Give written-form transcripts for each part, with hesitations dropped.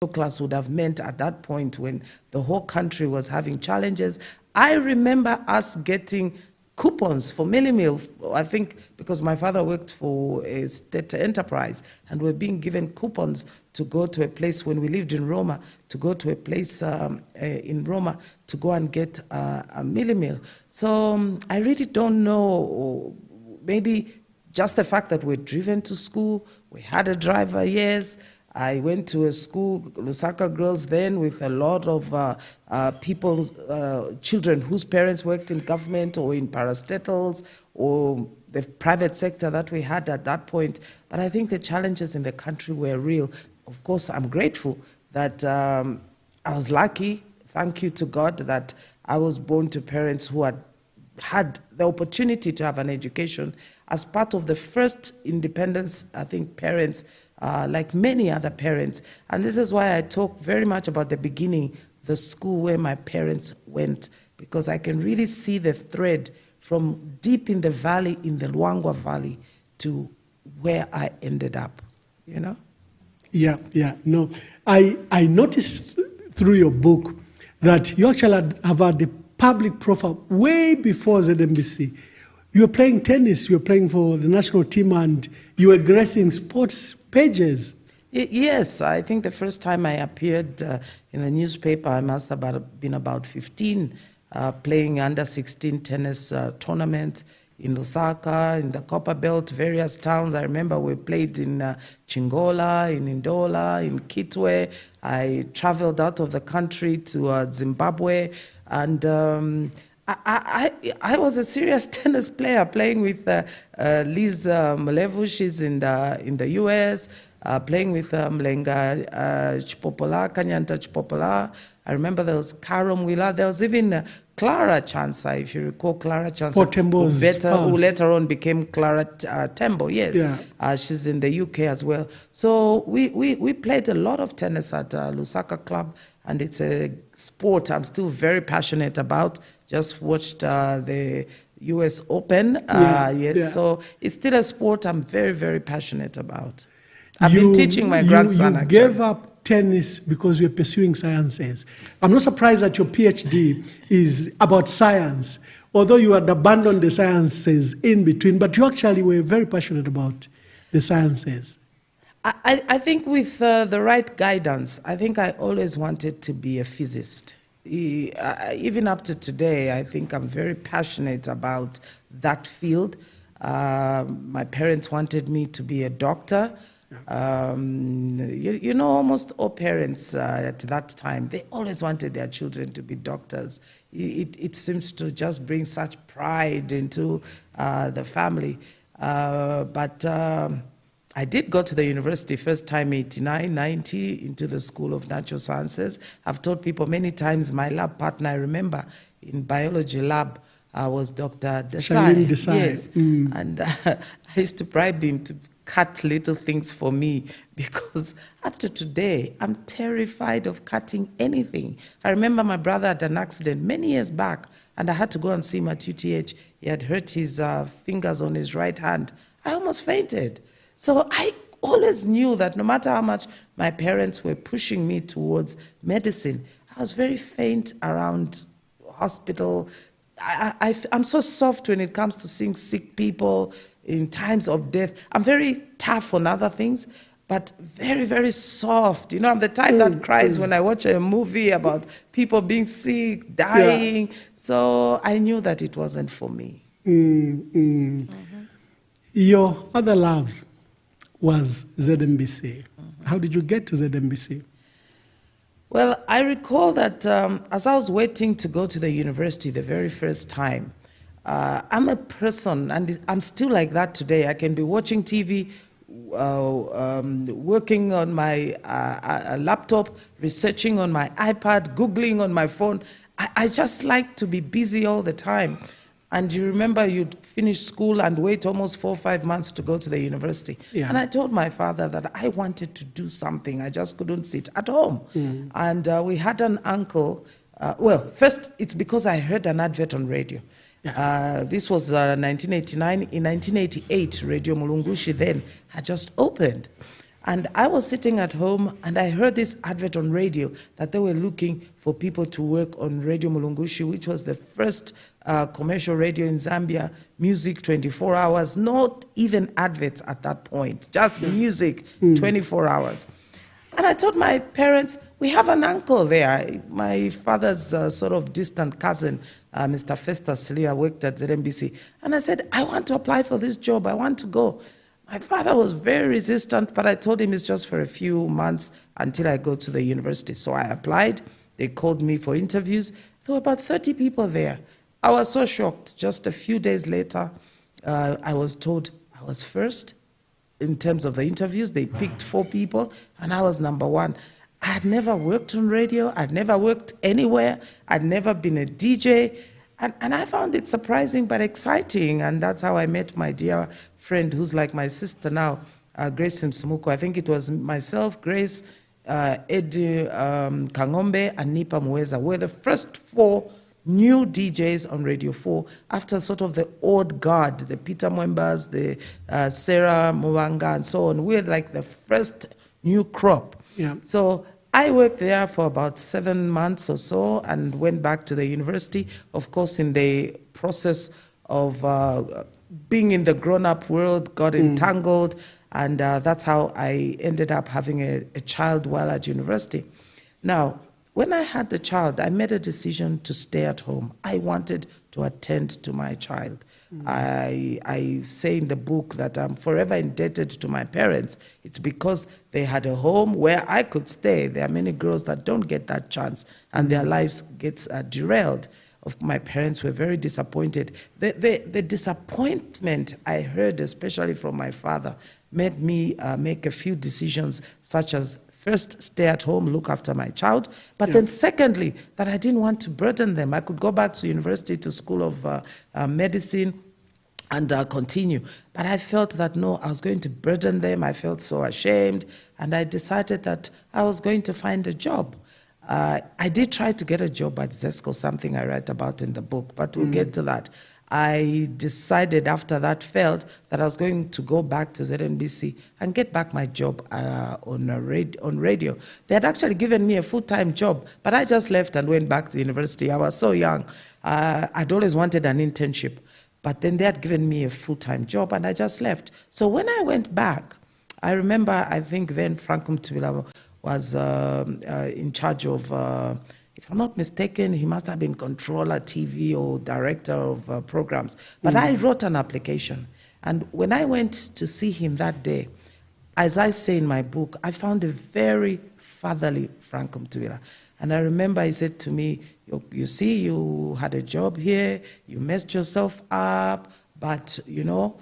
class would have meant at that point when the whole country was having challenges. I remember us getting coupons for Millie Meal, I think because my father worked for a state enterprise, and we're being given coupons to go to a place when we lived in Roma, to go to a place in Roma to go and get a Millie Meal. So I really don't know, maybe just the fact that we're driven to school, we had a driver, yes. I went to a school, Lusaka girls then, with a lot of people, children whose parents worked in government or in parastatals or the private sector that we had at that point. But I think the challenges in the country were real. Of course, I'm grateful that I was lucky, thank you to God, that I was born to parents who had the opportunity to have an education. As part of the first independence, I think parents, like many other parents, and this is why I talk very much about the beginning, the school where my parents went, because I can really see the thread from deep in the valley, in the Luangwa Valley, to where I ended up, you know? Yeah, no. I noticed through your book that you actually have had a public profile way before ZNBC. You were playing tennis, you were playing for the national team, and you were gracing sports pages. Yes, I think the first time I appeared in a newspaper, I must have been about 15, playing under 16 tennis tournament in Lusaka, in the Copper Belt, various towns. I remember we played in Chingola, in Ndola, in Kitwe. I traveled out of the country to Zimbabwe, and I was a serious tennis player, playing with Liz Malevu. She's in the US, playing with Mlenga Chipopola, Kanyanta Chipopola. I remember there was Karo Mwila. There was even Clara Chansa, if you recall Clara Chansa, who later on became Clara Tembo. Yes, yeah. She's in the UK as well. So we played a lot of tennis at Lusaka Club, and it's a sport I'm still very passionate about. Just watched the US Open. Yes, so it's still a sport I'm very, very passionate about. I've been teaching my grandson, You gave up tennis because you're pursuing sciences. I'm not surprised that your PhD is about science, although you had abandoned the sciences in between, but you actually were very passionate about the sciences. I think with the right guidance, I think I always wanted to be a physicist. Even up to today, I think I'm very passionate about that field. My parents wanted me to be a doctor. You know, almost all parents at that time, they always wanted their children to be doctors. It seems to just bring such pride into the family. But I did go to the university first time, 89, 90, into the School of Natural Sciences. I've told people many times, my lab partner, I remember, in biology lab, was Dr. Desai. Yes. And I used to bribe him to cut little things for me, because up to today, I'm terrified of cutting anything. I remember my brother had an accident many years back, and I had to go and see him at UTH. He had hurt his fingers on his right hand. I almost fainted. So I always knew that no matter how much my parents were pushing me towards medicine, I was very faint around hospital. I'm so soft when it comes to seeing sick people in times of death. I'm very tough on other things, but very, very soft. You know, I'm the type that cries when I watch a movie about people being sick, dying. Yeah. So I knew that it wasn't for me. Your other love was ZNBC. How did you get to ZNBC? Well, I recall that as I was waiting to go to the university the very first time, I'm a person, and I'm still like that today. I can be watching TV, working on my laptop, researching on my iPad, Googling on my phone. I just like to be busy all the time. And you remember you'd finish school and wait almost 4 or 5 months to go to the university. Yeah. And I told my father that I wanted to do something. I just couldn't sit at home. And we had an uncle. Well, first, it's because I heard an advert on radio. Yeah. This was 1989. In 1988, Radio Mulungushi then had just opened. And I was sitting at home and I heard this advert on radio that they were looking for people to work on Radio Mulungushi, which was the first commercial radio in Zambia, music 24 hours, not even adverts at that point, just music 24 hours. And I told my parents, we have an uncle there. My father's sort of distant cousin, Mr. Dora Siliya, worked at ZNBC. And I said, I want to apply for this job. I want to go. My father was very resistant, but I told him it's just for a few months until I go to the university. So I applied. They called me for interviews. There were about 30 people there. I was so shocked. Just a few days later, I was told I was first. In terms of the interviews, they picked 4 people, and I was number 1. I had never worked on radio. I'd never worked anywhere. I'd never been a DJ. And I found it surprising but exciting, and that's how I met my dear friend, who's like my sister now, Grace Msumuko. I think it was myself, Grace, Eddie Kangombe, and Nipa Mweza. We're the first 4 new DJs on Radio 4 after sort of the old guard, the Peter Mwembas, the Sarah Mwanga, and so on. We're like the first new crop. Yeah. So I worked there for about 7 months or so and went back to the university, of course, in the process of being in the grown-up world, got entangled, and that's how I ended up having a child while at university. Now, when I had the child, I made a decision to stay at home. I wanted to attend to my child. I say in the book that I'm forever indebted to my parents. It's because they had a home where I could stay. There are many girls that don't get that chance, and their lives get derailed. My parents were very disappointed. The disappointment I heard, especially from my father, made me make a few decisions, such as first, stay at home, look after my child. But then secondly, that I didn't want to burden them. I could go back to university, to School of Medicine, and continue. But I felt that, no, I was going to burden them. I felt so ashamed. And I decided that I was going to find a job. I did try to get a job at Zesco, something I write about in the book, but we'll get to that. I decided after that failed that I was going to go back to ZNBC and get back my job on radio. They had actually given me a full-time job, but I just left and went back to university. I was so young. I'd always wanted an internship, but then they had given me a full-time job and I just left. So when I went back, I remember, I think then Frank Mtubila was in charge of, if I'm not mistaken, he must have been controller TV or director of programs. But I wrote an application. And when I went to see him that day, as I say in my book, I found a very fatherly Frank Mtubila. And I remember he said to me, you see, you had a job here, you messed yourself up, but, you know,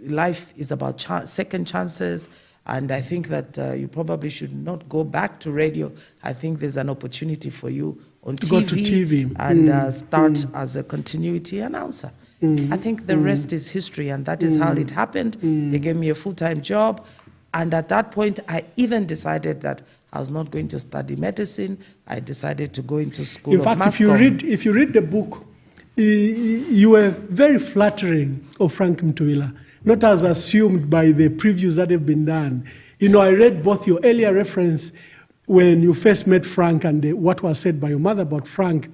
life is about second chances. And I think that you probably should not go back to radio. I think there's an opportunity for you on TV, go to TV and start as a continuity announcer. I think the rest is history, and that is how it happened. They gave me a full-time job, and at that point, I even decided that I was not going to study medicine. I decided to go into school of mass comm. In fact, if you read the book, you were very flattering of Frank Mtubila, not as assumed by the previews that have been done. You know, I read both your earlier reference when you first met Frank and what was said by your mother about Frank.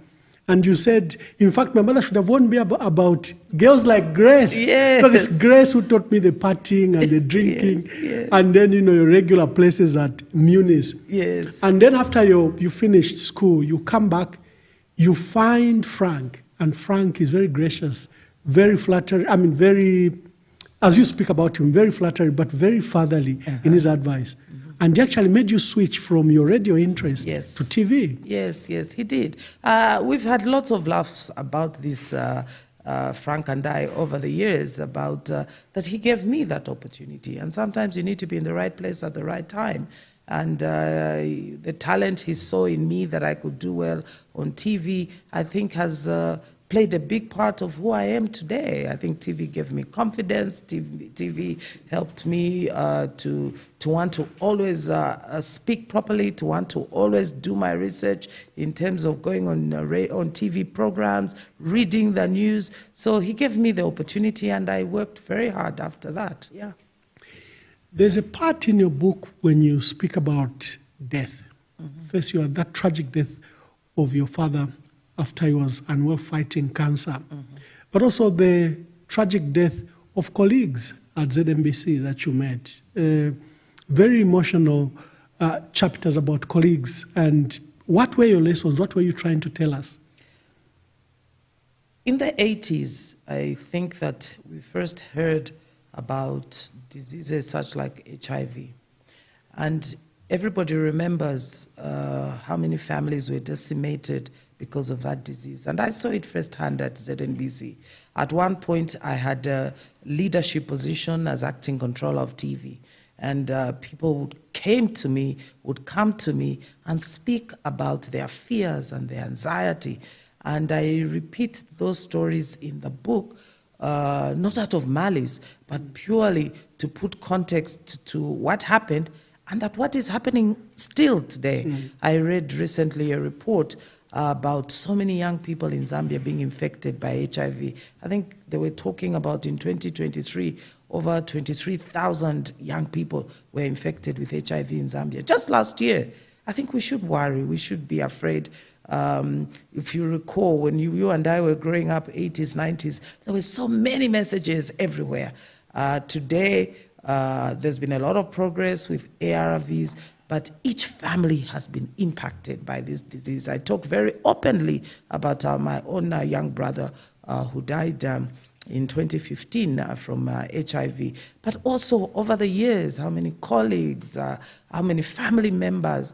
And you said, in fact, my mother should have warned me about girls like Grace. Yes. Because it's Grace who taught me the partying and the drinking. Yes. And then, you know, your regular places at Munis. Yes. And then after you finished school, you come back, you find Frank. And Frank is very gracious, very flattering, I mean, very, as you speak about him, very flattering, but very fatherly in his advice. And he actually made you switch from your radio interest to TV. Yes, he did. We've had lots of laughs about this, Frank and I, over the years, about that he gave me that opportunity. And sometimes you need to be in the right place at the right time. And the talent he saw in me that I could do well on TV, I think has played a big part of who I am today. I think TV gave me confidence. TV helped me to want to always speak properly, to want to always do my research in terms of going on TV programs, reading the news. So he gave me the opportunity, and I worked very hard after that. Yeah. There's a part in your book when you speak about death. First, you had that tragic death of your father after he was unwell fighting cancer, but also the tragic death of colleagues at ZNBC that you met. Very emotional chapters about colleagues. And what were your lessons? What were you trying to tell us? In the 80s, I think that we first heard about diseases such like HIV. And everybody remembers how many families were decimated because of that disease. And I saw it firsthand at ZNBC. At one point, I had a leadership position as acting controller of TV. And people would come to me and speak about their fears and their anxiety. And I repeat those stories in the book, not out of malice, but purely to put context to what happened and that what is happening still today. I read recently a report about so many young people in Zambia being infected by HIV. I think they were talking about in 2023, over 23,000 young people were infected with HIV in Zambia. Just last year. I think we should worry, we should be afraid. If you recall, when you and I were growing up, 80s, 90s, there were so many messages everywhere. Today, there's been a lot of progress with ARVs, but each family has been impacted by this disease. I talk very openly about my own young brother who died in 2015 from HIV, but also over the years, how many colleagues, how many family members,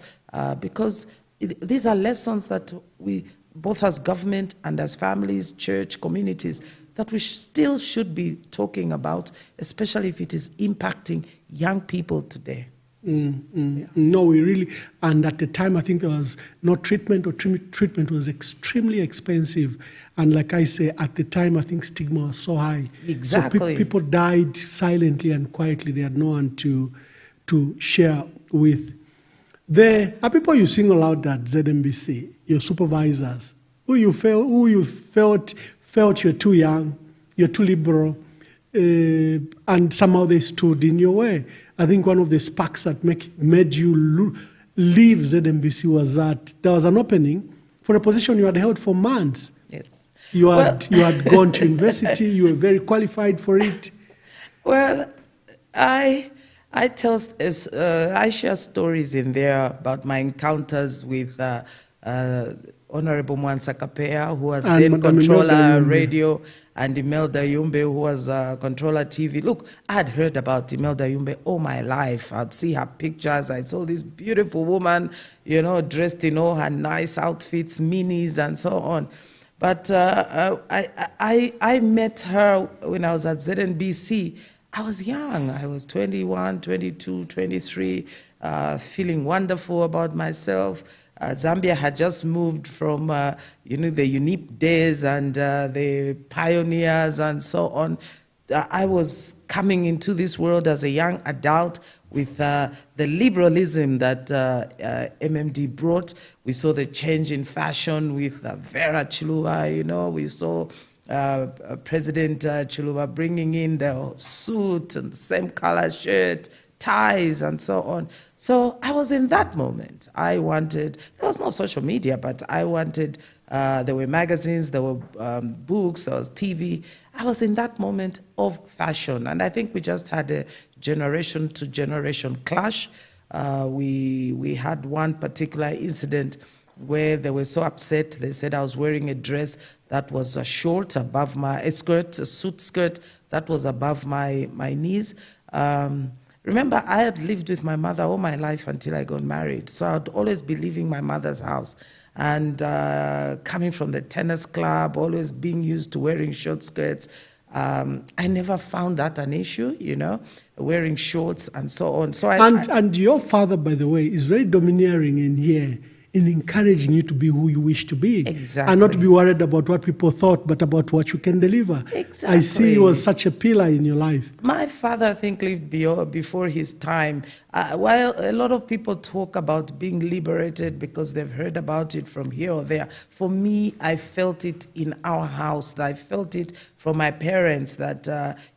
because these are lessons that we, both as government and as families, church, communities, that we still should be talking about, especially if it is impacting young people today. Yeah. No, we really, and at the time I think there was no treatment, or treatment was extremely expensive. And like I say, at the time I think stigma was so high. Exactly. So people died silently and quietly. They had no one to share with. There are people you single out at ZNBC, your supervisors, who you felt you're too young, you're too liberal, and somehow they stood in your way. I think one of the sparks that made you leave ZNBC was that there was an opening for a position you had held for months. Yes. You had gone to university, you were very qualified for it. Well, I share stories in there about my encounters with Honorable Mwansa Kapea, who was then controller radio, and Imelda Yumbe, who was controller TV. Look, I had heard about Imelda Yumbe all my life. I'd see her pictures. I saw this beautiful woman, you know, dressed in all her nice outfits, minis, and so on. But I met her when I was at ZNBC. I was young. I was 21, 22, 23, feeling wonderful about myself. Zambia had just moved from, the unique days and the pioneers and so on. I was coming into this world as a young adult with the liberalism that MMD brought. We saw the change in fashion with Vera Chiluba, we saw President Chiluba bringing in the suit and the same color shirt, ties, and so on. So I was in that moment. There was no social media, but I wanted, there were magazines, there were books, there was TV. I was in that moment of fashion, and I think we just had a generation-to-generation clash. We had one particular incident where they were so upset. They said I was wearing a dress that was short above a suit skirt that was above my knees. Remember, I had lived with my mother all my life until I got married, so I'd always be leaving my mother's house and coming from the tennis club, always being used to wearing short skirts. I never found that an issue, wearing shorts and so on. So and your father, by the way, is very domineering in here, in encouraging you to be who you wish to be. Exactly. And not to be worried about what people thought, but about what you can deliver. Exactly. I see he was such a pillar in your life. My father, I think, lived before his time. While a lot of people talk about being liberated because they've heard about it from here or there, for me, I felt it in our house. I felt it from my parents that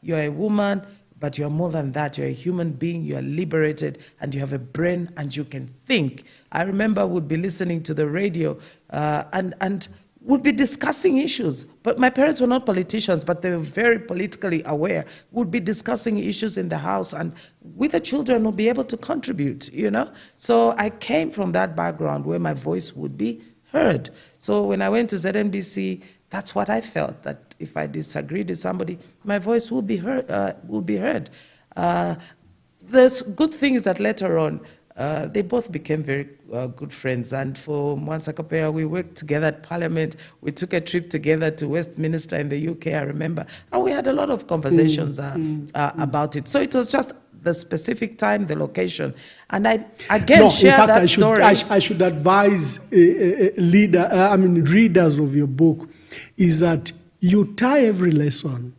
you're a woman, but you're more than that. You're a human being, you're liberated, and you have a brain, and you can think. I remember would be listening to the radio and would be discussing issues. But my parents were not politicians, but they were very politically aware. Would be discussing issues in the house, and with the children would be able to contribute, you know? So I came from that background where my voice would be heard. So when I went to ZNBC, that's what I felt, that if I disagreed with somebody, my voice will be heard. The good thing is that later on, they both became very good friends. And for Mwamba Kapea, we worked together at Parliament. We took a trip together to Westminster in the UK, I remember. And we had a lot of conversations about it. So it was just the specific time, the location. And I, again, share that story. I should advise readers of your book is that you tie every lesson,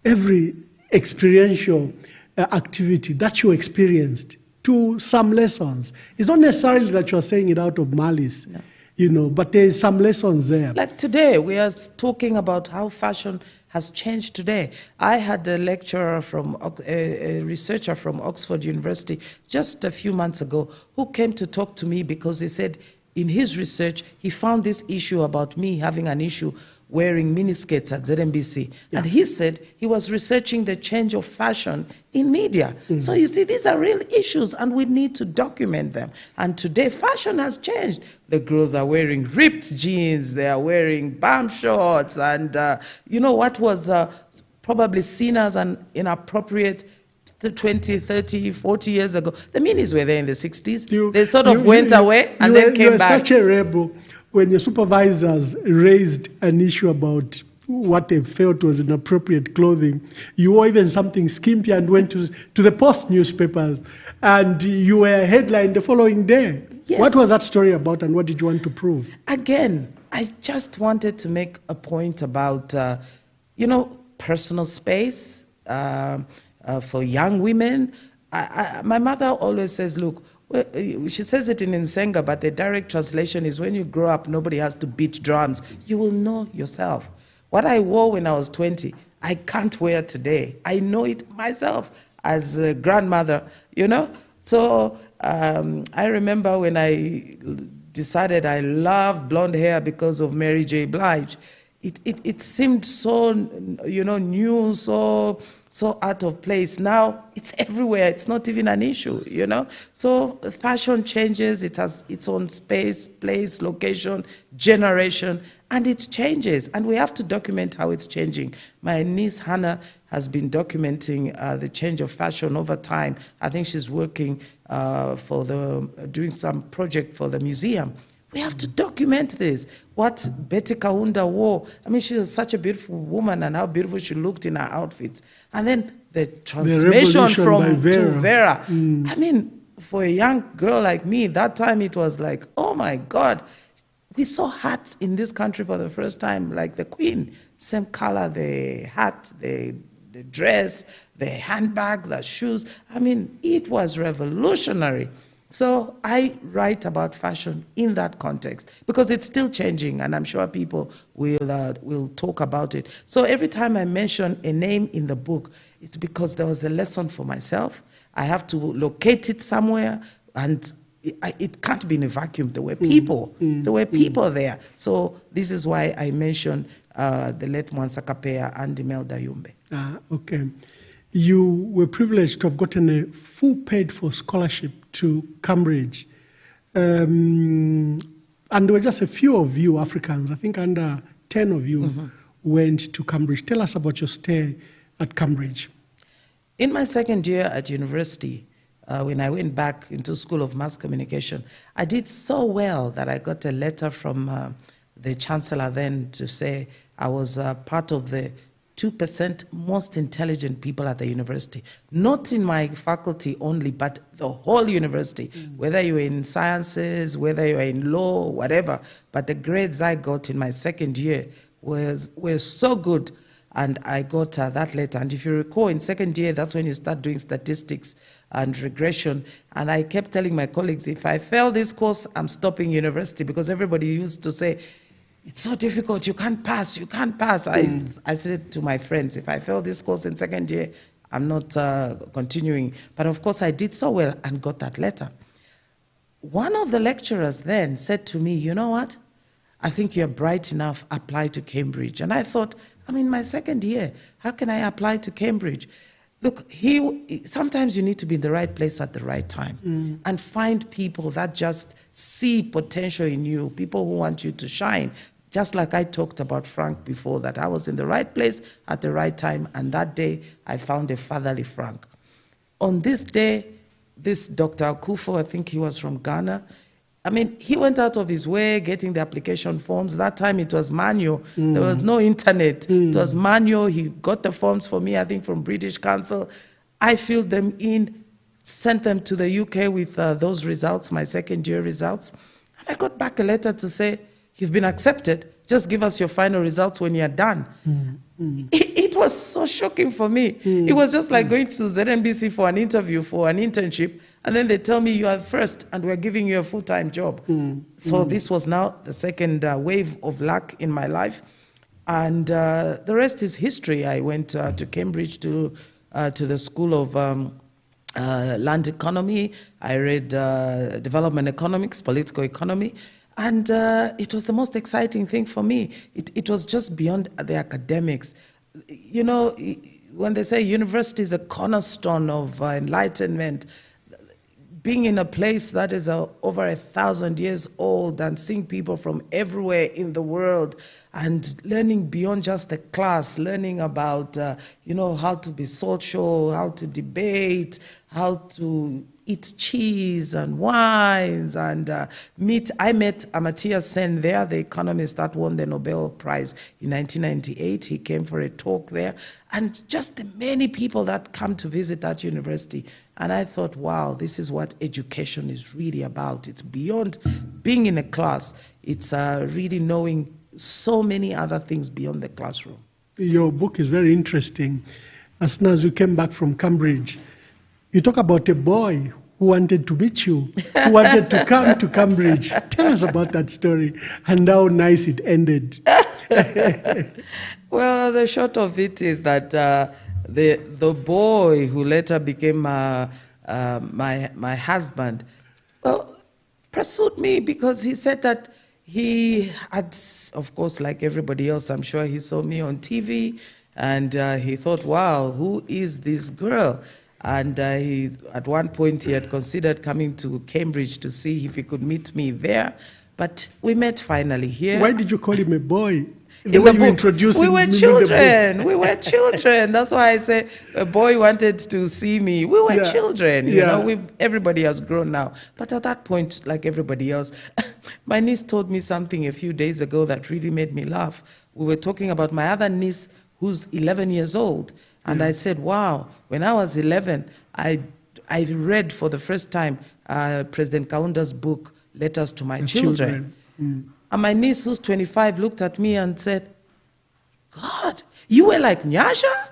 every experiential activity that you experienced to some lessons. It's not necessarily that you're saying it out of malice, no. You know, but there's some lessons there. Like today, we are talking about how fashion has changed today. I had a lecturer from, a researcher from Oxford University just a few months ago who came to talk to me because he said in his research, he found this issue about me having an issue wearing miniskirts at ZNBC. Yeah. And he said he was researching the change of fashion in media. So you see, these are real issues and we need to document them. And today, fashion has changed. The girls are wearing ripped jeans, they are wearing bum shorts, and you know what was probably seen as an inappropriate 20, 30, 40 years ago. The minis were there in the 60s. They sort of went away and then came back. You were such a rebel when your supervisors raised an issue about what they felt was inappropriate clothing. You wore even something skimpy and went to the Post newspaper, and you were a headline the following day. Yes. What was that story about, and what did you want to prove? Again, I just wanted to make a point about, you know, personal space for young women. My mother always says, look, well, she says it in Nsenga, but the direct translation is when you grow up, nobody has to beat drums. You will know yourself. What I wore when I was 20, I can't wear today. I know it myself as a grandmother, you know? So I remember when I decided I loved blonde hair because of Mary J. Blige. It seemed so, you know, new, so out of place. Now it's everywhere. It's not even an issue, you know. So fashion changes. It has its own space, place, location, generation, and it changes. And we have to document how it's changing. My niece Hannah has been documenting the change of fashion over time. I think she's working doing some project for the museum. We have to document this. What Betty Kaunda wore. I mean, she was such a beautiful woman, and how beautiful she looked in her outfits. And then the transformation from Vera. I mean, for a young girl like me, that time it was like, oh my God. We saw hats in this country for the first time, like the Queen. Same color, the hat, the dress, the handbag, the shoes. I mean, it was revolutionary. So I write about fashion in that context because it's still changing, and I'm sure people will talk about it. So every time I mention a name in the book, it's because there was a lesson for myself. I have to locate it somewhere, and it can't be in a vacuum. There were people. There were people there. So this is why I mentioned the late Mwamba Kapea and Imelda Yumbe. Okay. You were privileged to have gotten a full paid-for scholarship to Cambridge. And there were just a few of you Africans, I think under 10 of you went to Cambridge. Tell us about your stay at Cambridge. In my second year at university, when I went back into School of Mass Communication, I did so well that I got a letter from the Chancellor then to say I was part of the 2% most intelligent people at the university. Not in my faculty only, but the whole university, whether you were in sciences, whether you were in law, whatever. But the grades I got in my second year were so good, and I got that letter. And if you recall, in second year, that's when you start doing statistics and regression. And I kept telling my colleagues, if I fail this course, I'm stopping university, because everybody used to say, it's so difficult, you can't pass, you can't pass. I said to my friends, if I fail this course in second year, I'm not continuing. But of course, I did so well and got that letter. One of the lecturers then said to me, you know what? I think you're bright enough, apply to Cambridge. And I thought, I'm in my second year. How can I apply to Cambridge? Look, sometimes you need to be in the right place at the right time and find people that just see potential in you, people who want you to shine. Just like I talked about Frank before, that I was in the right place at the right time, and that day I found a fatherly Frank. On this day, this Dr. Akufo, I think he was from Ghana, I mean, he went out of his way getting the application forms. That time it was manual. There was no internet. It was manual. He got the forms for me, I think, from British Council. I filled them in, sent them to the UK with those results, my second year results. And I got back a letter to say, you've been accepted. Just give us your final results when you're done. It was so shocking for me. It was just like going to ZNBC for an interview, for an internship, and then they tell me you are first and we're giving you a full-time job. So this was now the second wave of luck in my life. And the rest is history. I went to Cambridge to the School of Land Economy. I read Development Economics, Political Economy. And it was the most exciting thing for me. It was just beyond the academics. You know, when they say university is a cornerstone of enlightenment, being in a place that is over 1,000 years old and seeing people from everywhere in the world and learning beyond just the class, learning about, you know, how to be social, how to debate, how to eat cheese and wines and meet. I met Amartya Sen there, the economist that won the Nobel Prize in 1998. He came for a talk there. And just the many people that come to visit that university. And I thought, wow, this is what education is really about. It's beyond being in a class. It's really knowing so many other things beyond the classroom. Your book is very interesting. As soon as you came back from Cambridge, you talk about a boy who wanted to meet you, who wanted to come to Cambridge. Tell us about that story and how nice it ended. Well, the short of it is that the boy who later became my husband, well, pursued me because he said that he had, of course, like everybody else, I'm sure he saw me on TV, and he thought, wow, who is this girl? And at one point, he had considered coming to Cambridge to see if he could meet me there. But we met finally here. Why did you call him a boy? The way you introduced him. We were children. We were children. That's why I say a boy wanted to see me. We were children. You know, everybody has grown now. But at that point, like everybody else, my niece told me something a few days ago that really made me laugh. We were talking about my other niece who's 11 years old. And I said, wow, when I was 11, I read for the first time President Kaunda's book, Letters to My Children. And my niece, who's 25, looked at me and said, God, you were like Nyasha?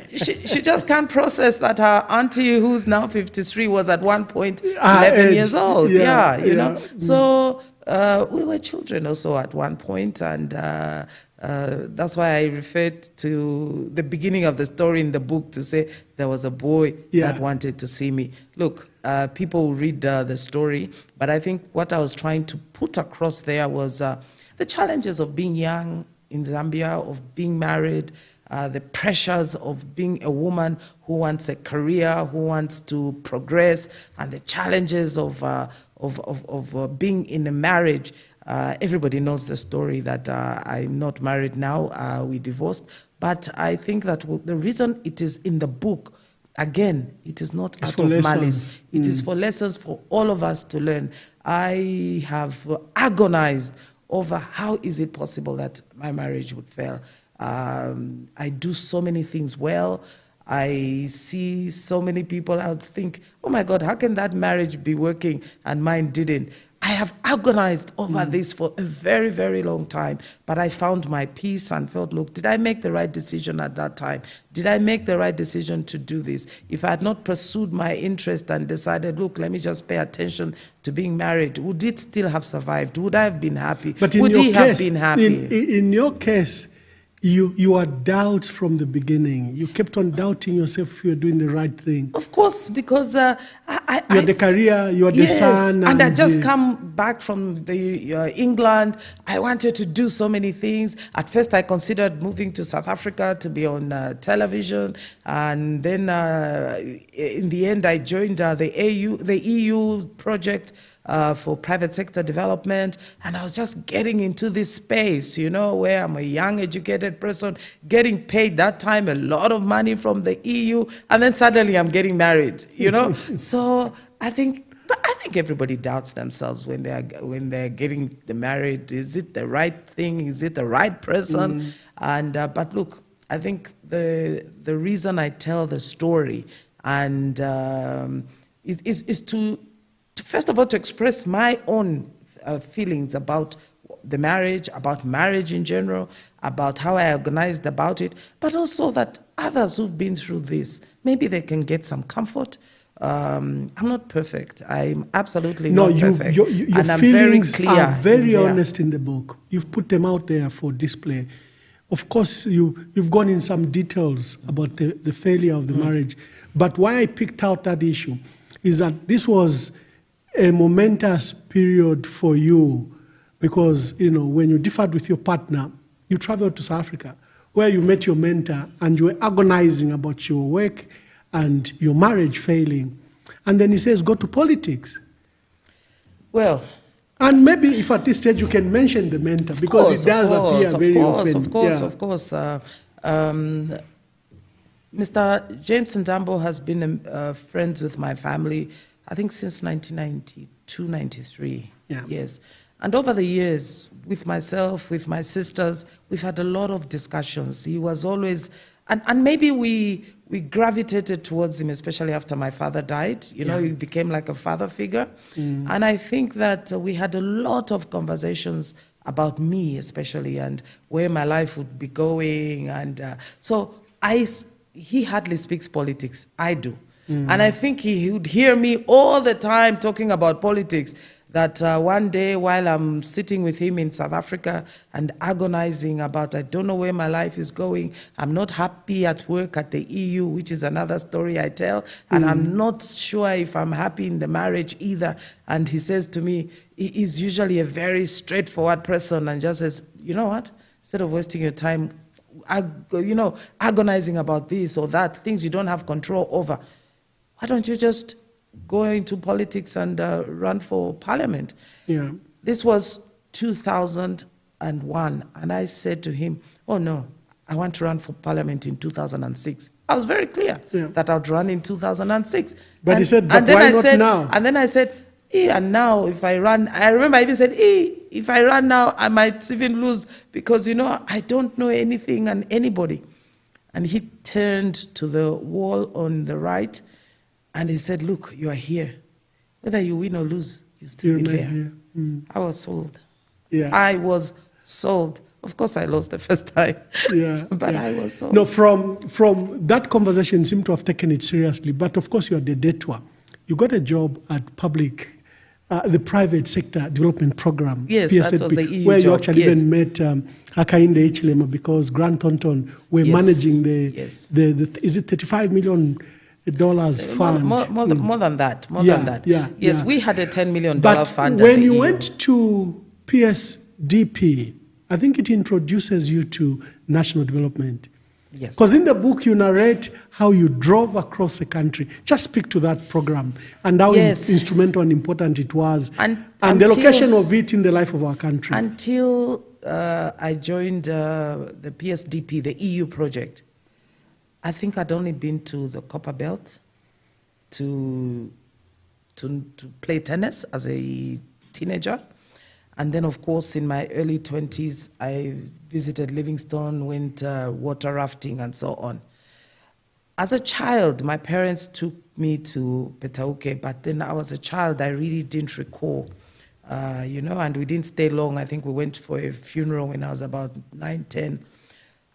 she just can't process that her auntie, who's now 53, was at one point 11 years old. You know. So we were children also at one point, and that's why I referred to the beginning of the story in the book to say there was a boy that wanted to see me. Look, people will read the story, but I think what I was trying to put across there was the challenges of being young in Zambia, of being married, the pressures of being a woman who wants a career, who wants to progress, and the challenges of being in a marriage. Everybody knows the story that I'm not married now, we divorced. But I think that the reason it is in the book, again, it is not out of malice. It is for lessons for all of us to learn. I have agonized over how is it possible that my marriage would fail. I do so many things well. I see so many people, I would think, oh my God, how can that marriage be working and mine didn't? I have agonized over this for a very, very long time, but I found my peace and felt, look, did I make the right decision at that time? Did I make the right decision to do this? If I had not pursued my interest and decided, look, let me just pay attention to being married, would it still have survived? Would I have been happy? But would he have been happy? In your case, you had doubts from the beginning. You kept on doubting yourself if you were doing the right thing. Of course, because you had the career, you had the son. And I just come back from England. I wanted to do so many things. At first, I considered moving to South Africa to be on television. And then in the end, I joined the EU project for private sector development, and I was just getting into this space, you know, where I'm a young, educated person, getting paid that time a lot of money from the EU, and then suddenly I'm getting married, you know. So I think everybody doubts themselves when they're getting married. Is it the right thing? Is it the right person? And but look, I think the reason I tell the story and is to first of all, to express my own feelings about the marriage, about marriage in general, about how I organized about it, but also that others who've been through this, maybe they can get some comfort. I'm not perfect. I'm absolutely not perfect. Your and I'm feelings very clear are very honest in the book. You've put them out there for display. Of course, you've gone in some details about the failure of the marriage. But why I picked out that issue is that this was a momentous period for you because, you know, when you differed with your partner, you traveled to South Africa where you met your mentor and you were agonizing about your work and your marriage failing. And then he says, go to politics. Well, and maybe if at this stage you can mention the mentor because it does appear very often. Of course. Mr. James Ndambo has been friends with my family, I think since 1992, 93. Yeah. Yes. And over the years, with myself, with my sisters, we've had a lot of discussions. He was always, and maybe we gravitated towards him, especially after my father died. You know, he became like a father figure. And I think that we had a lot of conversations about me, especially, and where my life would be going. And so he hardly speaks politics. I do. And I think he would hear me all the time talking about politics, that one day while I'm sitting with him in South Africa and agonizing about, I don't know where my life is going, I'm not happy at work at the EU, which is another story I tell, and I'm not sure if I'm happy in the marriage either. And he says to me, he's usually a very straightforward person and just says, you know what, instead of wasting your time, agonizing about this or that, things you don't have control over, why don't you just go into politics and run for parliament? Yeah. This was 2001, and I said to him, oh no, I want to run for parliament in 2006. I was very clear that I would run in 2006. But he said, but why not now? And then I said, and now if I run, I remember I even said, if I run now, I might even lose because, you know, I don't know anything and anybody. And he turned to the wall on the right, and he said, look, you are here. Whether you win or lose, you still be here. I was sold. Yeah. I was sold. Of course, I lost the first time. But I was sold. No, from that conversation, you seem to have taken it seriously. But of course, you are the detour. You got a job at the private sector development program. Yes, PSZP, that was the EU where job. You actually even met Hakainde Hichilema because Grant Thornton were managing the is it $35 million fund? More than that. Yes, we had a $10 million fund. But when you went to PSDP, I think it introduces you to national development. Yes. Because in the book you narrate how you drove across the country. Just speak to that program and how instrumental and important it was and the location of it in the life of our country. Until I joined the PSDP, the EU project, I think I'd only been to the Copper Belt to play tennis as a teenager. And then, of course, in my early 20s, I visited Livingstone, went water rafting, and so on. As a child, my parents took me to Petauke, but then I was a child, I really didn't recall, and we didn't stay long. I think we went for a funeral when I was about 9, 10,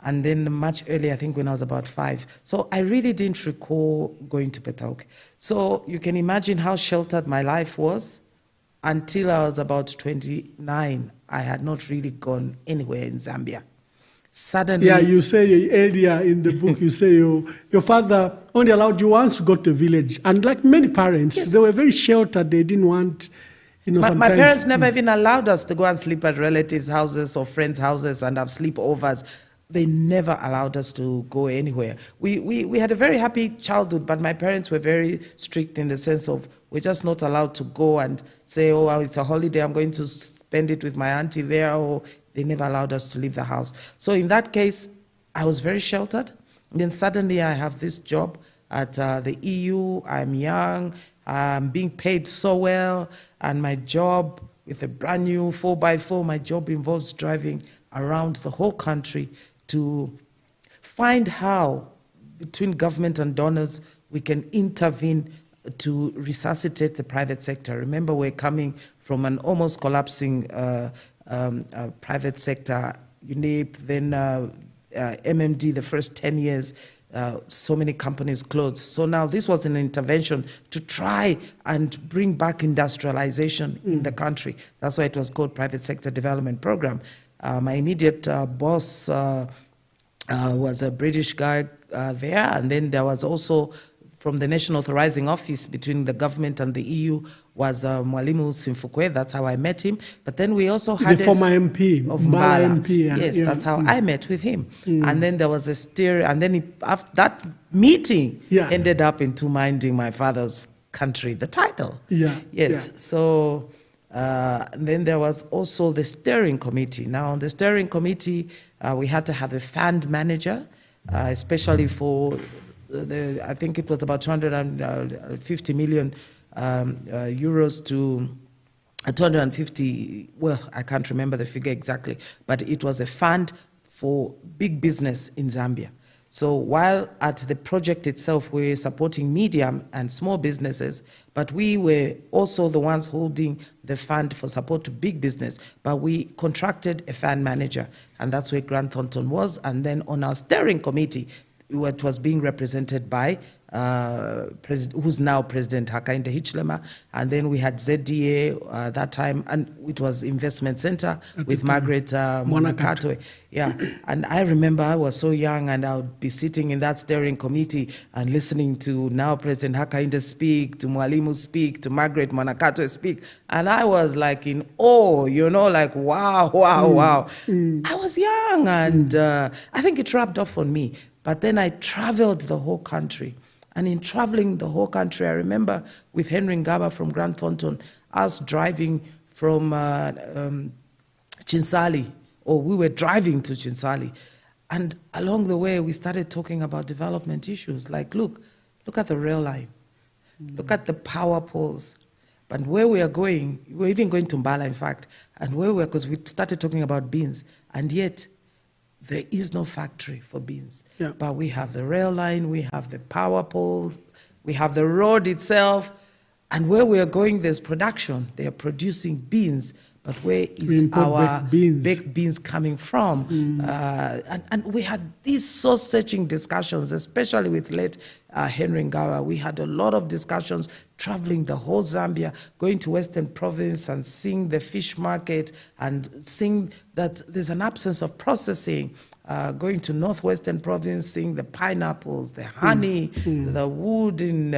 and then much earlier, I think when I was about 5. So I really didn't recall going to Petauke. So you can imagine how sheltered my life was. Until I was about 29, I had not really gone anywhere in Zambia. Suddenly, Yeah, you say earlier in the book, you say your father only allowed you once to go to the village. And like many parents, Yes. they were very sheltered. They didn't want, my sometimes. parents never even allowed us to go and sleep at relatives' houses or friends' houses and have sleepovers. They never allowed us to go anywhere. We had a very happy childhood, but my parents were very strict in the sense of we're just not allowed to go and say, oh, well, it's a holiday, I'm going to spend it with my auntie there, or they never allowed us to leave the house. So in that case, I was very sheltered. And then suddenly I have this job at the EU. I'm young, I'm being paid so well, and my job with a brand new 4x4, my job involves driving around the whole country to find how, between government and donors, we can intervene to resuscitate the private sector. Remember, we're coming from an almost collapsing private sector, UNIP, then MMD, the first 10 years, so many companies closed. So now this was an intervention to try and bring back industrialization in the country. That's why it was called Private Sector Development Program. My immediate boss was a British guy there, and then there was also from the National Authorizing Office between the government and the EU was Mwalimu Simfukwe. That's how I met him. But then we also had the former MP of Mbala Mbala. MP. Yeah, yes, yeah. that's how I met with him. And then there was a steer, and then after that meeting ended up into minding my father's country, the title. Yeah. Yes. Yeah. So then there was also the steering committee. Now on the steering committee, we had to have a fund manager, especially for I think it was about 250 million euros to 250, well, I can't remember the figure exactly, but it was a fund for big business in Zambia. So while at the project itself, we were supporting medium and small businesses, but we were also the ones holding the fund for support to big business. But we contracted a fund manager, and that's where Grant Thornton was. And then on our steering committee, it was being represented by who's now President Hakainde Hichilema, and then we had ZDA that time, and it was Investment Center with Margaret Mwanakatwe. Yeah, and I remember I was so young, and I would be sitting in that steering committee and listening to now President Hakainde speak, to Mwalimu speak, to Margaret Mwanakatwe speak, and I was like in awe, like wow. I was young, and I think it rubbed off on me. But then I traveled the whole country. And in traveling the whole country, I remember with Henry Ngaba from Grant Thornton, us driving from Chinsali, or we were driving to Chinsali. And along the way, we started talking about development issues. Like, look at the rail line. Look at the power poles. But where we are going, we're even going to Mbala, in fact, and where we are, because we started talking about beans. And yet, there is no factory for beans. Yeah. But we have the rail line, we have the power poles, we have the road itself, and where we are going, there's production. They are producing beans, but where is our baked beans coming from? And we had these soul-searching discussions, especially with late Henry Ngaba. We had a lot of discussions traveling the whole Zambia, going to Western Province and seeing the fish market and seeing that there's an absence of processing, going to Northwestern Province, seeing the pineapples, the honey, the wood in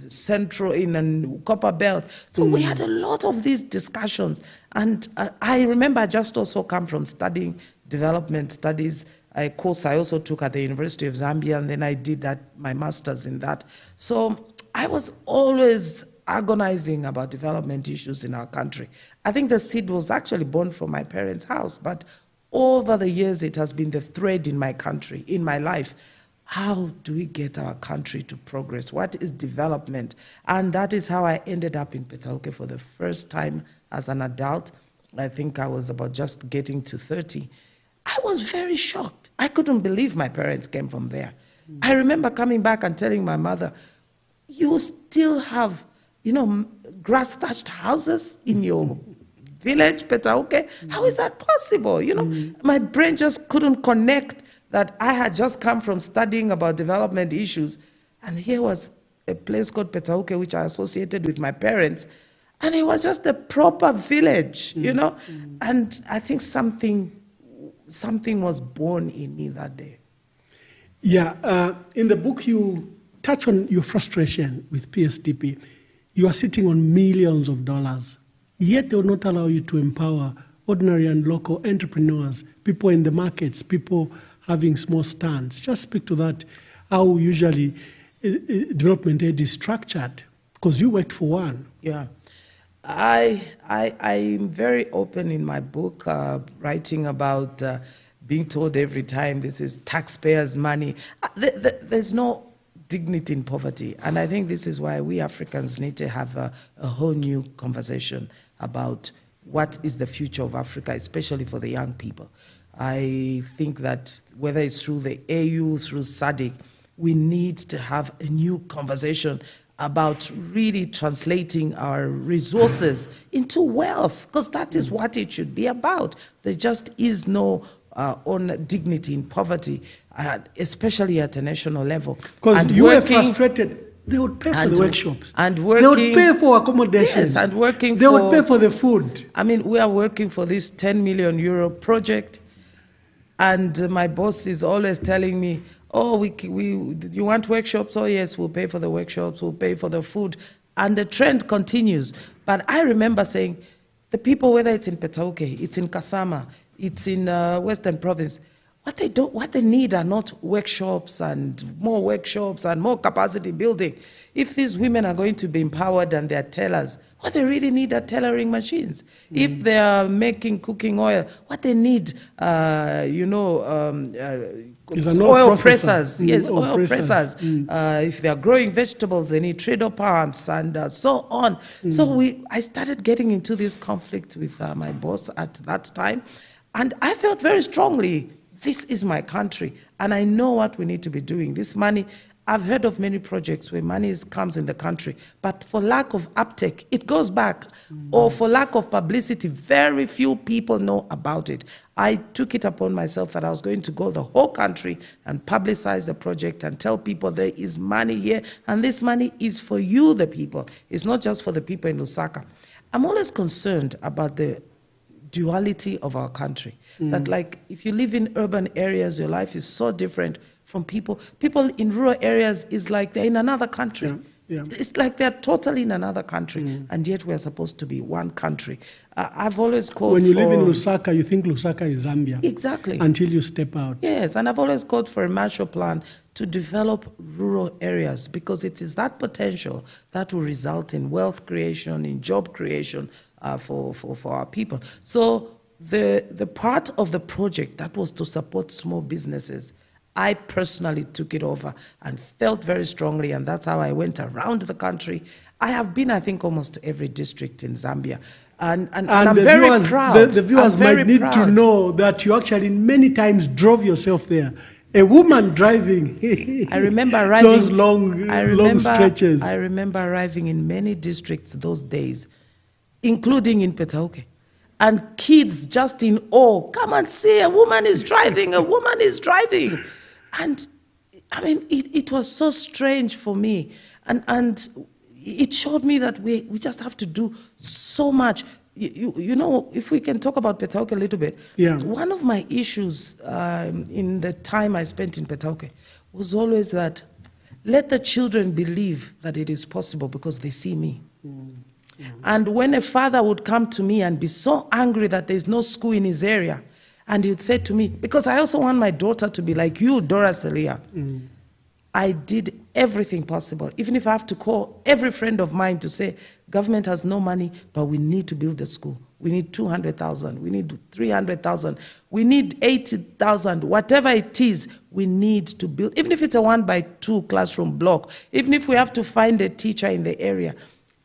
Central, in Copper Belt. So we had a lot of these discussions. And I remember I just also come from studying development studies, a course I also took at the University of Zambia, and then I did my master's in that. So I was always agonizing about development issues in our country. I think the seed was actually born from my parents' house, but over the years it has been the thread in my country, in my life. How do we get our country to progress? What is development? And that is how I ended up in Petauke for the first time as an adult. I think I was about just getting to 30. I was very shocked. I couldn't believe my parents came from there. I remember coming back and telling my mother, you still have, grass-thatched houses in your village, Petauke? How is that possible? My brain just couldn't connect that I had just come from studying about development issues, and here was a place called Petauke, which I associated with my parents, and it was just a proper village, And I think something something was born in me that day. Yeah, in the book you touch on your frustration with PSDP. You are sitting on millions of dollars, yet they will not allow you to empower ordinary and local entrepreneurs, people in the markets, people having small stands. Just speak to that, how usually development aid is structured, because you worked for one. Yeah. I'm very open in my book, writing about being told every time this is taxpayers' money. There's no dignity in poverty. And I think this is why we Africans need to have a whole new conversation about what is the future of Africa, especially for the young people. I think that whether it's through the AU, through SADC, we need to have a new conversation about really translating our resources into wealth, because that is what it should be about. There just is no own dignity in poverty, especially at a national level. Because you were frustrated. They would pay for the workshops. And working, they would pay for accommodation. Yes, and working they would pay for the food. I mean, we are working for this 10 million euro project, and my boss is always telling me, oh, you want workshops? Oh, yes, we'll pay for the workshops, we'll pay for the food. And the trend continues. But I remember saying, the people, whether it's in Petauke, it's in Kasama, it's in Western Province, what they need are not workshops and more capacity building. If these women are going to be empowered and they're tellers, what they really need are tailoring machines. If they are making cooking oil, what they need, oil pressers. Yes, oil pressers. If they are growing vegetables, they need treadle pumps and so on. So I started getting into this conflict with my boss at that time. And I felt very strongly, this is my country, and I know what we need to be doing. This money, I've heard of many projects where money comes in the country, but for lack of uptake, it goes back. Or for lack of publicity, very few people know about it. I took it upon myself that I was going to go the whole country and publicize the project and tell people there is money here, and this money is for you, the people. It's not just for the people in Lusaka. I'm always concerned about the duality of our country. That, like, if you live in urban areas, your life is so different from people. People in rural areas is like they're in another country. It's like they're totally in another country, and yet we're supposed to be one country. I've always called When you live in Lusaka, you think Lusaka is Zambia. Exactly. Until you step out. Yes, and I've always called for a Marshall Plan to develop rural areas, because it is that potential that will result in wealth creation, in job creation for our people. So the part of the project that was to support small businesses, I personally took it over and felt very strongly, and that's how I went around the country. I have been, I think, almost to every district in Zambia. And I'm very proud. The viewers might need to know that you actually many times drove yourself there. A woman driving. I remember arriving, those long stretches. I remember arriving in many districts those days, including in Petauke. And kids just in awe, come and see, a woman is driving, a woman is driving. And I mean, it was so strange for me. And it showed me that we just have to do so much. You know, if we can talk about Petauke a little bit, one of my issues in the time I spent in Petauke was always that let the children believe that it is possible because they see me. And when a father would come to me and be so angry that there's no school in his area, and he would say to me, because I also want my daughter to be like you, Dora Siliya, I did everything possible, even if I have to call every friend of mine to say, government has no money, but we need to build a school. We need 200,000, we need 300,000, we need 80,000, whatever it is, we need to build, even if it's a 1x2 classroom block, even if we have to find a teacher in the area.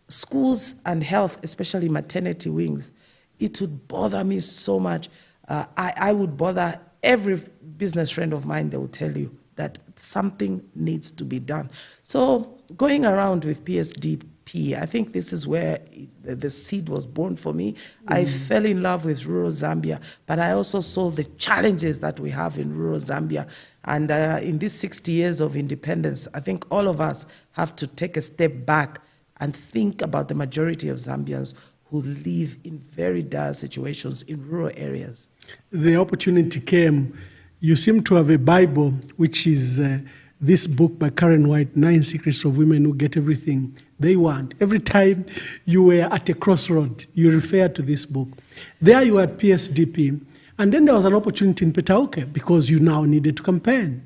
Schools and health, especially maternity wings, it would bother me so much. I would bother every business friend of mine. They will tell you that something needs to be done. So going around with PSDP, I think this is where the seed was born for me. I fell in love with rural Zambia, but I also saw the challenges that we have in rural Zambia. And in these 60 years of independence, I think all of us have to take a step back and think about the majority of Zambians who live in very dire situations in rural areas. The opportunity came. You seem to have a Bible, which is this book by Karen White, 9 Secrets of Women Who Get Everything They Want. Every time you were at a crossroad, you refer to this book. There you were at PSDP, and then there was an opportunity in Petauke because you now needed to campaign.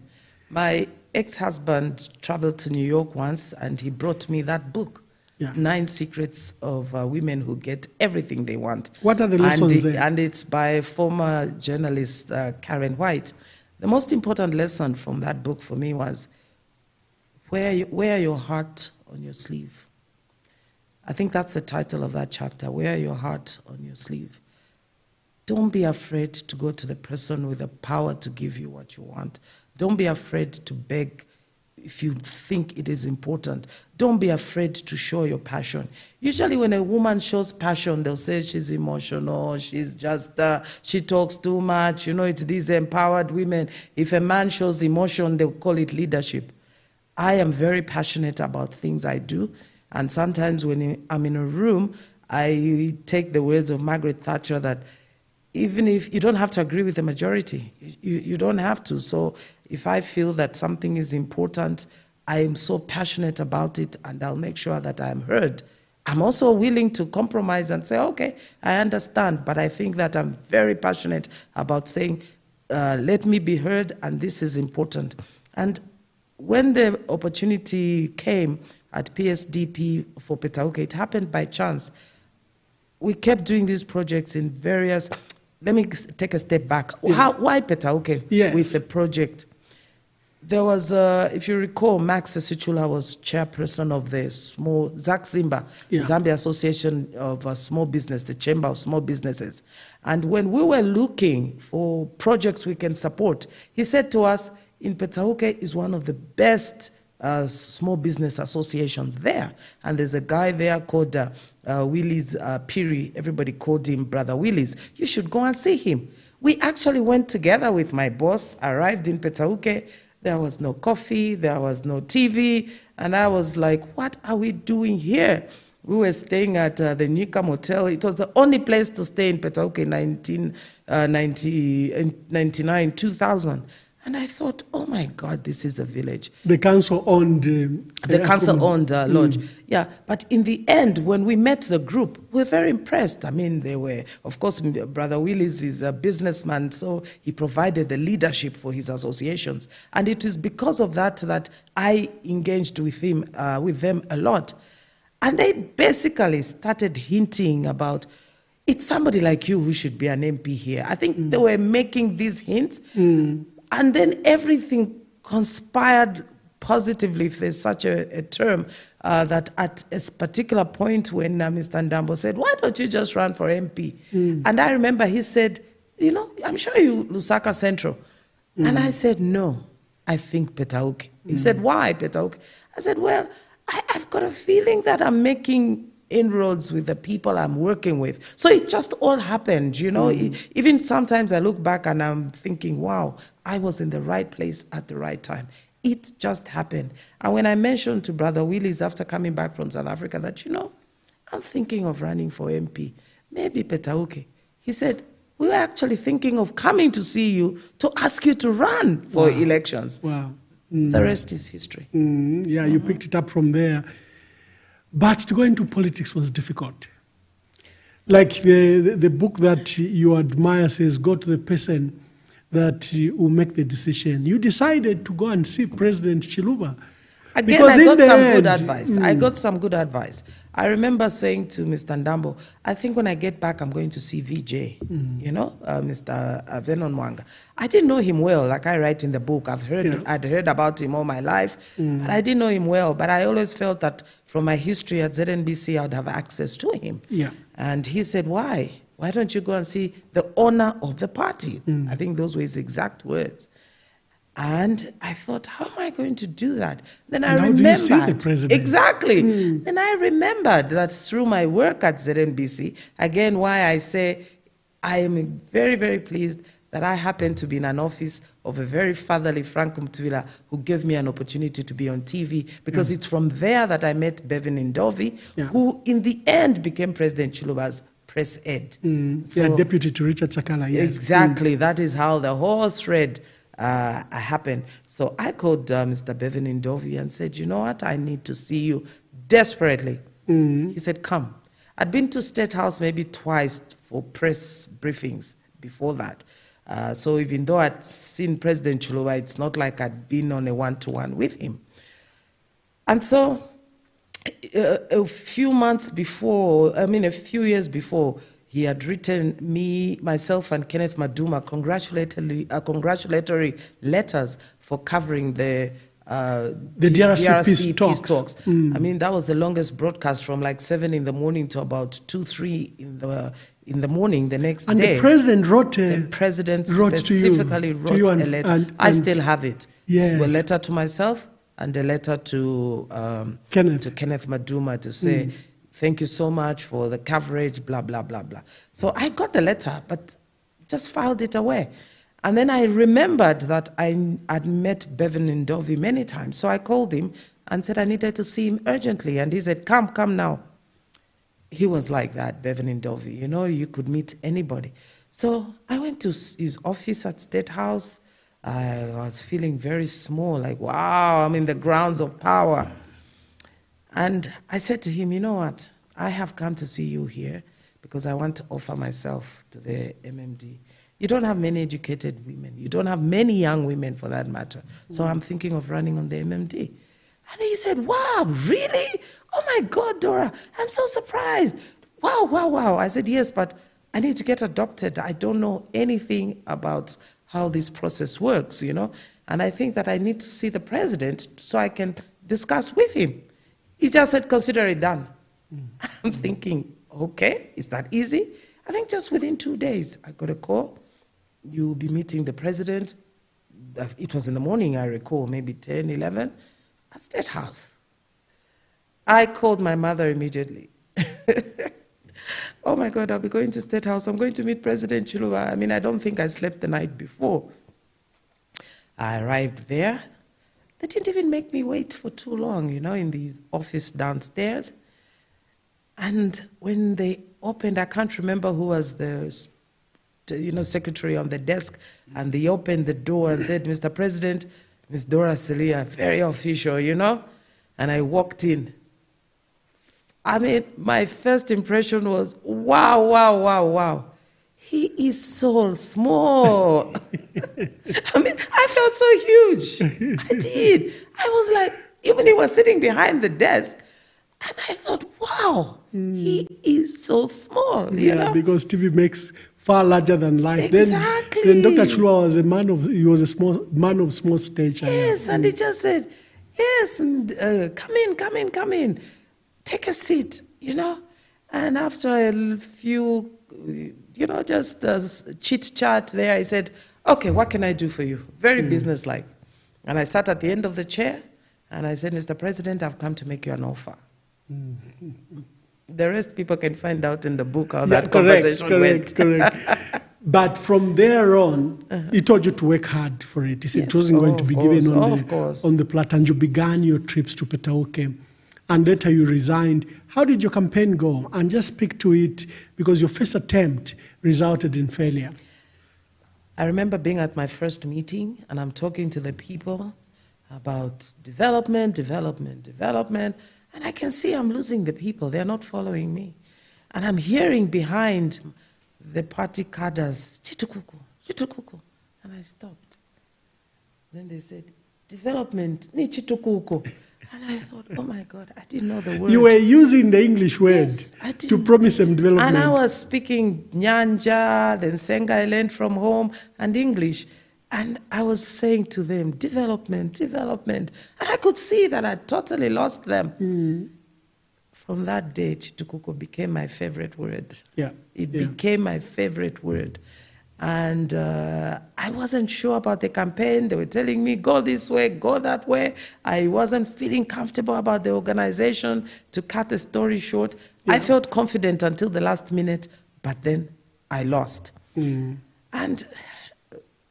My ex-husband traveled to New York once, and he brought me that book, 9 Secrets of Women Who Get Everything They Want. What are the lessons there? And it's by former journalist Karen White. The most important lesson from that book for me was, wear your heart on your sleeve. I think that's the title of that chapter, wear your heart on your sleeve. Don't be afraid to go to the person with the power to give you what you want. Don't be afraid to beg if you think it is important. Don't be afraid to show your passion. Usually when a woman shows passion, they'll say she's emotional, she's just, she talks too much, it's these empowered women. If a man shows emotion, they'll call it leadership. I am very passionate about things I do, and sometimes when I'm in a room, I take the words of Margaret Thatcher that even if you don't have to agree with the majority, you don't have to. So if I feel that something is important, I am so passionate about it, and I'll make sure that I'm heard. I'm also willing to compromise and say, okay, I understand, but I think that I'm very passionate about saying, let me be heard, and this is important. And when the opportunity came at PSDP for Petauke, it happened by chance. We kept doing these projects in various. Let me take a step back. Why Petauke with the project? There was, if you recall, Max Sesichula was chairperson of the Zambia Association of Small Business, the Chamber of Small Businesses. And when we were looking for projects we can support, he said to us, in Petauke is one of the best small business associations there. And there's a guy there called Willis Piri. Everybody called him Brother Willis. You should go and see him. We actually went together with my boss, arrived in Petauke. There was no coffee, there was no TV. And I was like, what are we doing here? We were staying at the Nika Motel. It was the only place to stay in Petauke in 1999, 2000. And I thought, oh my God, this is a village. The council owned... the council owned lodge. Yeah, but in the end, when we met the group, we were very impressed. I mean, they were, of course, Brother Willis is a businessman, so he provided the leadership for his associations. And it is because of that that I engaged with them a lot. And they basically started hinting about, it's somebody like you who should be an MP here. I think they were making these hints. And then everything conspired positively, if there's such a term, that at a particular point when Mr. Ndambo said, why don't you just run for MP? And I remember he said, I'm sure you Lusaka Central. And I said, no, I think Petauke. He said, why Petauke? I said, well, I've got a feeling that I'm making inroads with the people I'm working with. So it just all happened, Even sometimes I look back and I'm thinking, wow, I was in the right place at the right time. It just happened. And when I mentioned to Brother Willis after coming back from South Africa that, I'm thinking of running for MP, maybe Petauke. He said, we were actually thinking of coming to see you to ask you to run for elections. Wow. The rest is history. Yeah, you picked it up from there. But to go into politics was difficult. Like the book that you admire says, go to the person that will make the decision. You decided to go and see President Chiluba. Again, I got some good advice. I got some good advice. I remember saying to Mr. Ndambo, I think when I get back, I'm going to see VJ, Mr. Emmanuel Mwamba. I didn't know him well, like I write in the book. I'd heard about him all my life, but I didn't know him well. But I always felt that from my history at ZNBC, I'd have access to him. Yeah. And he said, why? Why don't you go and see the owner of the party? I think those were his exact words. And I thought, how am I going to do that? Then I remembered. How do you see the president? Exactly. Then I remembered that through my work at ZNBC, again, why I say I am very, very pleased that I happened to be in an office of a very fatherly Frank Mtwila who gave me an opportunity to be on TV, because it's from there that I met Bevan Ndovi, who in the end became President Chiluba's press aide. Deputy to Richard Sakala, yes. Exactly, that is how the whole thread happened. So I called Mr. Bevan Ndovi and said, you know what, I need to see you desperately. He said, come. I'd been to State House maybe twice for press briefings before that. So even though I'd seen President Chiluba, it's not like I'd been on a one-to-one with him. And so a few years before, he had written myself and Kenneth Maduma congratulatory letters for covering the DRC peace talks. I mean, that was the longest broadcast, from like 7 in the morning to about 2, 3 in the morning the next day. And the president wrote specifically wrote a letter. I still have it. Yes. A letter to myself and a letter to Kenneth Maduma to say, thank you so much for the coverage, blah, blah, blah, blah. So I got the letter, but just filed it away. And then I remembered that I'd met Bevan Ndovi many times. So I called him and said I needed to see him urgently. And he said, come now. He was like that, Bevan Ndovi. You know, you could meet anybody. So I went to his office at State House. I was feeling very small, like, wow, I'm in the grounds of power. And I said to him, you know what? I have come to see you here because I want to offer myself to the MMD. You don't have many educated women. You don't have many young women, for that matter. So I'm thinking of running on the MMD. And he said, wow, really? Oh, my God, Dora, I'm so surprised. Wow, wow, wow. I said, yes, but I need to get adopted. I don't know anything about how this process works, you know. And I think that I need to see the president so I can discuss with him. He just said, consider it done. I'm thinking, okay, is that easy? I think just within 2 days, I got a call. You'll be meeting the president. It was in the morning, I recall, maybe 10, 11, at State House. I called my mother immediately. Oh my God, I'll be going to State House. I'm going to meet President Chiluba. I mean, I don't think I slept the night before. I arrived there. They didn't even make me wait for too long, you know, in the office downstairs. And when they opened, I can't remember who was the secretary on the desk, and they opened the door and said, Mr. President, Ms. Dora Siliya, very official, you know. And I walked in. I mean, my first impression was, wow, wow, wow, wow. He is so small. I mean, I felt so huge. I did. I was like, even he was sitting behind the desk, and I thought, wow, he is so small. Yeah, you know? Because TV makes far larger than life. Exactly. Then Dr. Chiluba was a man of small stature. Yes, and he just said, yes, come in. Take a seat, you know. And after a few, just chit-chat there, I said, okay, what can I do for you? Very businesslike. And I sat at the end of the chair, and I said, Mr. President, I've come to make you an offer. The rest people can find out in the book how that conversation went. Correct. But from there on, he told you to work hard for it. He said it wasn't going to be given on the plate, and you began your trips to Petauke. And later you resigned. How did your campaign go? And just speak to it, because your first attempt resulted in failure. I remember being at my first meeting, and I'm talking to the people about development, and I can see I'm losing the people. They're not following me. And I'm hearing behind the party cadres, Chitukuku. And I stopped. Then they said, development, ni Chitukuku. And I thought, oh my God, I didn't know the word. You were using the English word to promise them development. And I was speaking Nyanja, then Senga I learned from home, and English. And I was saying to them, development. And I could see that I totally lost them. From that day, Chitukuko became my favorite word. It became my favorite word. And I wasn't sure about the campaign. They were telling me, go this way, go that way. I wasn't feeling comfortable about the organization. To cut the story short, I felt confident until the last minute, but then I lost. And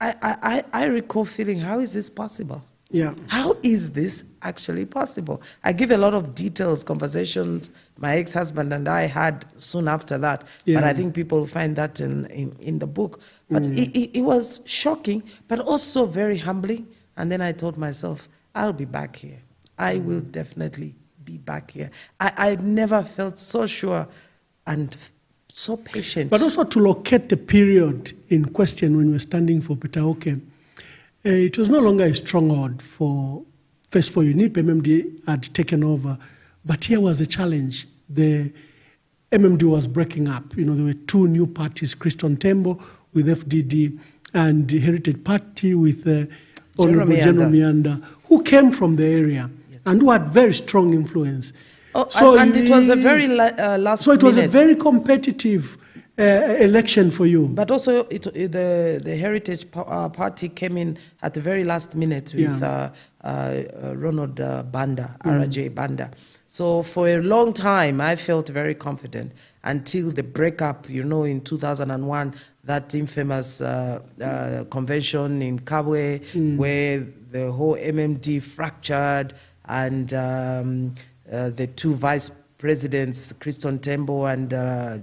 I recall feeling, how is this possible? Yeah. How is this actually possible? I give a lot of details, conversations my ex-husband and I had soon after that, Yeah. but I think people will find that in the book. But it was shocking, but also very humbling. And then I told myself, I'll be back here. I will definitely be back here. I've never felt so sure and so patient. But also to locate the period in question when we were standing for Petaoke, it was no longer a stronghold for First for UNIP. MMD had taken over, but here was a challenge. The MMD was breaking up. You know, there were two new parties: Christian Tembo with FDD and the Heritage Party with Honorable General Mianda, who came from the area and who had very strong influence. Oh, so and it was a very last So it was minute. a very competitive election for you. But also, the Heritage Party came in at the very last minute with Ronald Banda, RJ Banda. So for a long time, I felt very confident until the breakup, you know, in 2001, that infamous convention in Kabwe, where the whole MMD fractured and the two vice presidents, Christian Tembo and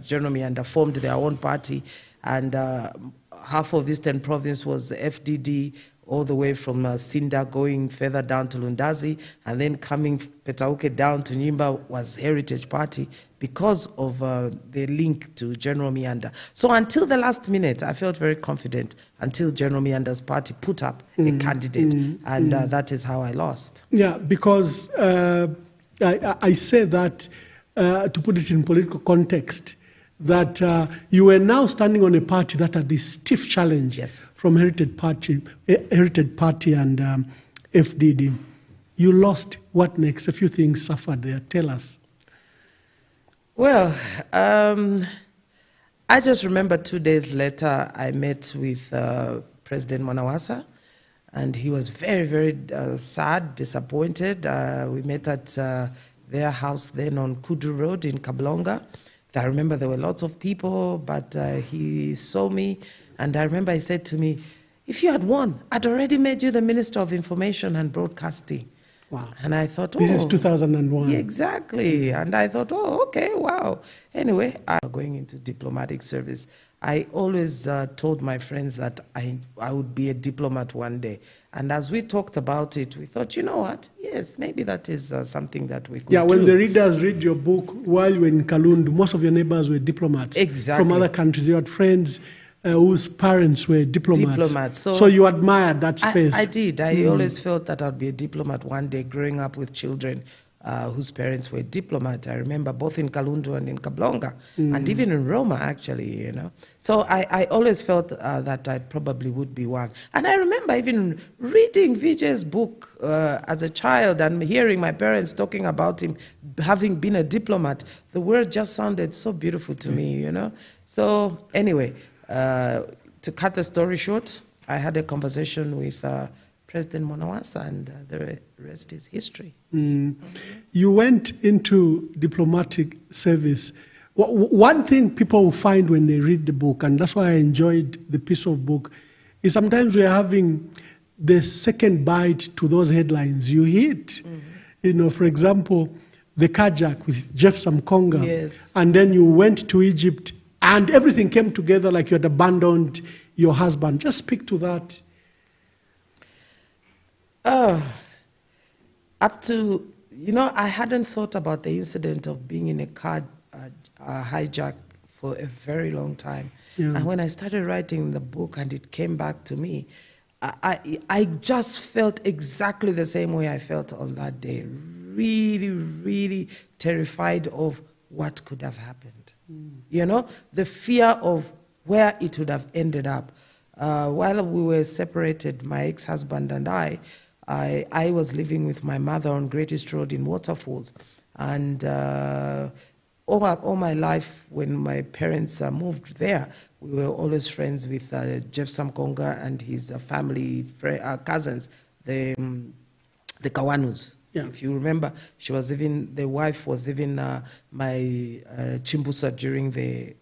General Mianda, formed their own party, and half of Eastern Province was FDD, all the way from Sinda going further down to Lundazi, and then coming Petauke down to Nyimba was Heritage Party because of the link to General Mianda. So until the last minute, I felt very confident until General Mianda's party put up a candidate, and that is how I lost. Yeah, because I say that to put it in political context, that you were now standing on a party that had this stiff challenge from Heritage Party and FDD. You lost. What next? A few things suffered there. Tell us. Well, I just remember 2 days later, I met with President Mwanawasa, and he was very, very sad, disappointed. We met at their house then on Kudu Road in Kablonga. I remember there were lots of people, but he saw me, and I remember he said to me, if you had won, I'd already made you the Minister of Information and Broadcasting. Wow. And I thought, this is 2001. Yeah, exactly. And I thought, oh, okay, wow. Anyway, I'm going into diplomatic service. I always told my friends that I would be a diplomat one day. And as we talked about it, we thought, you know what? Yes, maybe that is something that we could do. Yeah, when the readers read your book while you were in Kalundu, most of your neighbors were diplomats. Exactly. From other countries. You had friends whose parents were diplomats. So you admired that space. I did. I always felt that I'd be a diplomat one day, growing up with children whose parents were diplomat. I remember both in Kalundu and in Kablonga, and even in Roma, actually, you know. So I always felt that I probably would be one. And I remember even reading Vijay's book as a child and hearing my parents talking about him having been a diplomat. The word just sounded so beautiful to me, you know. So anyway, to cut the story short, I had a conversation with President Mwanawasa, and the rest is history. You went into diplomatic service. One thing people will find when they read the book, and that's why I enjoyed the piece of book, is sometimes we're having the second bite to those headlines you hit. You know, for example, the carjack with Jeff Samkonga. Yes. And then you went to Egypt, and everything came together like you had abandoned your husband. Just speak to that. Up to, you know, I hadn't thought about the incident of being in a car hijack for a very long time. Yeah. And when I started writing the book and it came back to me, I just felt exactly the same way I felt on that day. Really, really terrified of what could have happened. You know, the fear of where it would have ended up. While we were separated, my ex-husband and I was living with my mother on Great East Road in Waterfalls. And all my life, when my parents moved there, we were always friends with Jeff Samkonga and his family cousins, the Kawanus. Yeah. If you remember, the wife was even my chimbusa during the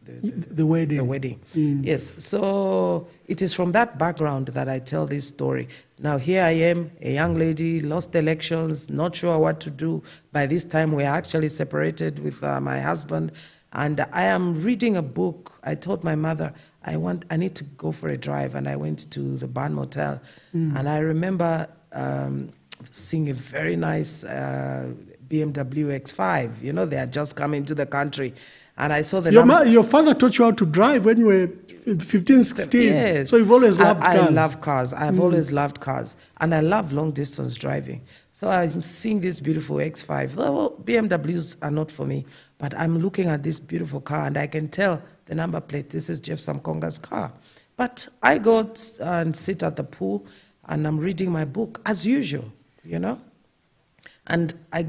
wedding. The wedding. Yes. So it is from that background that I tell this story. Now here I am, a young lady, lost elections, not sure what to do. By this time, we're actually separated with my husband, and I am reading a book. I told my mother, I need to go for a drive, and I went to the Barn Motel, and I remember seeing a very nice BMW X5. You know, they had just come into the country. And I saw the Your father taught you how to drive when you were 15, 16. Yes. So you've always loved cars. I love cars. I've always loved cars. And I love long-distance driving. So I'm seeing this beautiful X5. Well, BMWs are not for me. But I'm looking at this beautiful car, and I can tell the number plate. This is Jeff Samkonga's car. But I go and sit at the pool, and I'm reading my book, as usual, you know. And a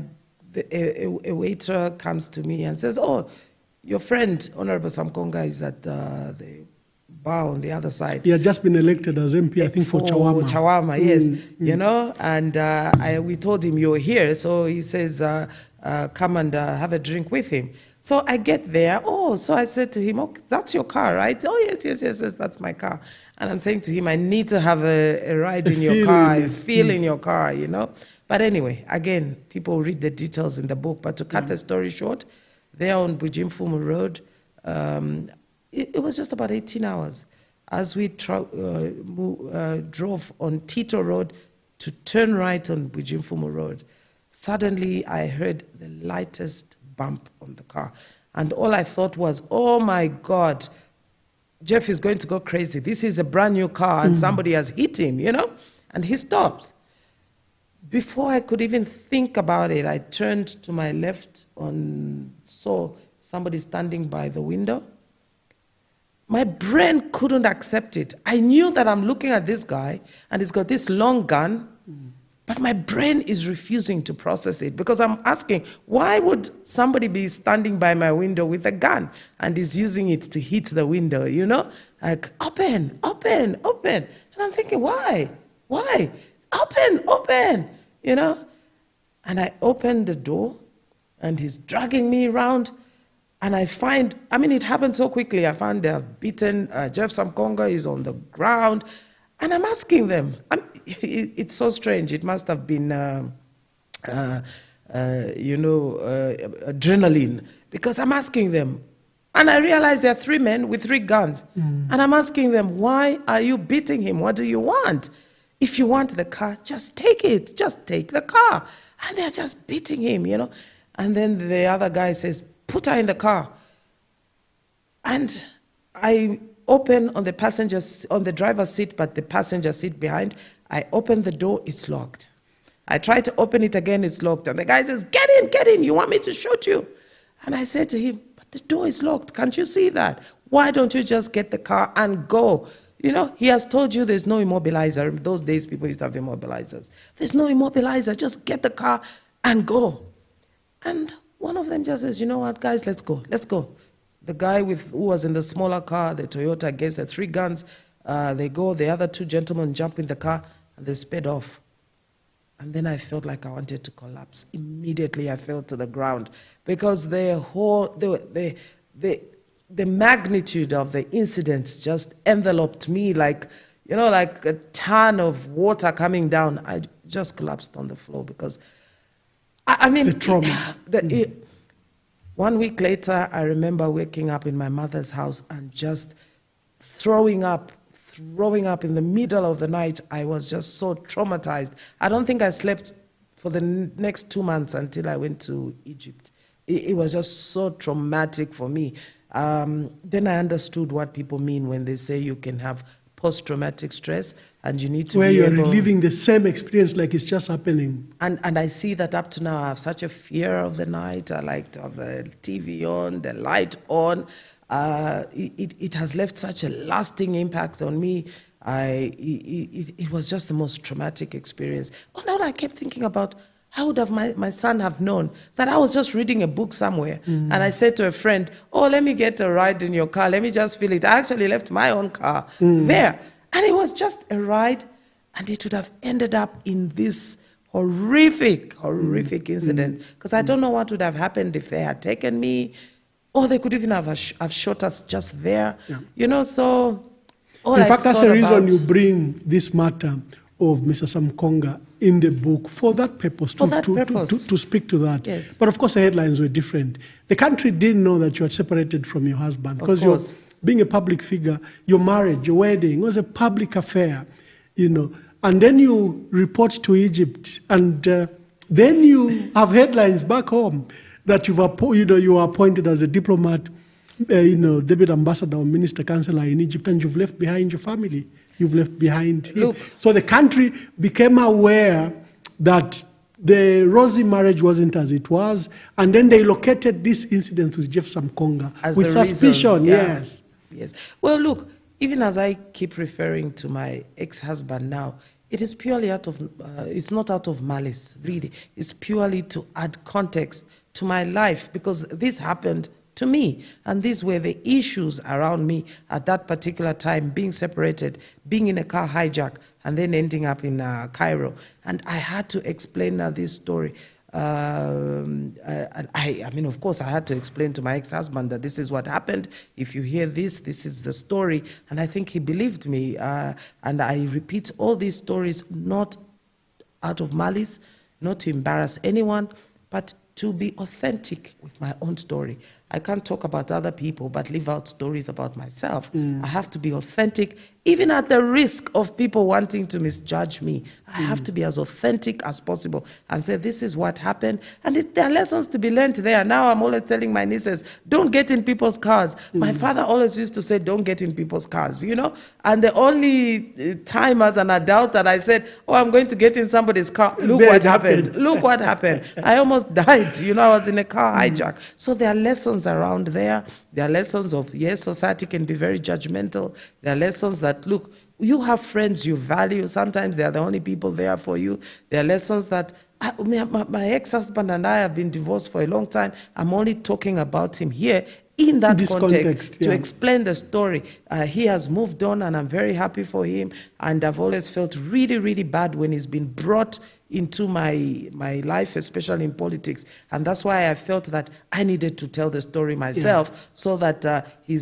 waiter comes to me and says, oh, your friend, Honorable Samkonga, is at the bar on the other side. He had just been elected as MP, I think, for Chawama. Chawama, yes. You know, and we told him you were here, so he says, come and have a drink with him. So I get there. Oh, so I said to him, okay, that's your car, right? Oh, yes, that's my car. And I'm saying to him, I need to have a ride in your car, a feel in your car, you know. But anyway, again, people read the details in the book. But to cut the story short, there on Bujimfumu Road, it was just about 18 hours as we drove on Tito Road to turn right on Bujimfumu Road. Suddenly, I heard the lightest bump on the car. And all I thought was, oh, my God, Jeff is going to go crazy. This is a brand new car, and somebody has hit him, you know? And he stops. Before I could even think about it, I turned to my left and saw somebody standing by the window. My brain couldn't accept it. I knew that I'm looking at this guy, and he's got this long gun, but my brain is refusing to process it because I'm asking, why would somebody be standing by my window with a gun and is using it to hit the window, you know? Like, open, open, open. And I'm thinking, why? Why? Open, open, you know? And I opened the door, and he's dragging me around, and I find, I mean, it happened so quickly. I found they have beaten Jeff Samkonga is on the ground, and I'm asking them. It's so strange. It must have been, adrenaline, because I'm asking them. And I realize there are 3 men with 3 guns. And I'm asking them, why are you beating him? What do you want? If you want the car, just take it. Just take the car. And they're just beating him, you know. And then the other guy says, put her in the car. And I open on the driver's seat, but the passenger seat behind. I open the door, it's locked. I try to open it again, it's locked. And the guy says, get in, you want me to shoot you? And I said to him, but the door is locked, can't you see that? Why don't you just get the car and go? You know, he has told you there's no immobilizer. In those days, people used to have immobilizers. There's no immobilizer, just get the car and go. And one of them just says, you know what, guys, let's go. The guy who was in the smaller car, the Toyota, I guess, the 3 guns, they go, the other 2 gentlemen jump in the car, and they sped off. And then I felt like I wanted to collapse. Immediately I fell to the ground because the magnitude of the incident just enveloped me like, you know, like a ton of water coming down. I just collapsed on the floor because, I mean, the trauma. 1 week later, I remember waking up in my mother's house and just throwing up in the middle of the night. I was just so traumatized. I don't think I slept for the next 2 months until I went to Egypt. It was just so traumatic for me. Then I understood what people mean when they say you can have post-traumatic stress and you need to where be you're able, reliving the same experience like it's just happening. And I see that up to now I have such a fear of the night. I like to have the TV on, the light on. It has left such a lasting impact on me. It was just the most traumatic experience. Oh, now I kept thinking about how would have my son have known that I was just reading a book somewhere. And I said to a friend, oh, let me get a ride in your car. Let me just feel it. I actually left my own car there. And it was just a ride. And it would have ended up in this horrific incident, because I don't know what would have happened if they had taken me, or they could even have shot us just there. Yeah. You know, so in fact, that's the reason you bring this matter of Mr. Sam Konga in the book for that purpose, to speak to that. Yes. But of course, the headlines were different. The country didn't know that you had separated from your husband, because you're being a public figure. Your marriage, your wedding was a public affair, you know. And then you report to Egypt, and then you have headlines back home that you are appointed as a diplomat, Deputy Ambassador or Minister Counselor in Egypt, and you've left behind your family. You've left behind him. So the country became aware that the rosy marriage wasn't as it was, and then they located this incident with Jeff Sam Konga with suspicion. Yes. Yes. Well, look, even as I keep referring to my ex-husband now, it is purely it's not out of malice, really. It's purely to add context to my life, because this happened to me, and these were the issues around me at that particular time, being separated, being in a car hijack, and then ending up in Cairo. And I had to explain this story. I mean, of course, I had to explain to my ex-husband that this is what happened. If you hear this, this is the story. And I think he believed me. And I repeat all these stories not out of malice, not to embarrass anyone, but to be authentic with my own story. I can't talk about other people, but leave out stories about myself. I have to be authentic, even at the risk of people wanting to misjudge me. I have to be as authentic as possible and say, this is what happened. And there are lessons to be learned there. Now I'm always telling my nieces, don't get in people's cars. My father always used to say, don't get in people's cars, you know? And the only time as an adult that I said, oh, I'm going to get in somebody's car, look what happened. Look what happened. I almost died, you know, I was in a car hijack. So there are lessons around there. There are lessons of, yes, society can be very judgmental. There are lessons that, look, you have friends you value. Sometimes they are the only people there for you. There are lessons that, my ex-husband and I have been divorced for a long time. I'm only talking about him here in that context to explain the story. He has moved on, and I'm very happy for him. And I've always felt really, really bad when he's been brought into my life, especially in politics. And that's why I felt that I needed to tell the story myself, so that he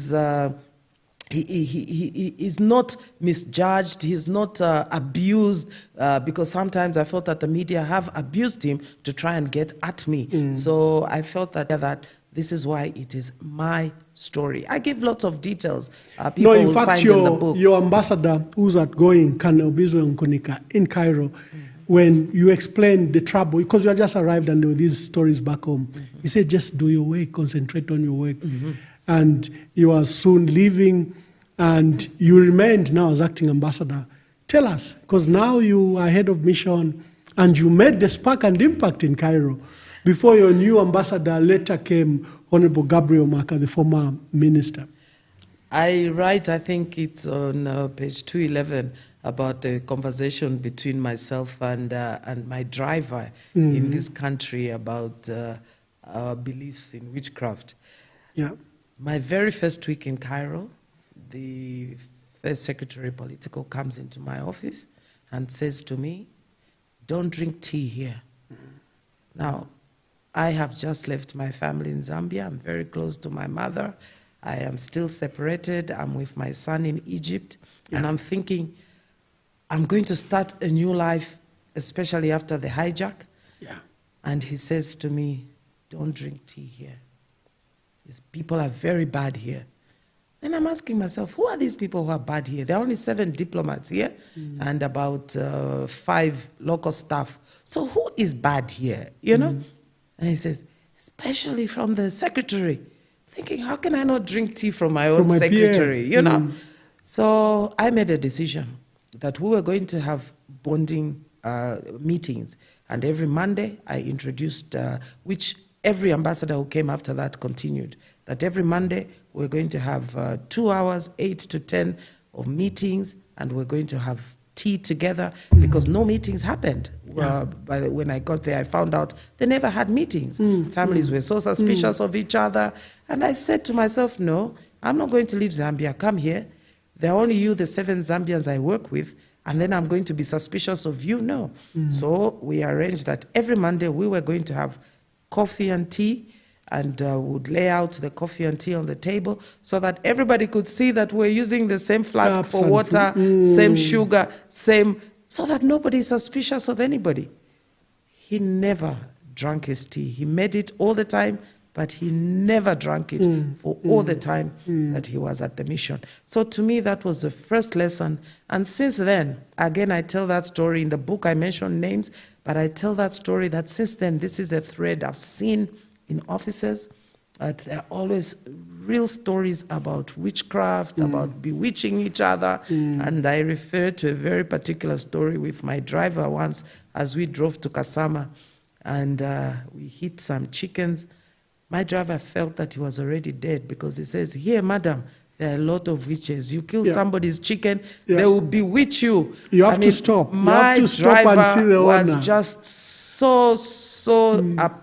is not misjudged, he's not abused, because sometimes I felt that the media have abused him to try and get at me. So I felt that this is why it is my story. I give lots of details. People in will fact, find in the book. Your ambassador, who's outgoing, Colonel Bizwe Nkunika, in Cairo, when you explained the trouble, because you had just arrived and there were these stories back home, he said, just do your work, concentrate on your work. And you are soon leaving, and you remained now as acting ambassador. Tell us, because now you are head of mission, and you made the spark and impact in Cairo. Before your new ambassador later came, Honorable Gabriel Maka, the former minister. I write, I think it's on page 211, about a conversation between myself and my driver in this country about our beliefs in witchcraft. Yeah. My very first week in Cairo, the first secretary political comes into my office and says to me, don't drink tea here. Now, I have just left my family in Zambia. I'm very close to my mother. I am still separated. I'm with my son in Egypt. And I'm thinking, I'm going to start a new life, especially after the hijack. And he says to me, don't drink tea here. These people are very bad here. And I'm asking myself, who are these people who are bad here? There are only 7 diplomats here and about 5 local staff. So who is bad here, you know? And he says, especially from the secretary. Thinking, how can I not drink tea from my own secretary, you know? So I made a decision that we were going to have bonding meetings. And every Monday I introduced, which every ambassador who came after that continued, that every Monday we're going to have 2 hours, 8 to 10 of meetings, and we're going to have tea together, because no meetings happened. When I got there, I found out they never had meetings. Families were so suspicious of each other. And I said to myself, no, I'm not going to leave Zambia. Come here. There are only you, the 7 Zambians I work with, and then I'm going to be suspicious of you? No. So we arranged that every Monday we were going to have coffee and tea, and would lay out the coffee and tea on the table so that everybody could see that we're using the same flask Cups for and water, food. same sugar, so that nobody is suspicious of anybody. He never drank his tea. He made it all the time, but he never drank it for all the time that he was at the mission. So to me, that was the first lesson. And since then, again, I tell that story. In the book, I mention names, but I tell that story that since then, this is a thread I've seen in offices. There are always real stories about witchcraft, about bewitching each other. And I refer to a very particular story with my driver once as we drove to Kasama, and we hit some chickens. My driver felt that he was already dead because he says, "Here, madam, there are a lot of witches. You kill somebody's chicken, they will bewitch you." You have to stop. You My have to stop and see the was owner. just so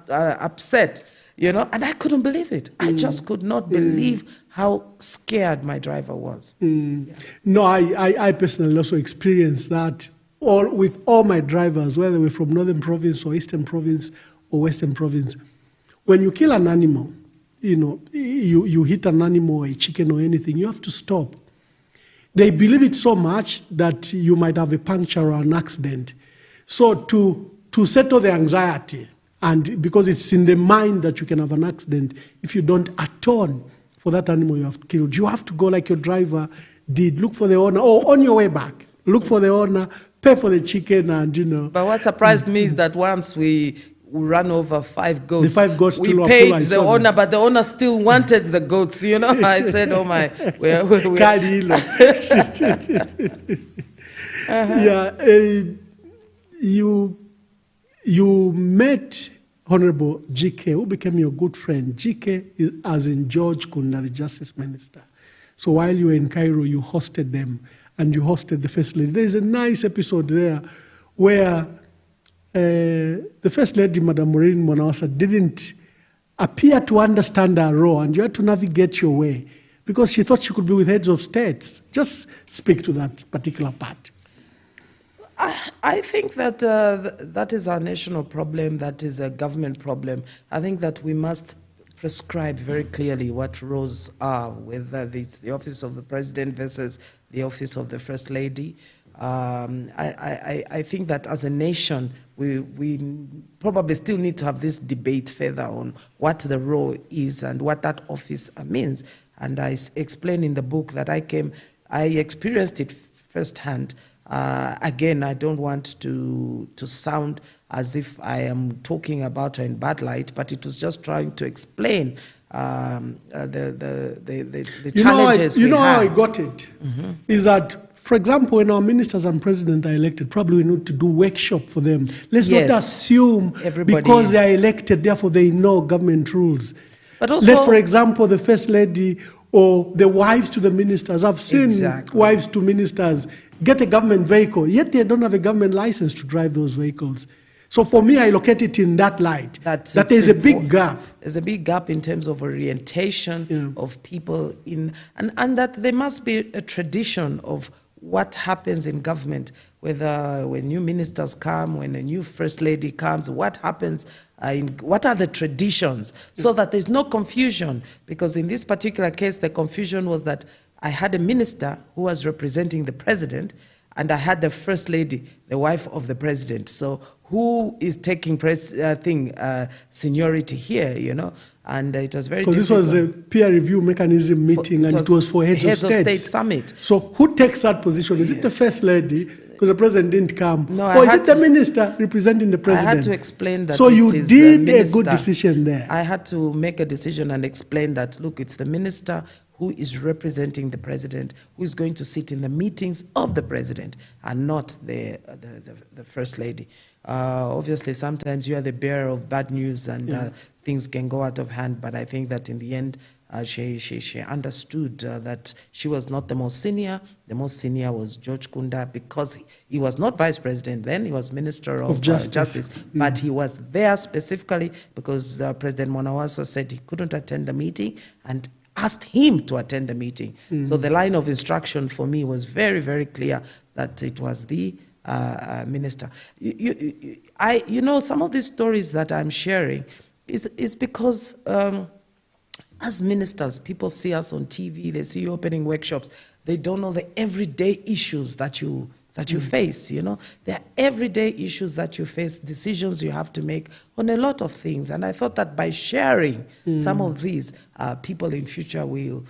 upset, you know, and I couldn't believe it. I just could not believe how scared my driver was. No, I personally also experienced that with all my drivers, whether we're from Northern Province or Eastern Province or Western Province. When you kill an animal, you know, you hit an animal, a chicken or anything, you have to stop. They believe it so much that you might have a puncture or an accident. So to settle the anxiety, and because it's in the mind that you can have an accident, if you don't atone for that animal you have killed, you have to go like your driver did, look for the owner, or on your way back, look for the owner, pay for the chicken, and you know. But what surprised me is that once we ran over 5 goats. The 5 goats we still paid are the owner, but the owner still wanted the goats, you know. I said, oh my. You met Honorable GK, who became your good friend. GK is, as in George Kunda, the Justice Minister. So while you were in Cairo, you hosted them, and you hosted the First Lady. There's a nice episode there where the First Lady, Madam Maureen Mwanawasa, didn't appear to understand her role, and you had to navigate your way because she thought she could be with heads of states. Just speak to that particular part. I think that that is our national problem, that is a government problem. I think that we must prescribe very clearly what roles are, whether it's the office of the president versus the office of the First Lady. I think that as a nation, we probably still need to have this debate further on what the role is and what that office means. And I explain in the book that I experienced it firsthand. Again, I don't want to sound as if I am talking about her in bad light, but it was just trying to explain the challenges we had. You know how I got it? Is that, for example, when our ministers and president are elected, probably we need to do workshop for them. Let's not assume because they are elected, therefore they know government rules. But also, let, for example, the First Lady or the wives to the ministers. I've seen wives to ministers get a government vehicle, yet they don't have a government license to drive those vehicles. So for me, I locate it in that light, that there's a big gap. There's a big gap in terms of orientation of people, and that there must be a tradition of what happens in government, whether when new ministers come, when a new First Lady comes, what happens, what are the traditions, so that there's no confusion. Because in this particular case, the confusion was that I had a minister who was representing the president, and I had the First Lady, the wife of the president. So who is taking seniority here, you know? And it was very difficult. Because this was a peer review mechanism meeting, and it was for heads of state summit. So who takes that position? Is it the First Lady, because the president didn't come? No, or is it the minister representing the president? I had to explain that. So you did a good decision there. I had to make a decision and explain that, look, it's the minister who is representing the president, who is going to sit in the meetings of the president, and not the First Lady. Obviously, sometimes you are the bearer of bad news, and things can go out of hand, but I think that in the end, she understood that she was not the most senior. The most senior was George Kunda, because he was not vice president then, he was Minister of Justice. But he was there specifically because President Mwanawasa said he couldn't attend the meeting, and asked him to attend the meeting. So the line of instruction for me was very, very clear that it was the minister. You know, some of these stories that I'm sharing is because as ministers, people see us on TV, they see you opening workshops, they don't know the everyday issues that you face, you know. There are everyday issues that you face, decisions you have to make on a lot of things. And I thought that by sharing some of these, people in future will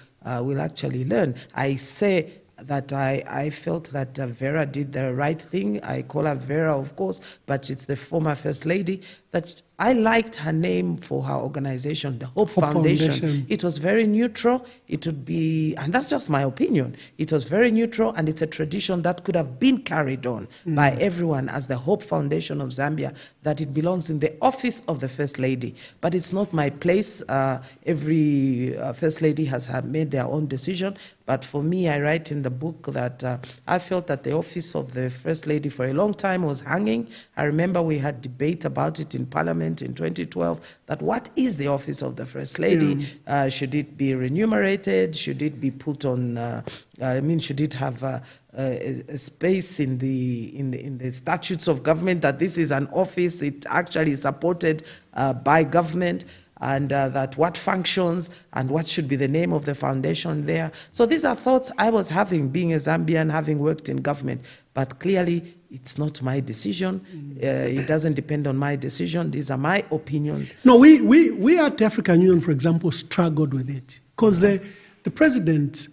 actually learn. I say that I felt that Vera did the right thing. I call her Vera, of course, but it's the former First Lady. That I liked her name for her organization, the Hope Foundation. It was very neutral. It would be, and that's just my opinion, it was very neutral, and it's a tradition that could have been carried on by everyone as the Hope Foundation of Zambia, that it belongs in the office of the First Lady. But it's not my place. Every First Lady has made their own decision. But for me, I write in the book that I felt that the office of the First Lady for a long time was hanging. I remember we had debate about it in Parliament in 2012, that what is the office of the First Lady? Should it be remunerated? Should it be put on, should it have a space in the statutes of government that this is an office, it actually is supported by government? And that what functions and what should be the name of the foundation there. So these are thoughts I was having, being a Zambian, having worked in government. But clearly, it's not my decision. It doesn't depend on my decision. These are my opinions. No, we at the African Union, for example, struggled with it. Because the presidents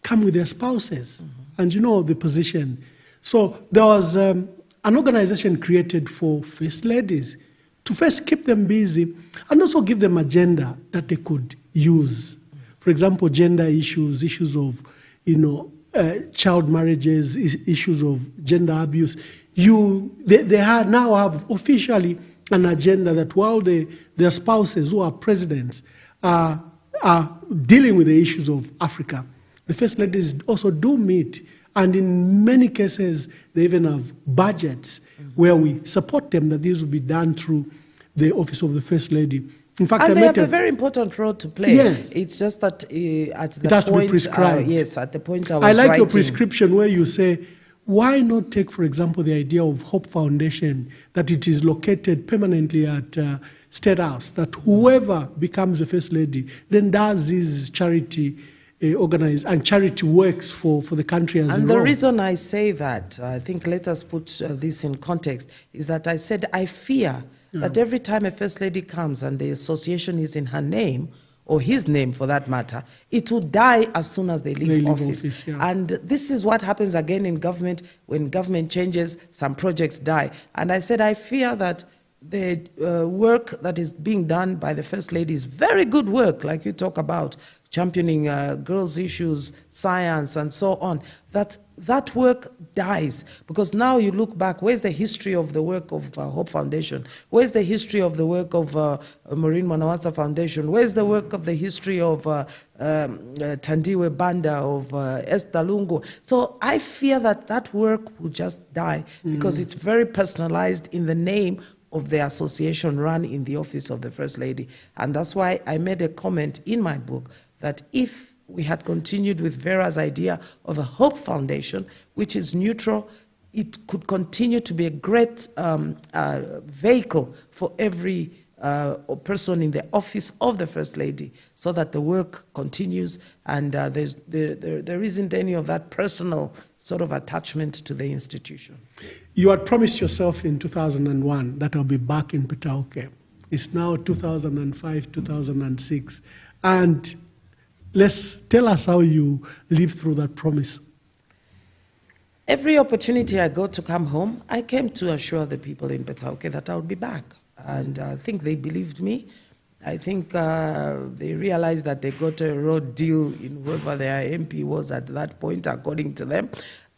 come with their spouses. And you know the position. So there was an organization created for First Ladies to first keep them busy and also give them agenda that they could use. For example, gender issues, issues of, child marriages, issues of gender abuse. They now have officially an agenda that while their spouses who are presidents are dealing with the issues of Africa, the First Ladies also do meet. And in many cases, they even have budgets where we support them, that this will be done through the office of the First Lady. In fact, and they have a very important role to play. Yes. It's just that at the it has point, to be prescribed. Yes, at the point I was I like writing. your prescription where you say, why not take, for example, the idea of Hope Foundation, that it is located permanently at State House, that whoever becomes the First Lady then does this charity organized, and charity works for the country as a whole. And the reason I say that, I think let us put this in context, is that I said I fear that every time a First Lady comes and the association is in her name, or his name for that matter, it will die as soon as they leave office. And this is what happens again in government. When government changes, some projects die. And I said I fear that the work that is being done by the First Lady is very good work, like you talk about, championing girls' issues, science, and so on, that work dies. Because now you look back, where's the history of the work of Hope Foundation? Where's the history of the work of Maureen Mwanawasa Foundation? Where's the work of the history of Tandiwe Banda, of Esther Lungu? So I fear that work will just die because it's very personalized in the name of the association run in the office of the First Lady. And that's why I made a comment in my book that if we had continued with Vera's idea of a Hope Foundation, which is neutral, it could continue to be a great vehicle for every person in the office of the First Lady, so that the work continues and there isn't any of that personal sort of attachment to the institution. You had promised yourself in 2001 that I'll be back in Petauke. It's now 2005, 2006. And tell us how you lived through that promise. Every opportunity I got to come home, I came to assure the people in Petauke that I would be back. And I think they believed me. I think they realized that they got a road deal in whoever their MP was at that point, according to them.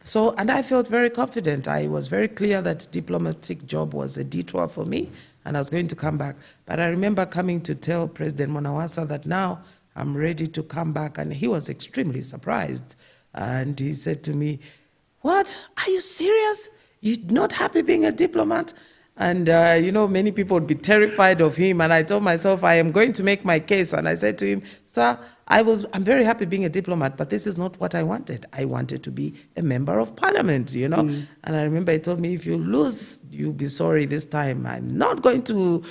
So, and I felt very confident. I was very clear that diplomatic job was a detour for me, and I was going to come back. But I remember coming to tell President Mwanawasa that now I'm ready to come back, and he was extremely surprised. And he said to me, "What? Are you serious? You're not happy being a diplomat?" And, many people would be terrified of him. And I told myself, I am going to make my case. And I said to him, sir, I'm very happy being a diplomat, but this is not what I wanted. I wanted to be a member of parliament, you know. And I remember he told me, if you lose, you'll be sorry this time. I'm not going to,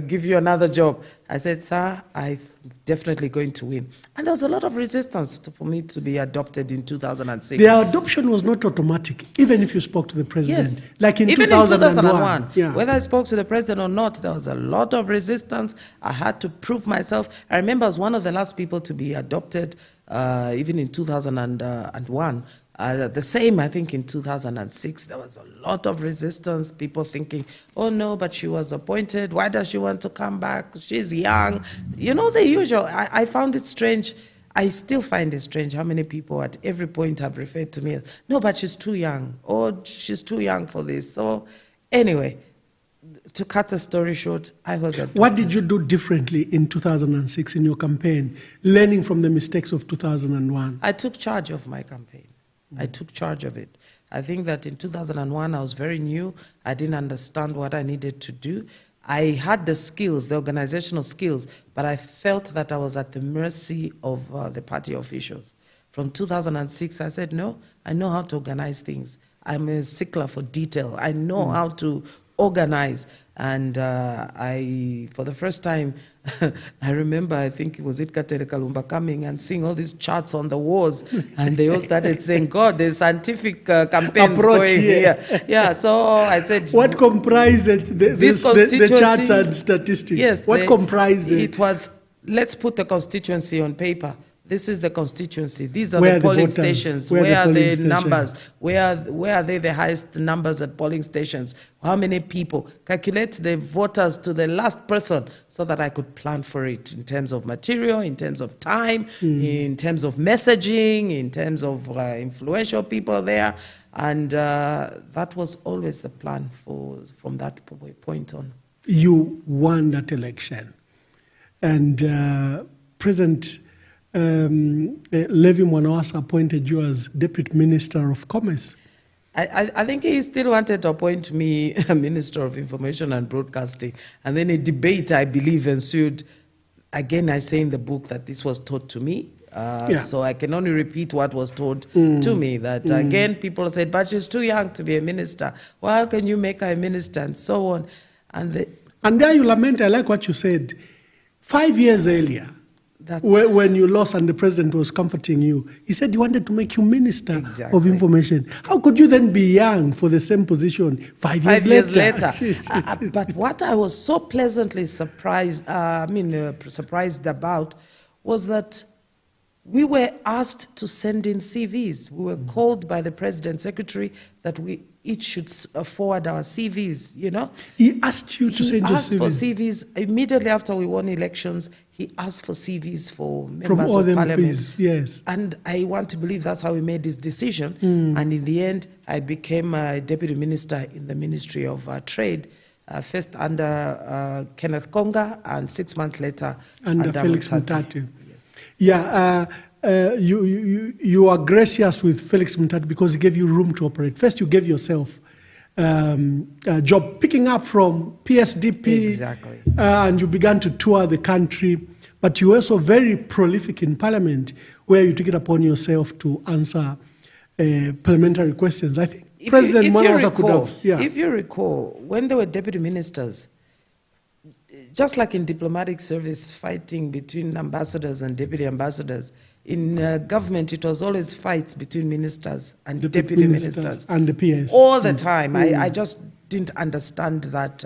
give you another job. I said, sir, I'm definitely going to win. And there was a lot of resistance for me to be adopted in 2006. The adoption was not automatic, even if you spoke to the president. Yes. Like in Even 2001. in 2001. Whether I spoke to the president or not, there was a lot of resistance. I had to prove myself. I remember I was one of the last people to be adopted, even in 2001. The same, I think, in 2006, there was a lot of resistance, people thinking, oh no, but she was appointed, why does she want to come back? She's young. You know, the usual. I found it strange. I still find it strange how many people at every point have referred to me as, no, but she's too young, or she's too young for this. So anyway, to cut the story short, I was adopted. What did you do differently in 2006 in your campaign, learning from the mistakes of 2001? I took charge of my campaign. I took charge of it. I think that in 2001, I was very new. I didn't understand what I needed to do. I had the skills, the organizational skills, but I felt that I was at the mercy of the party officials. From 2006, I said, no, I know how to organize things. I'm a stickler for detail. I know how to organize. And for the first time, I remember, I think it was Katere Kalumba coming and seeing all these charts on the walls. And they all started saying, God, there's scientific campaigns going here. Yeah, so I said... What comprised the charts and statistics? Yes. What comprised it? It was, let's put the constituency on paper. This is the constituency. These are the polling stations. Where are the numbers? Where are they the highest numbers at polling stations? How many people? Calculate the voters to the last person so that I could plan for it in terms of material, in terms of time, in terms of messaging, in terms of influential people there. And that was always the plan from that point on. You won that election. And President Levi Mwanawasa appointed you as Deputy Minister of Commerce. I think he still wanted to appoint me a Minister of Information and Broadcasting. And then a debate, I believe, ensued. Again, I say in the book that this was taught to me. So I can only repeat what was told to me. That again, people said, but she's too young to be a minister. Well, how can you make her a minister? And so on. And there you lament, I like what you said. 5 years earlier, when you lost and the president was comforting you, he said he wanted to make you Minister of Information. How could you then be young for the same position 5 years later? But what I was so pleasantly surprised, surprised about was that we were asked to send in CVs. We were called by the president's secretary that we each should forward our CVs, you know. He asked you to send your CVs? He asked for CVs. Immediately after we won elections, he asked for CVs for members of parliament. MPs, yes. And I want to believe that's how he made his decision. And in the end, I became a deputy minister in the Ministry of Trade, first under Kenneth Konga, and 6 months later under Felix Mutati. Mutati. Yeah, you are gracious with Felix Mutati because he gave you room to operate. First, you gave yourself a job picking up from PSDP. Exactly. And you began to tour the country. But you were also very prolific in Parliament, where you took it upon yourself to answer parliamentary questions. I think President Mwanawasa could have. Yeah. If you recall, when there were deputy ministers, just like in diplomatic service, fighting between ambassadors and deputy ambassadors, in government it was always fights between ministers and deputy ministers. And the PS. All the time. I just didn't understand that.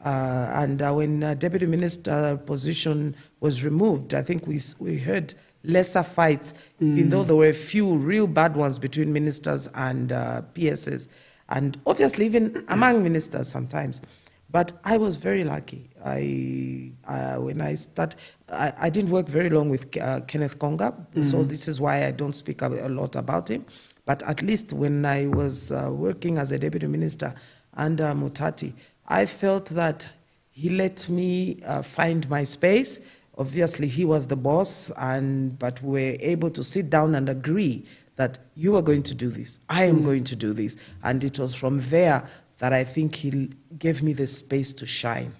And when deputy minister position was removed, I think we heard lesser fights, even though there were a few real bad ones between ministers and PSs. And obviously even among ministers sometimes. But I was very lucky. When I started, I didn't work very long with Kenneth Konga, so this is why I don't speak a lot about him. But at least when I was working as a deputy minister under Mutati, I felt that he let me find my space. Obviously, he was the boss, but we were able to sit down and agree that you are going to do this, I am going to do this. And it was from there that I think he gave me the space to shine.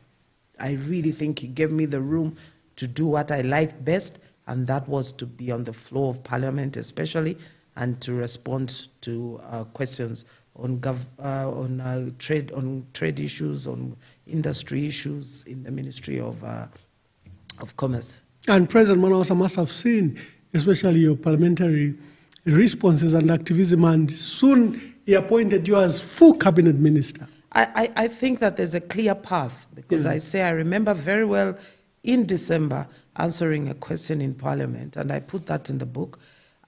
I really think he gave me the room to to do what I liked best, and that was to be on the floor of Parliament especially, and to respond to questions on trade issues, on industry issues in the Ministry of Commerce. And President Mwamba must have seen, especially your parliamentary responses and activism, and soon he appointed you as full cabinet minister. I think that there's a clear path, because I remember very well in December answering a question in Parliament, and I put that in the book.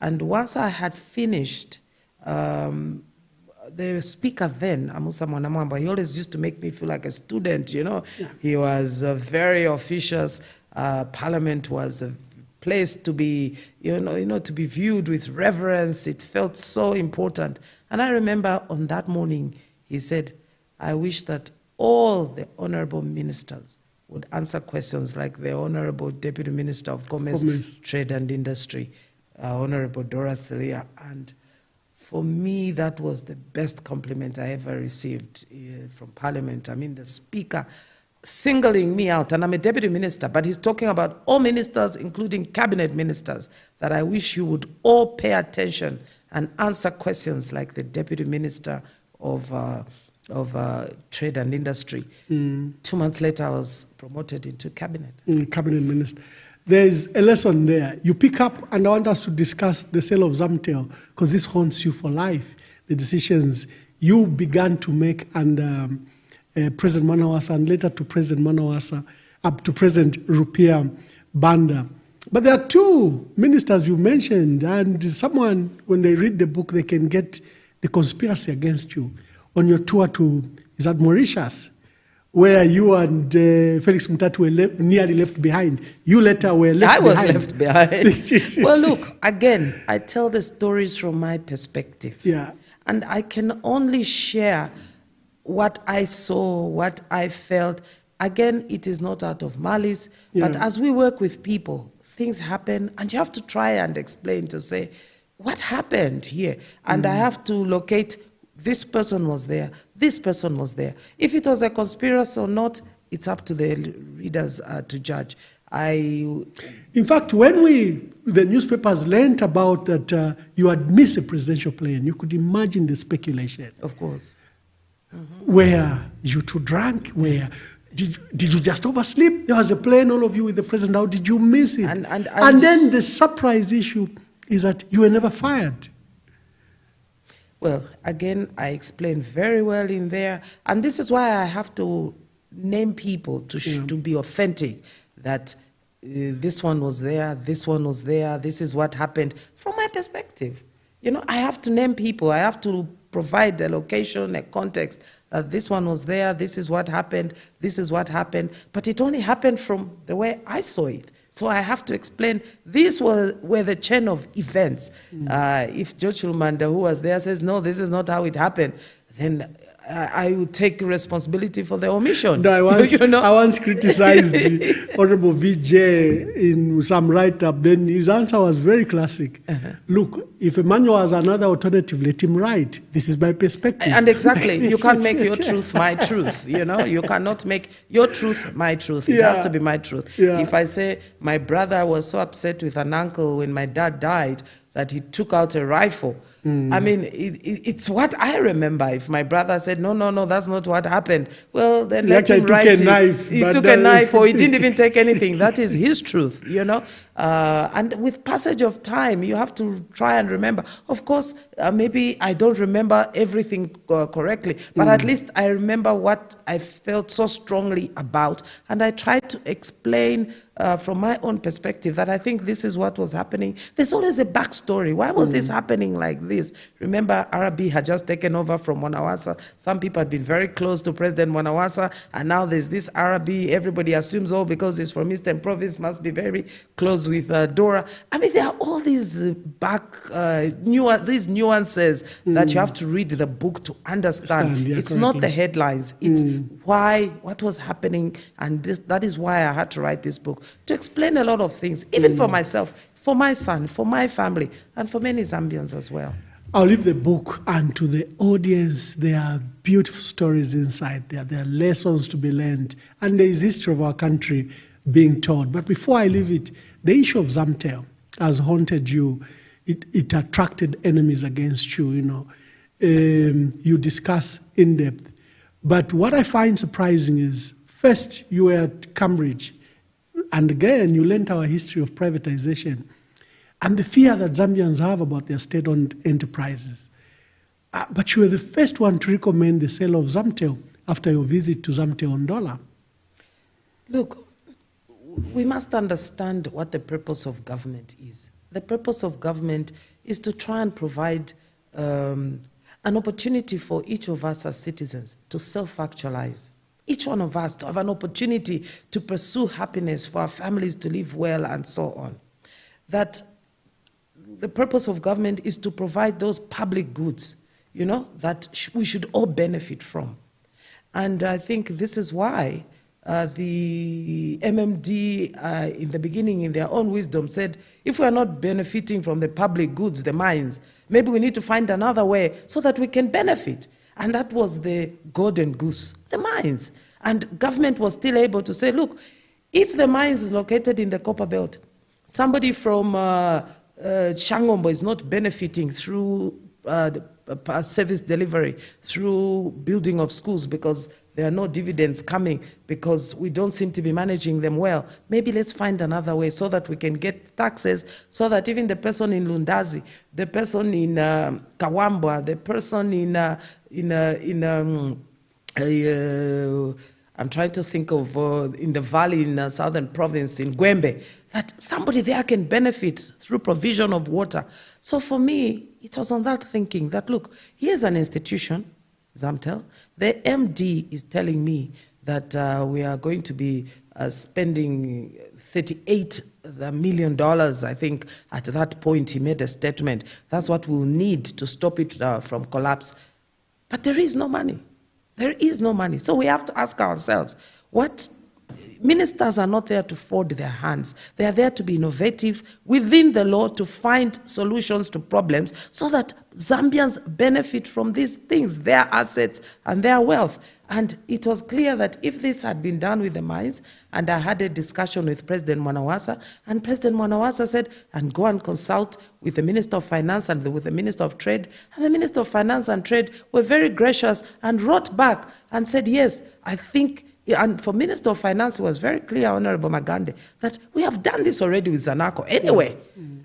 And once I had finished, the speaker then, Emmanuel Mwamba, he always used to make me feel like a student, you know. Yeah. He was very officious. Parliament was a place to be, to be viewed with reverence. It felt so important. And I remember on that morning, he said, I wish that all the honorable ministers would answer questions like the Honorable Deputy Minister of Commerce, Trade and Industry, Honorable Dora Siliya. And for me, that was the best compliment I ever received from Parliament. I mean, the Speaker singling me out, and I'm a Deputy Minister, but he's talking about all ministers, including Cabinet Ministers, that I wish you would all pay attention and answer questions like the Deputy Minister of Trade and Industry. 2 months later, I was promoted into Cabinet. Cabinet Minister. There's a lesson there. You pick up, and I want us to discuss the sale of Zamtel, because this haunts you for life, the decisions you began to make under President Mwamba, and later to President Mwamba, up to President Rupiah Banda. But there are two ministers you mentioned, and someone, when they read the book, they can get the conspiracy against you. On your tour to, is that Mauritius, where you and Felix Mutatu were nearly left behind. You later were left behind. I was left behind. Well, look, again, I tell the stories from my perspective. Yeah. And I can only share what I saw, what I felt. Again, it is not out of malice, but as we work with people, things happen, and you have to try and explain to say, what happened here? And I have to locate, this person was there, this person was there. If it was a conspiracy or not, it's up to the readers to judge. In fact, when the newspapers learned about that you had missed a presidential plane, you could imagine the speculation. Of course. Where you two drank, where did you just oversleep? There was a plane, all of you with the president. How did you miss it? And then the surprise issue is that you were never fired. Well, again, I explained very well in there, and this is why I have to name people to be authentic, that this one was there, this one was there, this is what happened. From my perspective, I have to name people, I have to provide a location, a context, that this one was there, this is what happened, but it only happened from the way I saw it. So I have to explain, these were the chain of events. If George Lumanda, who was there, says, no, this is not how it happened, then I would take responsibility for the omission. No, I once criticized Honorable VJ in some write-up. Then his answer was very classic. Look, if Emmanuel has another alternative, let him write. This is my perspective. And exactly, you can't make your truth my truth. You cannot make your truth my truth. It has to be my truth. Yeah. If I say my brother was so upset with an uncle when my dad died that he took out a rifle, I mean, it's what I remember. If my brother said, no, that's not what happened, well, then let him write it. He took a knife, or he didn't even take anything. That is his truth, And with passage of time, you have to try and remember. Of course, maybe I don't remember everything correctly, but at least I remember what I felt so strongly about, and I tried to explain from my own perspective that I think this is what was happening. There's always a backstory. Why was this happening like this? Remember, Arabi had just taken over from Mwamba. Some people had been very close to President Mwamba, and now there's this Arabi. Everybody assumes, because it's from Eastern Province, must be very close with Dora. I mean, there are all these these nuances that you have to read the book to understand. It's not the headlines. It's what was happening, and that is why I had to write this book, to explain a lot of things, even for myself, for my son, for my family, and for many Zambians as well. I'll leave the book, and to the audience, there are beautiful stories inside there. There are lessons to be learned, and there is history of our country being taught. But before I leave it, the issue of Zamtel has haunted you. It attracted enemies against you, you know. You discuss in depth. But what I find surprising is, first, you were at Cambridge, and again, you learned our history of privatization and the fear that Zambians have about their state-owned enterprises. But you were the first one to recommend the sale of Zamtel after your visit to Zamtel on Dollar. Look, we must understand what the purpose of government is. The purpose of government is to try and provide an opportunity for each of us as citizens to self-actualize. Each one of us to have an opportunity to pursue happiness, for our families to live well, and so on. That the purpose of government is to provide those public goods, you know, that we should all benefit from. And I think this is why the MMD, in the beginning, in their own wisdom, said, if we are not benefiting from the public goods, the mines, maybe we need to find another way so that we can benefit. And that was the golden goose, the mines. And government was still able to say, look, if the mines is located in the copper belt, somebody from Shangombo is not benefiting through service delivery, through building of schools, because there are no dividends coming, because we don't seem to be managing them well. Maybe let's find another way so that we can get taxes, so that even the person in Lundazi, the person in Kawambwa, the person I'm trying to think of in the valley in southern province, in Gwembe, that somebody there can benefit through provision of water. So for me, it was on that thinking that, look, here's an institution, Zamtel. The MD is telling me that we are going to be spending $38 million, I think. At that point, he made a statement. That's what we'll need to stop it from collapse. But there is no money. There is no money. So we have to ask ourselves, what ministers are not there to fold their hands. They are there to be innovative within the law, to find solutions to problems so that Zambians benefit from these things, their assets and their wealth. And it was clear that if this had been done with the mines, and I had a discussion with President Mwanawasa, and President Mwanawasa said, and go and consult with the Minister of Finance and with the Minister of Trade, and the Minister of Finance and Trade were very gracious and wrote back and said, yes, I think. And for Minister of Finance, it was very clear, Honorable Magande, that we have done this already with Zanaco anyway.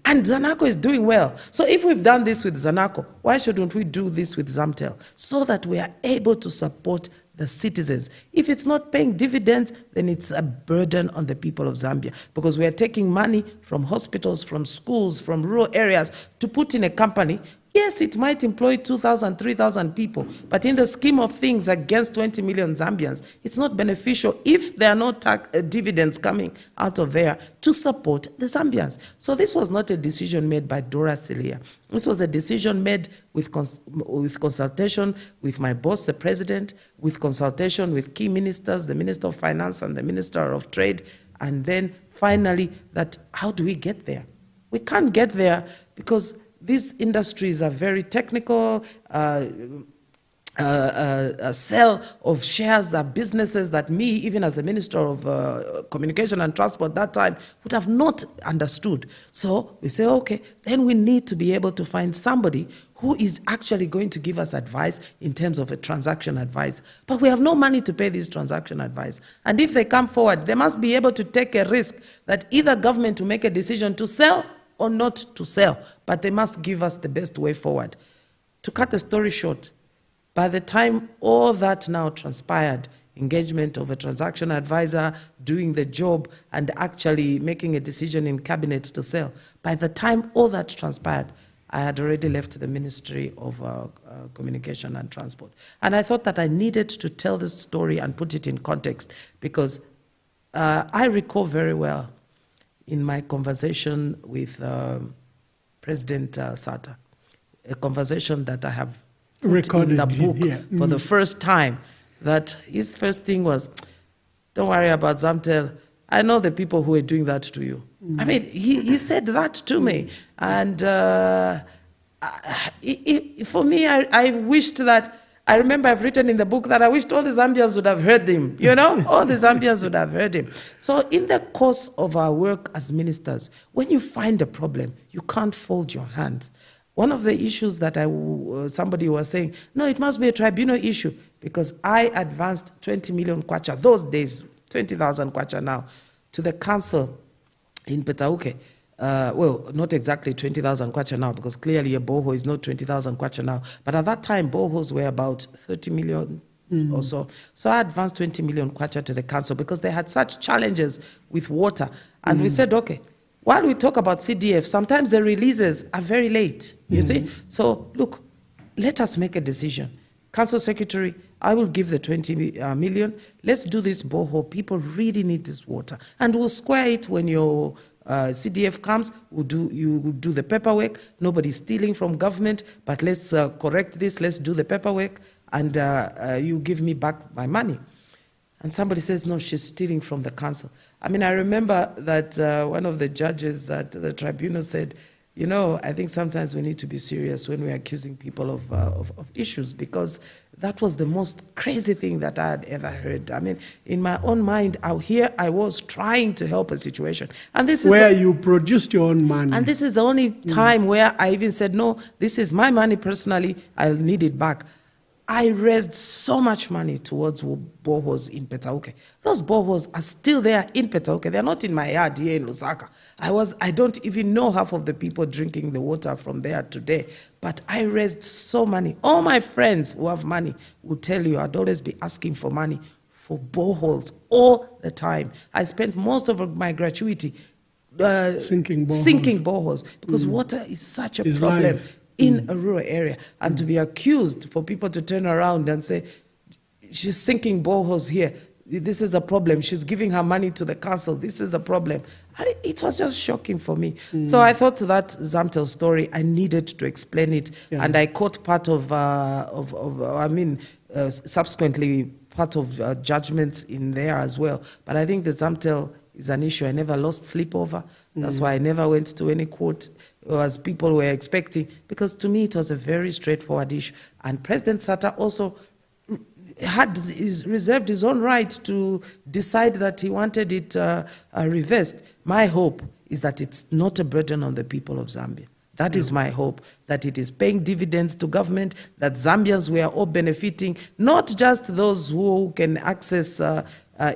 And Zanaco is doing well. So if we've done this with Zanaco, why shouldn't we do this with Zamtel? So that we are able to support the citizens. If it's not paying dividends, then it's a burden on the people of Zambia, because we are taking money from hospitals, from schools, from rural areas to put in a company. Yes, it might employ 2,000, 3,000 people, but in the scheme of things, against 20 million Zambians, it's not beneficial if there are no dividends coming out of there to support the Zambians. So this was not a decision made by Dora Siliya. This was a decision made with consultation with my boss, the president, with consultation with key ministers, the Minister of Finance and the Minister of Trade, and then finally, that how do we get there? We can't get there because these industries are very technical. A sale of shares are businesses that me, even as the Minister of Communication and Transport that time, would have not understood. So we say, okay, then we need to be able to find somebody who is actually going to give us advice in terms of a transaction advice. But we have no money to pay this transaction advice. And if they come forward, they must be able to take a risk that either government will make a decision to sell or not to sell, but they must give us the best way forward. To cut the story short, by the time all that now transpired, engagement of a transaction advisor, doing the job, and actually making a decision in cabinet to sell, by the time all that transpired, I had already left the Ministry of Communication and Transport. And I thought that I needed to tell this story and put it in context, because I recall very well in my conversation with President Sata, a conversation that I have recorded in the book for the first time, that his first thing was, don't worry about Zamtel. I know the people who are doing that to you. I mean, he said that to me. And for me, I wished that I remember I've written in the book that I wished all the Zambians would have heard him, you know, all the Zambians would have heard him. So in the course of our work as ministers, when you find a problem, you can't fold your hands. One of the issues that somebody was saying, no, it must be a tribunal issue, because I advanced 20 million kwacha, those days, 20,000 kwacha now, to the council in Petauke. Well, not exactly 20,000 kwacha now, because clearly a boho is not 20,000 kwacha now. But at that time, bohos were about 30 million or so. So I advanced 20 million kwacha to the council because they had such challenges with water. And we said, okay, while we talk about CDF, sometimes the releases are very late, you see? So look, let us make a decision. Council Secretary, I will give the 20 million. Let's do this boho. People really need this water. And we'll square it when your CDF comes. You will do the paperwork. Nobody's stealing from government, but let's correct this. Let's do the paperwork, and you give me back my money. And somebody says, no, she's stealing from the council. I mean, I remember that one of the judges at the tribunal said, you know, I think sometimes we need to be serious when we're accusing people of issues, because that was the most crazy thing that I had ever heard. I mean, in my own mind, out here, I was trying to help a situation. And this is where you produced your own money. And this is the only time where I even said, no, this is my money personally, I'll need it back. I raised so much money towards bohos in Petauke. Those bohos are still there in Petauke. They're not in my yard here in Lusaka. I don't even know half of the people drinking the water from there today. But I raised so money. All my friends who have money will tell you I'd always be asking for money for boreholes all the time. I spent most of my gratuity sinking boreholes because water is such a problem. Life. In a rural area, and to be accused, for people to turn around and say, she's sinking boreholes here, this is a problem, she's giving her money to the council, this is a problem. It was just shocking for me. So I thought that Zamtel story, I needed to explain it, and I caught part subsequently part of judgments in there as well. But I think the Zamtel is an issue I never lost sleep over. That's why I never went to any court as people were expecting, because to me it was a very straightforward issue. And President Sata also reserved his own right to decide that he wanted it reversed. My hope is that it's not a burden on the people of Zambia. That is my hope, that it is paying dividends to government, that Zambians were all benefiting, not just those who can access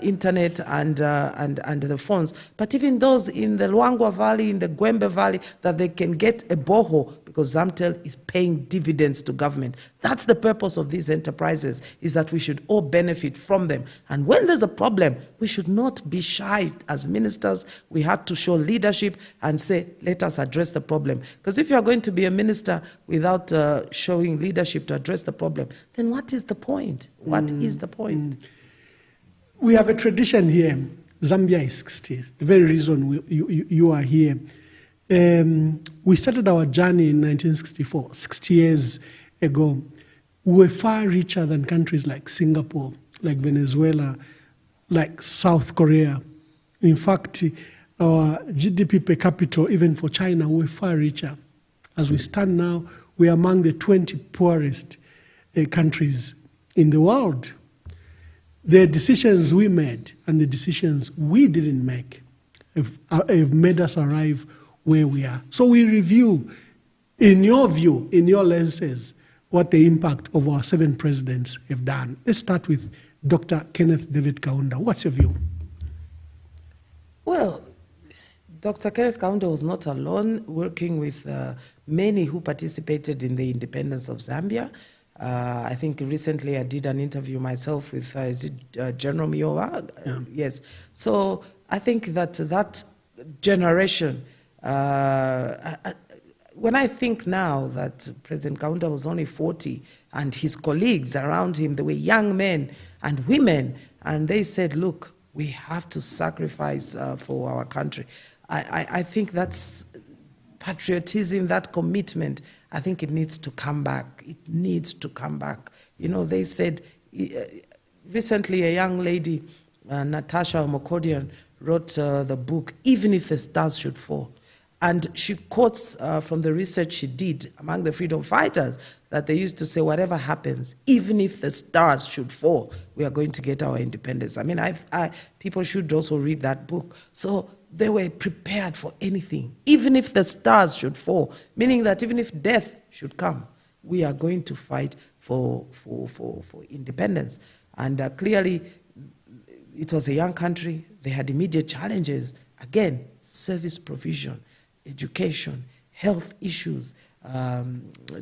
internet and the phones, but even those in the Luangwa Valley, in the Gwembe Valley, that they can get a boho because Zamtel is paying dividends to government. That's the purpose of these enterprises, is that we should all benefit from them. And when there's a problem, we should not be shy as ministers. We have to show leadership and say, let us address the problem. Because if you're going to be a minister without showing leadership to address the problem, then what is the point? What is the point? We have a tradition here. Zambia is 60. The very reason you are here. We started our journey in 1964, 60 years ago. We were far richer than countries like Singapore, like Venezuela, like South Korea. In fact, our GDP per capita, even for China, we were far richer. As we stand now, we are among the 20 poorest countries in the world. The decisions we made and the decisions we didn't make have made us arrive where we are. So we review, in your view, in your lenses, what the impact of our 7 presidents have done. Let's start with Dr. Kenneth David Kaunda. What's your view? Well, Dr. Kenneth Kaunda was not alone, working with many who participated in the independence of Zambia. I think recently I did an interview myself with General Miowa. Yes. So I think that generation, when I think now that President Kaunda was only 40 and his colleagues around him, they were young men and women, and they said, look, we have to sacrifice for our country. I think that's patriotism, that commitment, I think it needs to come back. It needs to come back. You know, they said, recently a young lady, Natasha Omokodian, wrote the book, Even If the Stars Should Fall. And she quotes from the research she did among the freedom fighters that they used to say, whatever happens, even if the stars should fall, we are going to get our independence. I mean, people should also read that book. So they were prepared for anything, even if the stars should fall, meaning that even if death should come, we are going to fight for independence. And clearly, it was a young country. They had immediate challenges. Again, service provision, education, health issues,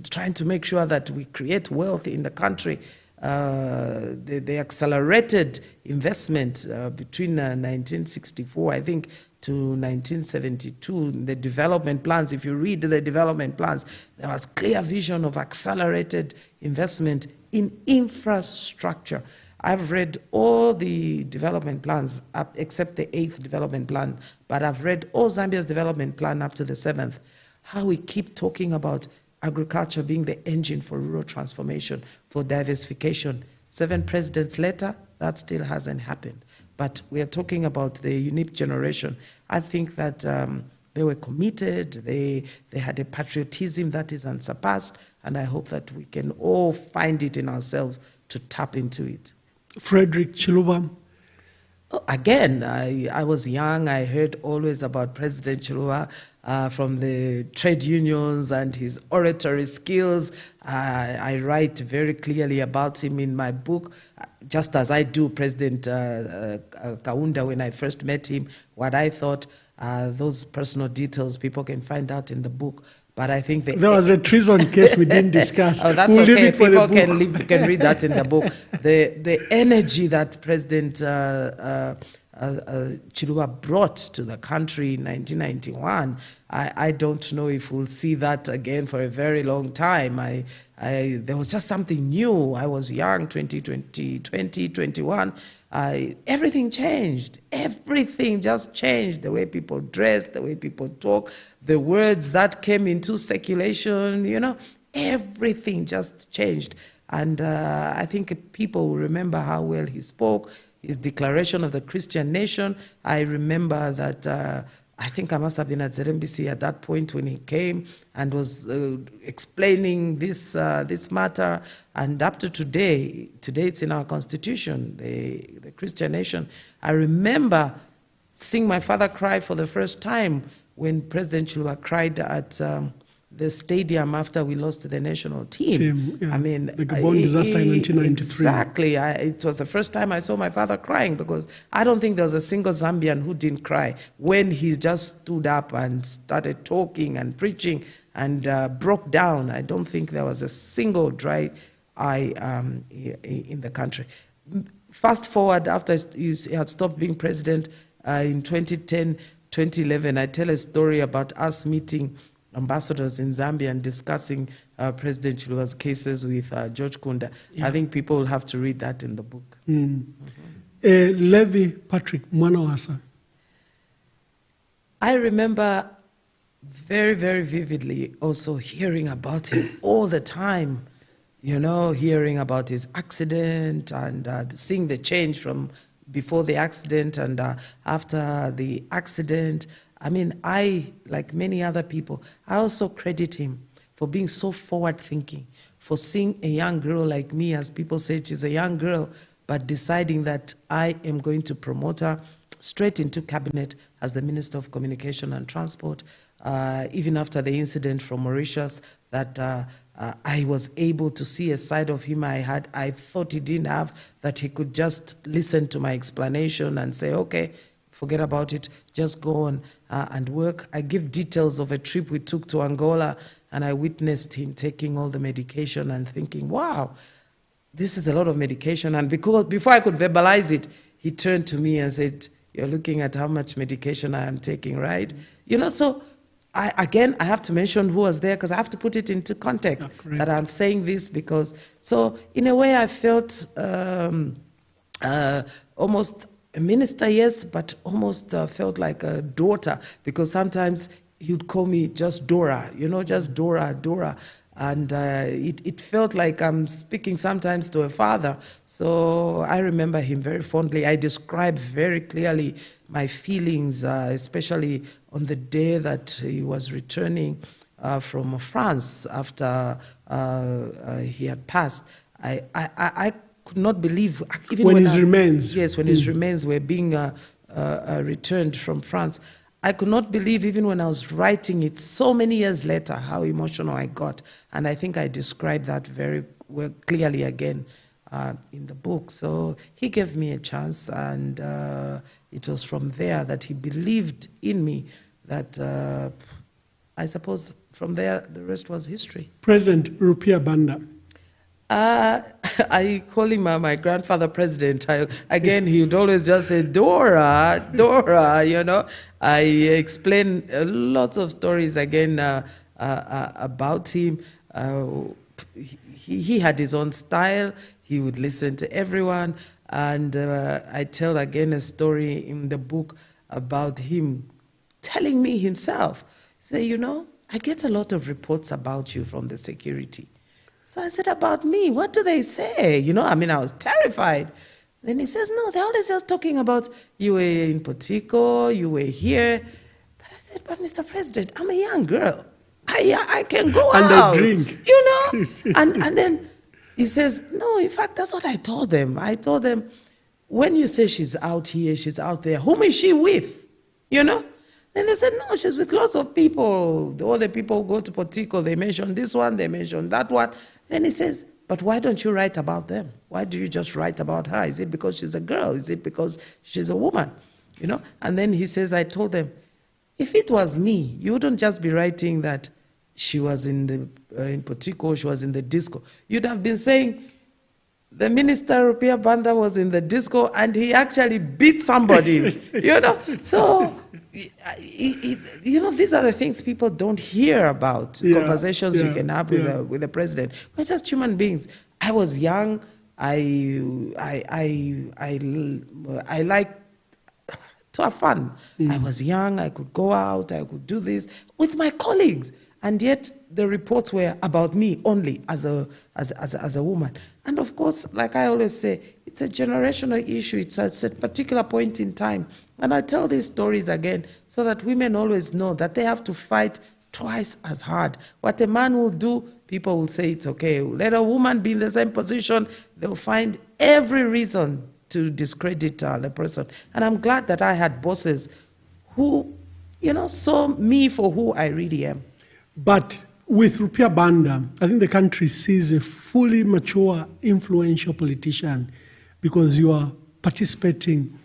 trying to make sure that we create wealth in the country. They accelerated investment between 1964, I think, to 1972, the development plans. If you read the development plans, there was clear vision of accelerated investment in infrastructure. I've read all the development plans except the 8th development plan, but I've read all Zambia's development plan up to the 7th. How we keep talking about agriculture being the engine for rural transformation, for diversification. 7 presidents later, that still hasn't happened. But we are talking about the unique generation. I think that they were committed, they had a patriotism that is unsurpassed, and I hope that we can all find it in ourselves to tap into it. Frederick Chiluba. Again, I was young. I heard always about President Chiluba from the trade unions and his oratory skills. I write very clearly about him in my book, just as I do President Kaunda when I first met him. What I thought, those personal details people can find out in the book. But I think there was a treason case we didn't discuss. Oh, that's we'll okay. People can read that in the book. The energy that President Chiluba brought to the country in 1991, I don't know if we'll see that again for a very long time. There was just something new. I was young, 21. Everything changed. Everything just changed. The way people dress, the way people talk, the words that came into circulation, you know, everything just changed. And I think people will remember how well he spoke, his declaration of the Christian nation. I remember that I think I must have been at ZMBC at that point when he came and was explaining this matter. And up to today it's in our constitution, the Christian nation. I remember seeing my father cry for the first time when President Chiluba cried at the stadium after we lost the national team. Yeah. I mean, the Gabon disaster in 1993. Exactly. It was the first time I saw my father crying, because I don't think there was a single Zambian who didn't cry when he just stood up and started talking and preaching and broke down. I don't think there was a single dry eye in the country. Fast forward, after he had stopped being president in 2010, 2011, I tell a story about us meeting ambassadors in Zambia and discussing President Chiluba's cases with George Kunda. Yeah. I think people will have to read that in the book. Levi Patrick Mwanawasa. I remember very, very vividly also hearing about him all the time, you know, hearing about his accident and seeing the change from before the accident and after the accident. I mean, like many other people, I also credit him for being so forward-thinking, for seeing a young girl like me, as people say she's a young girl, but deciding that I am going to promote her straight into cabinet as the Minister of Communication and Transport, even after the incident from Mauritius, that I was able to see a side of him I thought he didn't have, that he could just listen to my explanation and say, okay, forget about it, just go on and work. I give details of a trip we took to Angola, and I witnessed him taking all the medication and thinking, wow, this is a lot of medication. And because before I could verbalize it, he turned to me and said, you're looking at how much medication I am taking, right? You know, so I have to mention who was there, because I have to put it into context that I'm saying this because, so in a way I felt almost a minister, yes, but almost felt like a daughter, because sometimes he would call me just Dora, you know, just Dora. And it felt like I'm speaking sometimes to a father. So I remember him very fondly. I described very clearly my feelings, especially on the day that he was returning from France after he had passed. I could not believe, even when his remains. Yes, when his remains were being returned from France. I could not believe, even when I was writing it so many years later, how emotional I got. And I think I described that very well, clearly again in the book. So he gave me a chance, and it was from there that he believed in me, that I suppose from there the rest was history. President Rupiah Banda. I call him my grandfather president. Again, he would always just say, Dora, Dora, you know. I explain lots of stories again about him. He had his own style. He would listen to everyone. And I tell again a story in the book about him telling me himself, say, you know, I get a lot of reports about you from the security. So I said, about me? What do they say? You know, I mean, I was terrified. Then he says, no, they're always just talking about you were in Portico, you were here. But I said, but Mr. President, I'm a young girl. I can go out. And I drink. You know? and then he says, no, in fact, that's what I told them. I told them, when you say she's out here, she's out there, whom is she with? You know? Then they said, no, she's with lots of people. All the people who go to Portico, they mention this one, they mention that one. Then he says, but why don't you write about them? Why do you just write about her? Is it because she's a girl? Is it because she's a woman? You know? And then he says, I told them, if it was me, you wouldn't just be writing that she was in Portico, she was in the disco. You'd have been saying, the minister, Rupiah Banda, was in the disco and he actually beat somebody, you know? So, you know, these are the things people don't hear about, conversations you can have with the president. We're just human beings. I was young. I like to have fun. I was young. I could go out. I could do this with my colleagues. And yet the reports were about me only as a woman. And of course, like I always say, it's a generational issue. It's at a particular point in time. And I tell these stories again so that women always know that they have to fight twice as hard. What a man will do, people will say it's okay. Let a woman be in the same position, they'll find every reason to discredit the person. And I'm glad that I had bosses who, you know, saw me for who I really am. But with Rupiah Banda, I think the country sees a fully mature, influential politician because you are participating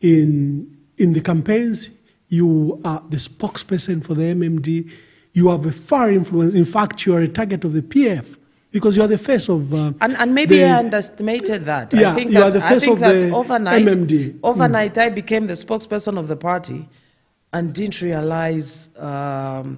in the campaigns. You are the spokesperson for the MMD. You have a far influence. In fact, you are a target of the PF because you are the face of and maybe I underestimated that. Yeah, I think you that, are the face of the MMD. Overnight, I became the spokesperson of the party and didn't realize what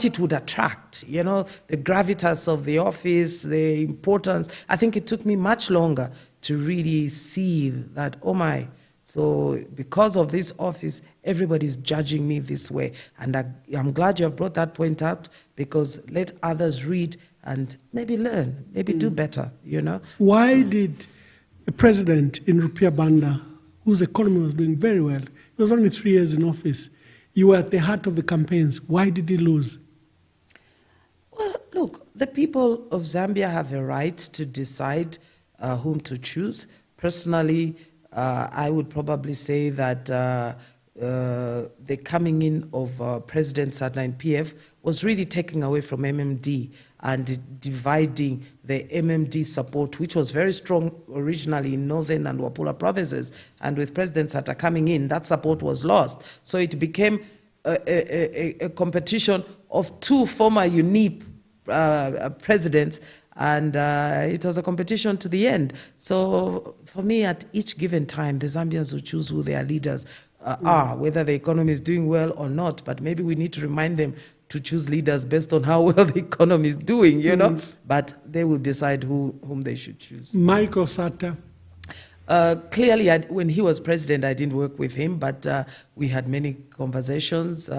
it would attract, you know, the gravitas of the office, the importance. I think it took me much longer to really see that, oh my, so because of this office, everybody's judging me this way. And I'm glad you have brought that point up because let others read and maybe learn, maybe do better, you know. Why did a president in Rupiah Banda, whose economy was doing very well, he was only 3 years in office, you were at the heart of the campaigns. Why did he lose? Well, look, the people of Zambia have a right to decide whom to choose. Personally, I would probably say that the coming in of President Sadline PF was really taking away from MMD and dividing the MMD support, which was very strong originally in Northern and Wapula provinces. And with President Sata coming in, that support was lost. So it became a competition of two former UNIP presidents, and it was a competition to the end. So for me, at each given time, the Zambians will choose who their leaders are, whether the economy is doing well or not. But maybe we need to remind them to choose leaders based on how well the economy is doing, you know. But they will decide whom they should choose. Michael Sata. Clearly, when he was president, I didn't work with him, but we had many conversations.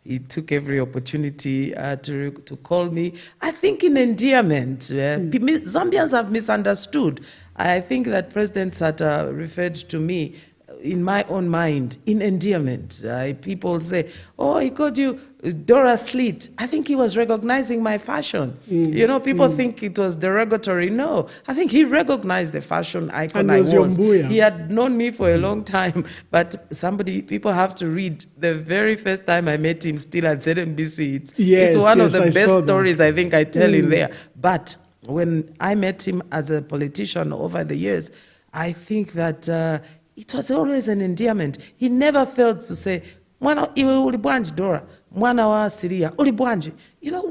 He took every opportunity to call me. I think in endearment, Zambians have misunderstood. I think that President Sata referred to me in my own mind, in endearment. People say, oh, he called you Dora Siliya. I think he was recognizing my fashion. You know, people think it was derogatory. No, I think he recognized the fashion icon I was. He had known me for a long time, but people have to read the very first time I met him still at ZNBC. It's one of the best stories I think I tell in there. But when I met him as a politician over the years, I think that it was always an endearment. He never failed to say, "Mwana iwe ulibwanji Dora, mwana wa Siliya ulibwanji." You know,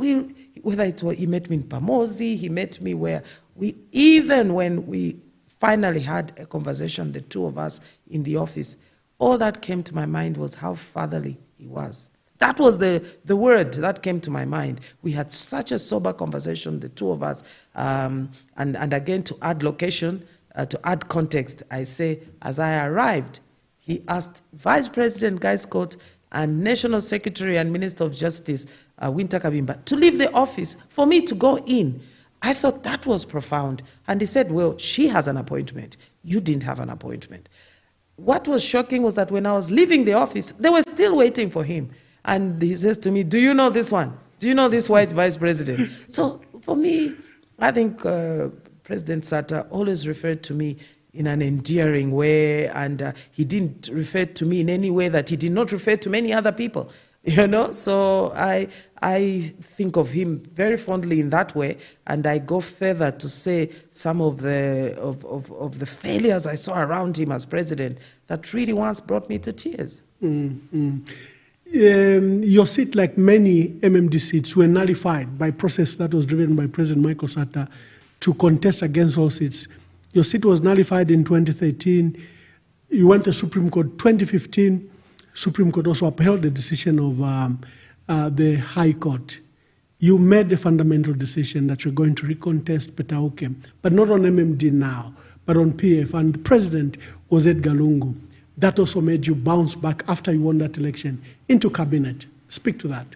whether it was he met me in Pamozi, he met me where even when we finally had a conversation, the two of us in the office, all that came to my mind was how fatherly he was. That was the word that came to my mind. We had such a sober conversation, the two of us, and again to add location. To add context, I say, as I arrived, he asked Vice President Guy Scott and National Secretary and Minister of Justice, Winter Kabimba, to leave the office for me to go in. I thought that was profound. And he said, well, she has an appointment. You didn't have an appointment. What was shocking was that when I was leaving the office, they were still waiting for him. And he says to me, do you know this one? Do you know this white vice president? So for me, I think President Sata always referred to me in an endearing way, and he didn't refer to me in any way that he did not refer to many other people, you know. So I think of him very fondly in that way, and I go further to say some of the failures I saw around him as president that really once brought me to tears. Your seat, like many MMD seats, were nullified by process that was driven by President Michael Sata to contest against all seats. Your seat was nullified in 2013. You went to Supreme Court 2015. Supreme Court also upheld the decision of the High Court. You made the fundamental decision that you're going to recontest Petauke, but not on MMD now, but on PF. And the president was Edgar Lungu. That also made you bounce back after you won that election into cabinet. Speak to that.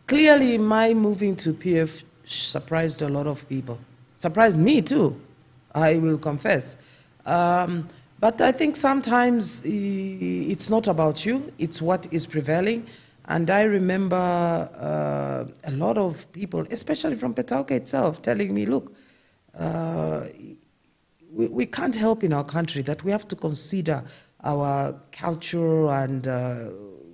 Clearly, my moving to PF surprised a lot of people. Surprised me too, I will confess. But I think sometimes it's not about you, it's what is prevailing. And I remember a lot of people, especially from Petauke itself, telling me, look, we can't help in our country, that we have to consider our culture and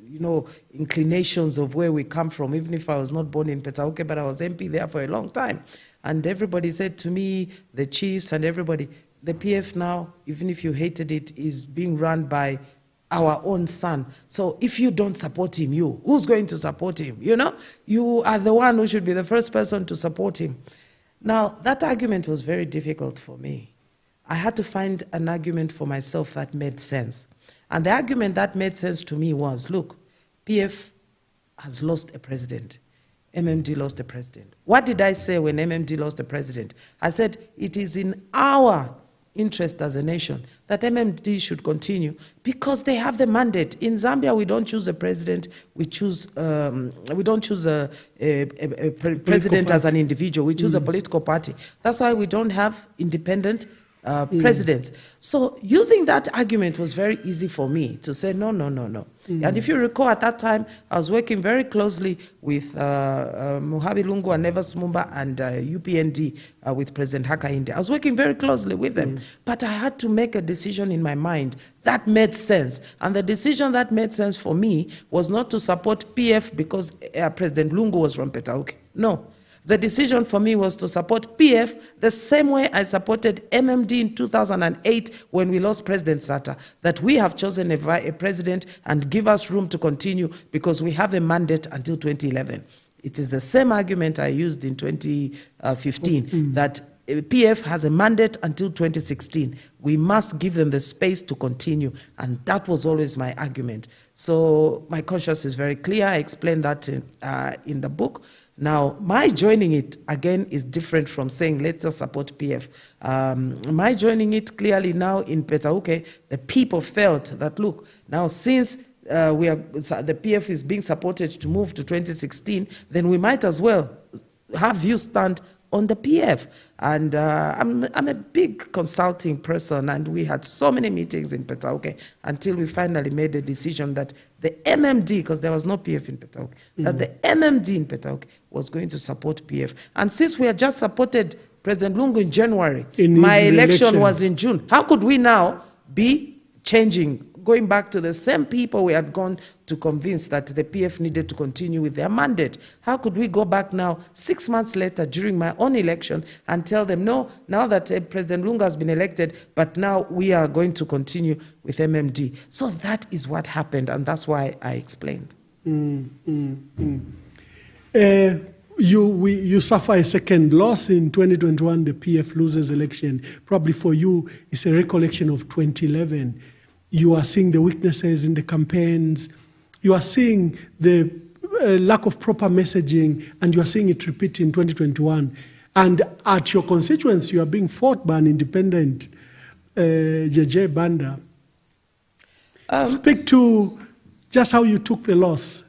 you know, inclinations of where we come from, even if I was not born in Petauke, but I was MP there for a long time. And everybody said to me, the chiefs and everybody, the PF now, even if you hated it, is being run by our own son. So if you don't support him, who's going to support him? You know, you are the one who should be the first person to support him. Now, that argument was very difficult for me. I had to find an argument for myself that made sense. And the argument that made sense to me was, look, PF has lost a president. MMD lost a president. What did I say when MMD lost a president? I said, it is in our interest as a nation that MMD should continue because they have the mandate. In Zambia, we don't choose a president, we don't choose a president as an individual, we choose a political party. That's why we don't have independent president. So using that argument was very easy for me to say, no. And if you recall, at that time, I was working very closely with Muhabi Lungu and Nevers Mumba and UPND with President Hakainde. I was working very closely with them. But I had to make a decision in my mind that made sense. And the decision that made sense for me was not to support PF because President Lungu was from Petauke. No. The decision for me was to support PF the same way I supported MMD in 2008 when we lost President Sata, that we have chosen a president and give us room to continue because we have a mandate until 2011. It is the same argument I used in 2015, that PF has a mandate until 2016. We must give them the space to continue, and that was always my argument. So my conscience is very clear. I explained that in the book. Now, my joining it, again, is different from saying, let's just support PF. My joining it clearly now in Petauke, the people felt that, look, now since the PF is being supported to move to 2016, then we might as well have you stand on the PF. And I'm a big consulting person, and we had so many meetings in Petauke until we finally made a decision that the MMD, because there was no PF in Petauke, that the MMD in Petauke was going to support PF. And since we had just supported President Lungu in January, my election was in June, how could we now be changing, going back to the same people we had gone to convince that the PF needed to continue with their mandate? How could we go back now, 6 months later, during my own election, and tell them, no, now that President Lungu has been elected, but now we are going to continue with MMD. So that is what happened, and that's why I explained. You suffer a second loss in 2021, the PF loses election. Probably for you, it's a recollection of 2011. You are seeing the weaknesses in the campaigns. You are seeing the lack of proper messaging, and you are seeing it repeat in 2021. And at your constituency, you are being fought by an independent JJ Banda. Speak to just how you took the loss.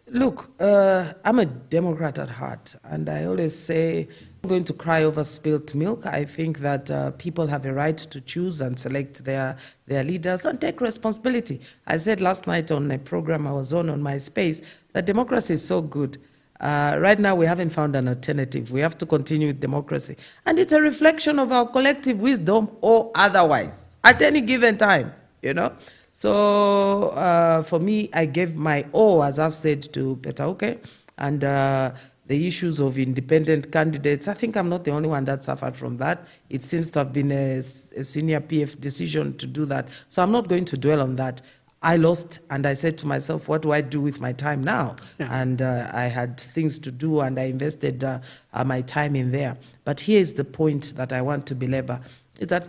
Look, I'm a Democrat at heart, and I always say, I'm going to cry over spilt milk. I think that people have a right to choose and select their leaders and take responsibility. I said last night on a program I was on my space, that democracy is so good. Right now we haven't found an alternative. We have to continue with democracy. And it's a reflection of our collective wisdom or otherwise, at any given time, you know. So for me, I gave my all, as I've said, to Petauke, and the issues of independent candidates. I think I'm not the only one that suffered from that. It seems to have been a senior PF decision to do that. So I'm not going to dwell on that. I lost, and I said to myself, what do I do with my time now? Yeah. And I had things to do, and I invested my time in there. But here's the point that I want to belabor, is that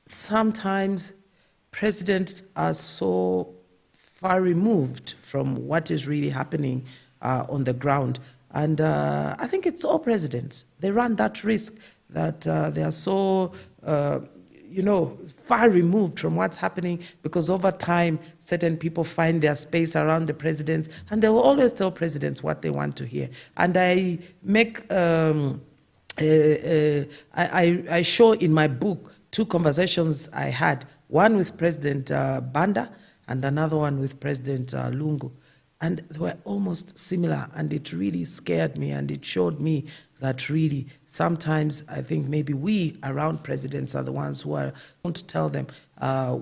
sometimes presidents are so far removed from what is really happening on the ground. And I think it's all presidents. They run that risk that they are so, far removed from what's happening, because over time, certain people find their space around the presidents, and they will always tell presidents what they want to hear. And I make, I show in my book 2 conversations I had, one with President Banda and another one with President Lungu. And they were almost similar, and it really scared me, and it showed me that really sometimes I think maybe we around presidents are the ones who don't tell them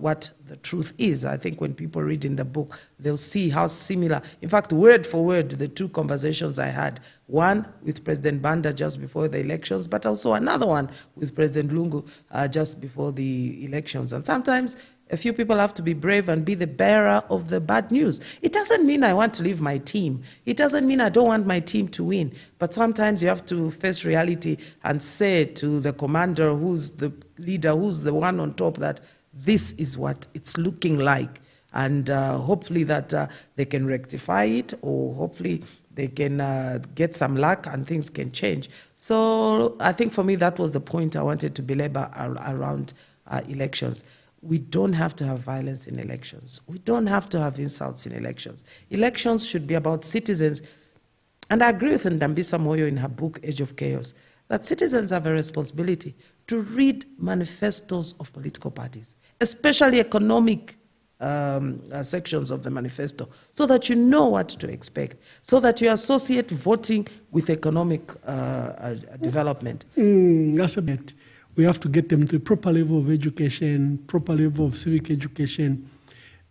what the truth is. I think when people read in the book, they'll see how similar, in fact, word for word, the 2 conversations I had, one with President Banda just before the elections, but also another one with President Lungu just before the elections. And sometimes a few people have to be brave and be the bearer of the bad news. It doesn't mean I want to leave my team. It doesn't mean I don't want my team to win. But sometimes you have to face reality and say to the commander, who's the leader, who's the one on top, that this is what it's looking like. And hopefully that they can rectify it, or hopefully they can get some luck and things can change. So I think for me, that was the point I wanted to belabor around elections. We don't have to have violence in elections. We don't have to have insults in elections. Elections should be about citizens. And I agree with Ndambisa Moyo in her book, Age of Chaos, that citizens have a responsibility to read manifestos of political parties, especially economic sections of the manifesto, so that you know what to expect, so that you associate voting with economic development. That's a bit. We have to get them to a proper level of education, proper level of civic education.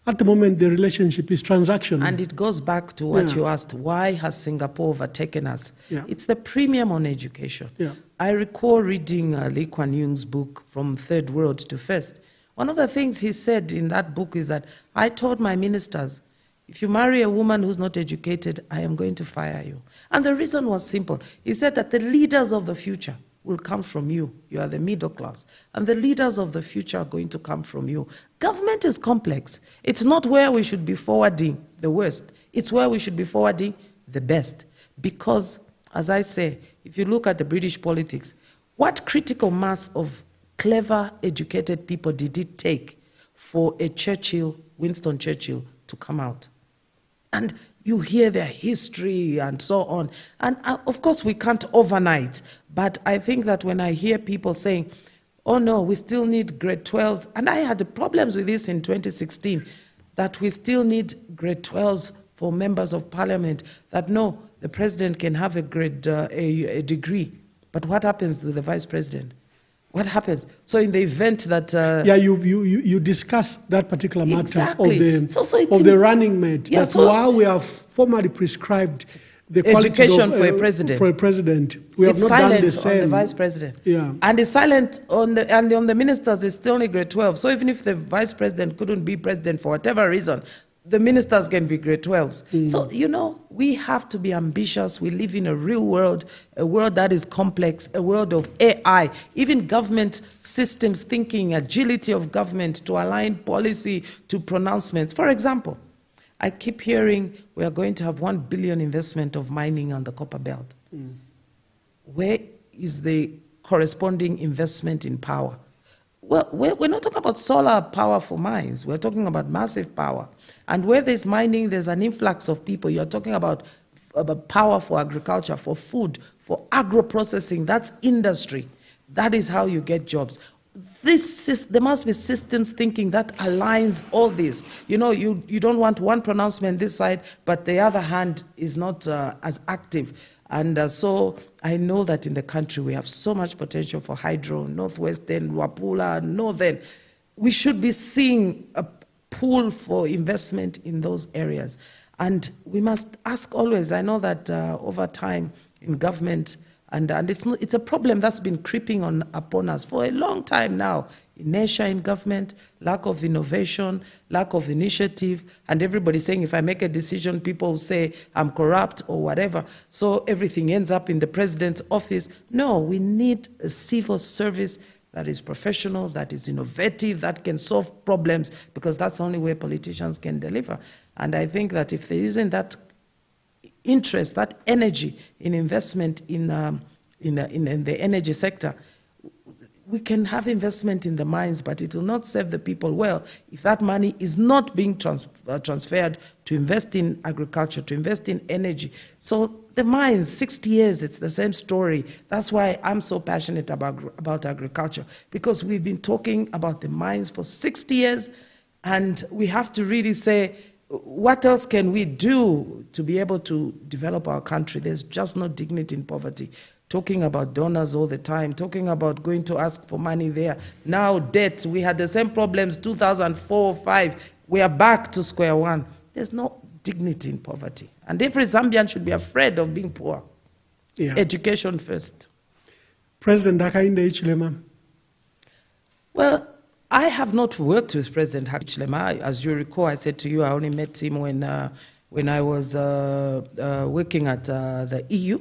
At the moment, the relationship is transactional. And it goes back to what you asked, why has Singapore overtaken us? Yeah. It's the premium on education. Yeah. I recall reading Lee Kuan Yew's book, From Third World to First. One of the things he said in that book is that, I told my ministers, if you marry a woman who's not educated, I am going to fire you. And the reason was simple. He said that the leaders of the future will come from you. You are the middle class. And the leaders of the future are going to come from you. Government is complex. It's not where we should be forwarding the worst. It's where we should be forwarding the best. Because, as I say, if you look at the British politics, what critical mass of clever, educated people did it take for a Churchill, Winston Churchill, to come out? And you hear their history and so on. And of course, we can't overnight. But I think that when I hear people saying, oh no, we still need grade 12s, and I had problems with this in 2016, that we still need grade 12s for members of parliament, that no, the president can have a degree. But what happens to the vice president? What happens? So in the event that... you discuss that particular matter exactly. of the running mate. Yeah, so while we have formally prescribed the education for a president. We have not done the same on the vice president. Yeah. And it's silent on the ministers. It's still only grade 12. So even if the vice president couldn't be president for whatever reason, the ministers can be grade 12s. So, you know, we have to be ambitious. We live in a real world, a world that is complex, a world of AI, even government systems thinking, agility of government to align policy to pronouncements. For example, I keep hearing we are going to have 1 billion investment of mining on the copper belt. Where is the corresponding investment in power? Well, we're not talking about solar power for mines. We're talking about massive power. And where there's mining, there's an influx of people. You're talking about power for agriculture, for food, for agro-processing. That's industry. That is how you get jobs. There must be systems thinking that aligns all this. You know, you don't want one pronouncement this side, but the other hand is not as active. And so I know that in the country we have so much potential for hydro, Northwestern, Wapula, Northern. We should be seeing a pool for investment in those areas. And we must ask always, I know that over time in government, and it's a problem that's been creeping upon us for a long time now. Inertia in government, lack of innovation, lack of initiative, and everybody saying if I make a decision, people will say I'm corrupt or whatever. So everything ends up in the president's office. No, we need a civil service that is professional, that is innovative, that can solve problems, because that's the only way politicians can deliver. And I think that if there isn't that interest, that energy in investment in the energy sector, we can have investment in the mines, but it will not serve the people well if that money is not being transferred to invest in agriculture, to invest in energy. So the mines, 60 years, it's the same story. That's why I'm so passionate about agriculture, because we've been talking about the mines for 60 years, and we have to really say, what else can we do to be able to develop our country? There's just no dignity in poverty. Talking about donors all the time, talking about going to ask for money there. Now debt, we had the same problems 2004, 2005. We are back to square one. There's no dignity in poverty. And every Zambian should be afraid of being poor. Yeah. Education first. President Hakainde Hichilema. Well, I have not worked with President Hichilema. As you recall, I said to you, I only met him when I was working at the EU.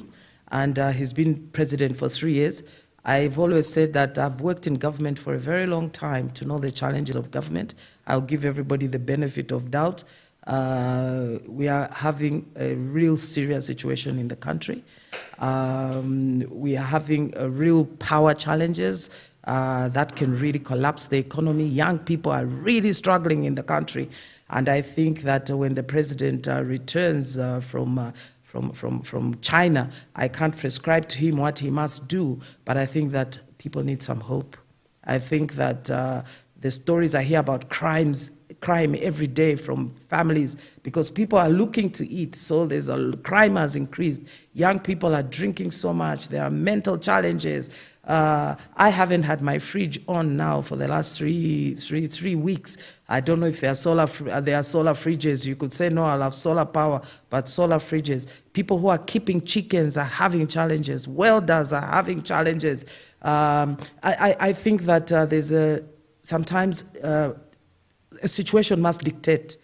And he's been president for 3 years. I've always said that I've worked in government for a very long time to know the challenges of government. I'll give everybody the benefit of doubt. We are having a real serious situation in the country. We are having real power challenges that can really collapse the economy. Young people are really struggling in the country. And I think that when the president returns from China, I can't prescribe to him what he must do, but I think that people need some hope. I think that the stories I hear about crime every day from families, because people are looking to eat, so crime has increased. Young people are drinking so much. There are mental challenges. I haven't had my fridge on now for the last three weeks. I don't know if there are solar fridges. You could say, no, I'll have solar power, but solar fridges. People who are keeping chickens are having challenges. Welders are having challenges. I think that sometimes a situation must dictate.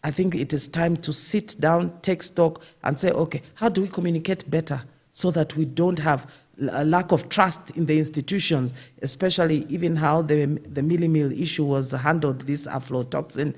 I think it is time to sit down, take stock, and say, okay, how do we communicate better so that we don't have a lack of trust in the institutions, especially even how the Milli Mill issue was handled, this aflatoxin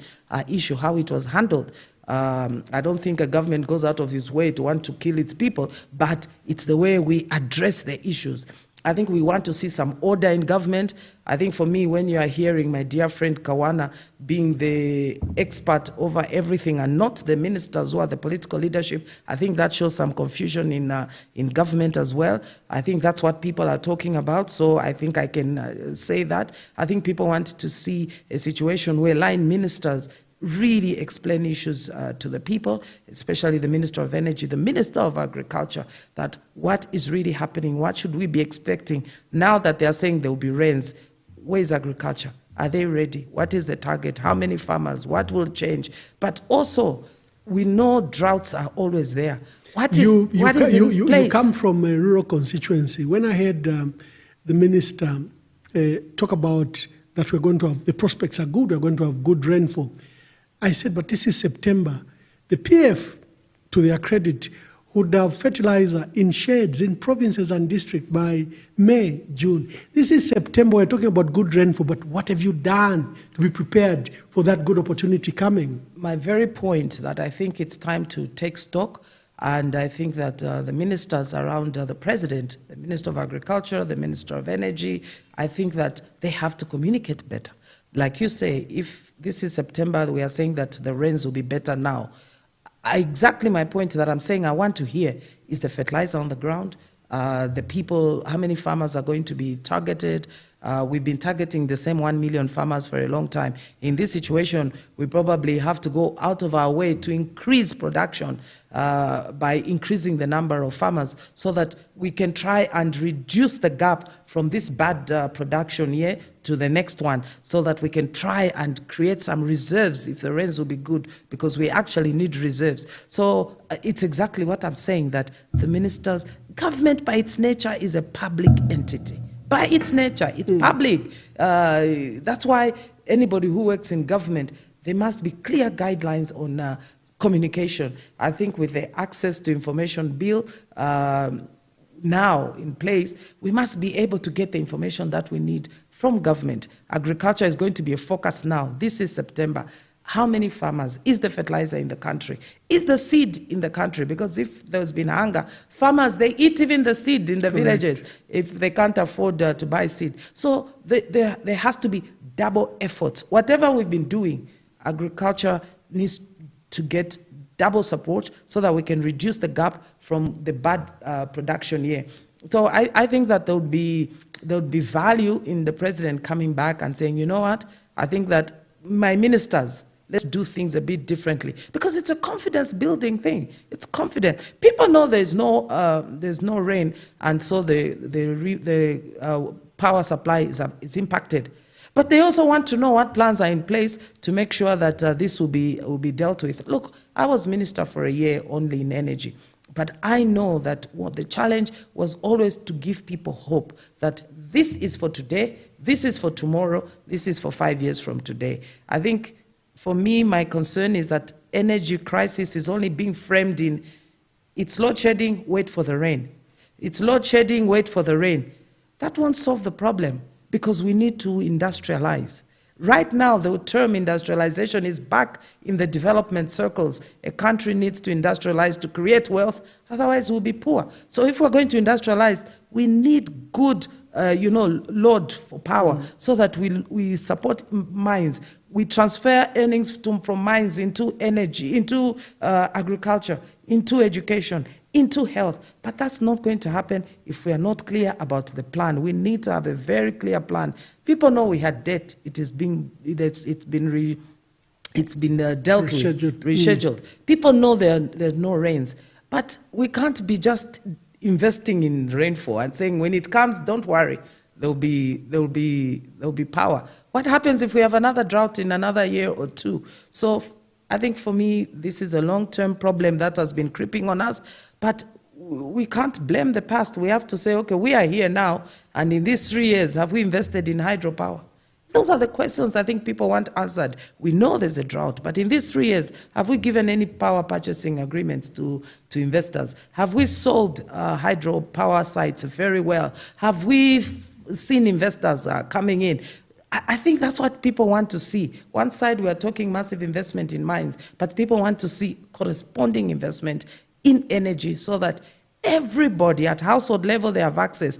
issue, how it was handled. I don't think a government goes out of its way to want to kill its people, but it's the way we address the issues. I think we want to see some order in government. I think for me, when you are hearing my dear friend Kawana being the expert over everything and not the ministers who are the political leadership, I think that shows some confusion in government as well. I think that's what people are talking about, so I think I can say that. I think people want to see a situation where line ministers really explain issues to the people, especially the Minister of Energy, the Minister of Agriculture, that what is really happening, what should we be expecting now that they are saying there will be rains. Where is agriculture? Are they ready? What is the target? How many farmers? What will change? But also, we know droughts are always there. What is in place? You come from a rural constituency. When I heard the minister talk about that we're going to have, the prospects are good, we're going to have good rainfall, I said, but this is September. The PF, to their credit, would have fertilizer in sheds in provinces and districts by May, June. This is September. We're talking about good rainfall, but what have you done to be prepared for that good opportunity coming? My very point that I think it's time to take stock, and I think that the ministers around the president, the Minister of Agriculture, the Minister of Energy, I think that they have to communicate better. Like you say, if this is September, we are saying that the rains will be better now. Exactly my point that I'm saying I want to hear is the fertilizer on the ground, the people, how many farmers are going to be targeted. We've been targeting the same 1 million farmers for a long time. In this situation, we probably have to go out of our way to increase production by increasing the number of farmers so that we can try and reduce the gap from this bad production year to the next one, so that we can try and create some reserves if the rains will be good, because we actually need reserves. So it's exactly what I'm saying, that the ministers, government by its nature is a public entity. By its nature, it's public. That's why anybody who works in government, there must be clear guidelines on communication. I think with the Access to Information Bill now in place, we must be able to get the information that we need from government. Agriculture is going to be a focus now. This is September. How many farmers? Is the fertilizer in the country? Is the seed in the country? Because if there's been hunger, farmers, they eat even the seed in the villages if they can't afford to buy seed. So there has to be double efforts. Whatever we've been doing, agriculture needs to get double support so that we can reduce the gap from the bad production year. So I think that there would be value in the president coming back and saying, you know what, I think that my ministers, let's do things a bit differently, because it's a confidence-building thing. It's confidence. People know there's no rain, and so the power supply is impacted. But they also want to know what plans are in place to make sure that this will be dealt with. Look, I was minister for a year only in energy, but I know that what the challenge was always to give people hope that this is for today, this is for tomorrow, this is for 5 years from today. I think for me, my concern is that energy crisis is only being framed in, it's load shedding, wait for the rain. It's load shedding, wait for the rain. That won't solve the problem, because we need to industrialize. Right now, the term industrialization is back in the development circles. A country needs to industrialize to create wealth, otherwise we'll be poor. So if we're going to industrialize, we need good load for power so that we support mines. We transfer earnings from mines into energy, into agriculture, into education, into health. But that's not going to happen if we are not clear about the plan. We need to have a very clear plan. People know we had debt. It's been dealt with, rescheduled. People know there's no rains. But we can't be just investing in rainfall and saying when it comes, don't worry, there'll be power. What happens if we have another drought in another year or two? So I think for me, this is a long-term problem that has been creeping on us, but we can't blame the past. We have to say, okay, we are here now, and in these 3 years, have we invested in hydropower? Those are the questions I think people want answered. We know there's a drought, but in these 3 years, have we given any power purchasing agreements to investors? Have we sold hydropower sites very well? Have we seen investors coming in? I think that's what people want to see. One side, we are talking massive investment in mines, but people want to see corresponding investment in energy so that everybody at household level, they have access.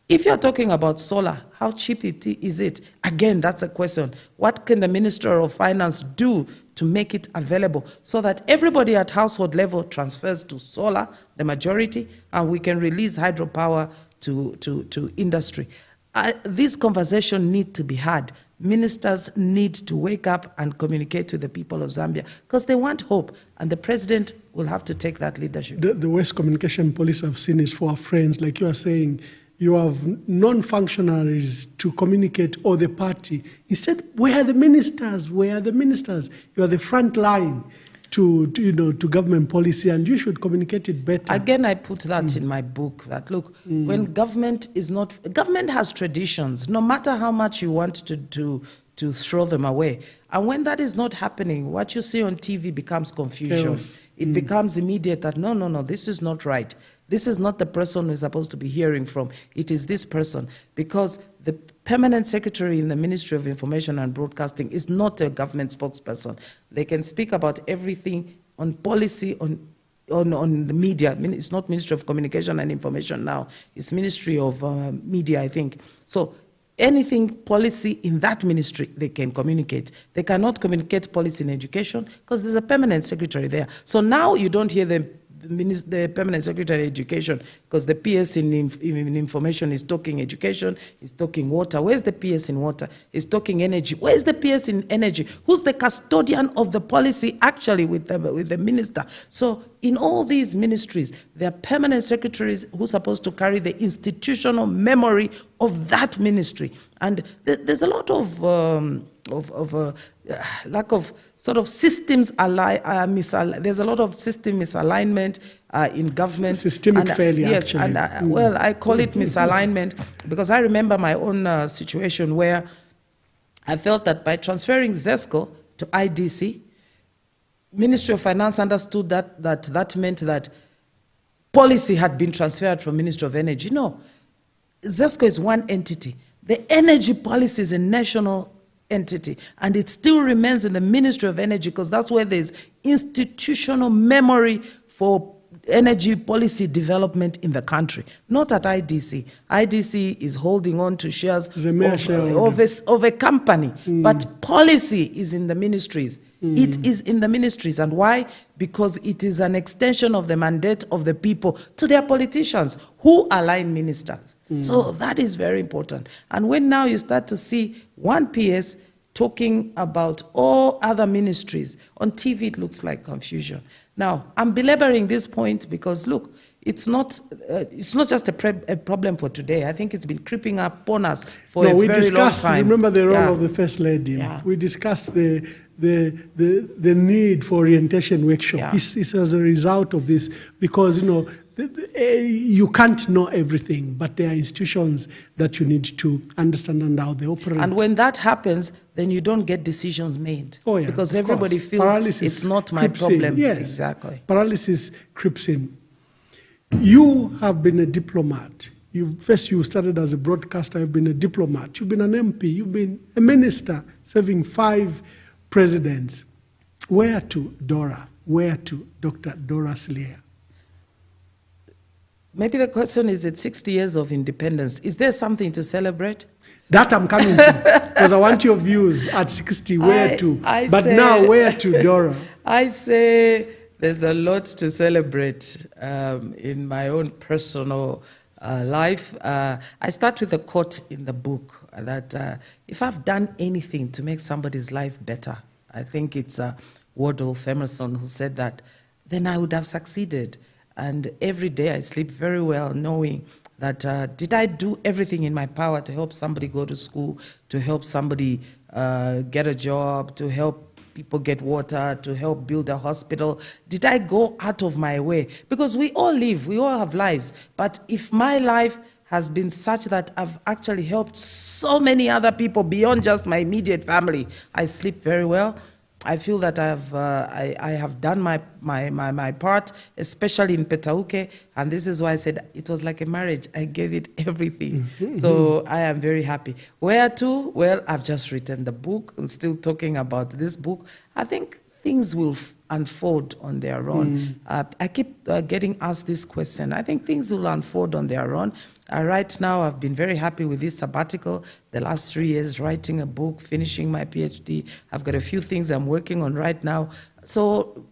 If you're talking about solar, how cheap is it? Again, that's a question. What can the Minister of Finance do to make it available so that everybody at household level transfers to solar, the majority, and we can release hydropower to industry? This conversation needs to be had. Ministers need to wake up and communicate to the people of Zambia because they want hope, and the president will have to take that leadership. The worst communication policy I've seen is for our friends, like you are saying. You have non-functionaries to communicate, or the party. Instead, where are the ministers? Where are the ministers? You are the front line to government policy, and you should communicate it better. Again, I put that in my book, that look, when government has traditions, no matter how much you want to throw them away. And when that is not happening, what you see on TV becomes confusion. Chaos. It becomes immediate that, no, this is not right. This is not the person we're supposed to be hearing from. It is this person. Because the permanent secretary in the Ministry of Information and Broadcasting is not a government spokesperson. They can speak about everything on policy, on the media. It's not Ministry of Communication and Information now. It's Ministry of Media, I think. So anything policy in that ministry, they can communicate. They cannot communicate policy in education because there's a permanent secretary there. So now you don't hear the permanent secretary of education because the PS in information is talking education, is talking water. Where's the PS in water? Is talking energy. Where's the PS in energy? Who's the custodian of the policy actually with the minister? So in all these ministries, there are permanent secretaries who are supposed to carry the institutional memory of that ministry. And there's a lot of lack of sort of systems there's a lot of system misalignment in government. Systemic failure, yes, actually. And well, I call it misalignment because I remember my own situation where I felt that by transferring ZESCO to IDC, Ministry of Finance understood that meant that policy had been transferred from Ministry of Energy. No, ZESCO is one entity. The energy policy is a national entity, and it still remains in the Ministry of Energy because that's where there's institutional memory for energy policy development in the country, not at IDC. IDC is holding on to shares of a company, but policy is in the ministries. It is in the ministries. And why? Because it is an extension of the mandate of the people to their politicians who align ministers. So that is very important. And when now you start to see one PS talking about all other ministries, on TV it looks like confusion. Now, I'm belaboring this point because, look, it's not just a problem for today. I think it's been creeping up on us for a very long time. Remember the role of the First Lady. Yeah. We discussed the need for orientation workshop. Yeah. It's as a result of this because, you can't know everything, but there are institutions that you need to understand and how they operate. And when that happens, then you don't get decisions made. Oh, yeah, because everybody feels paralysis it's not my problem. Yes, exactly. Paralysis creeps in. You have been a diplomat. First you started as a broadcaster, you've been a diplomat. You've been an MP, you've been a minister, serving 5 presidents. Where to, Dora? Where to, Dr. Dora Siliya? Maybe the question is, at 60 years of independence, is there something to celebrate? That I'm coming to, because I want your views at 60, where to? But now, where to, Dora? I say there's a lot to celebrate in my own personal life. I start with a quote in the book that if I've done anything to make somebody's life better, I think it's Wardolph Emerson who said that, then I would have succeeded. And every day I sleep very well knowing that did I do everything in my power to help somebody go to school, to help somebody get a job, to help people get water, to help build a hospital? Did I go out of my way? Because we all live, we all have lives. But if my life has been such that I've actually helped so many other people beyond just my immediate family, I sleep very well. I feel that I have done my part, especially in Petauke, and this is why I said it was like a marriage. I gave it everything. So I am very happy. Where to? Well, I've just written the book. I'm still talking about this book. I think things will unfold on their own. I keep getting asked this question. I think things will unfold on their own. Right now, I've been very happy with this sabbatical. The last 3 years, writing a book, finishing my PhD. I've got a few things I'm working on right now. So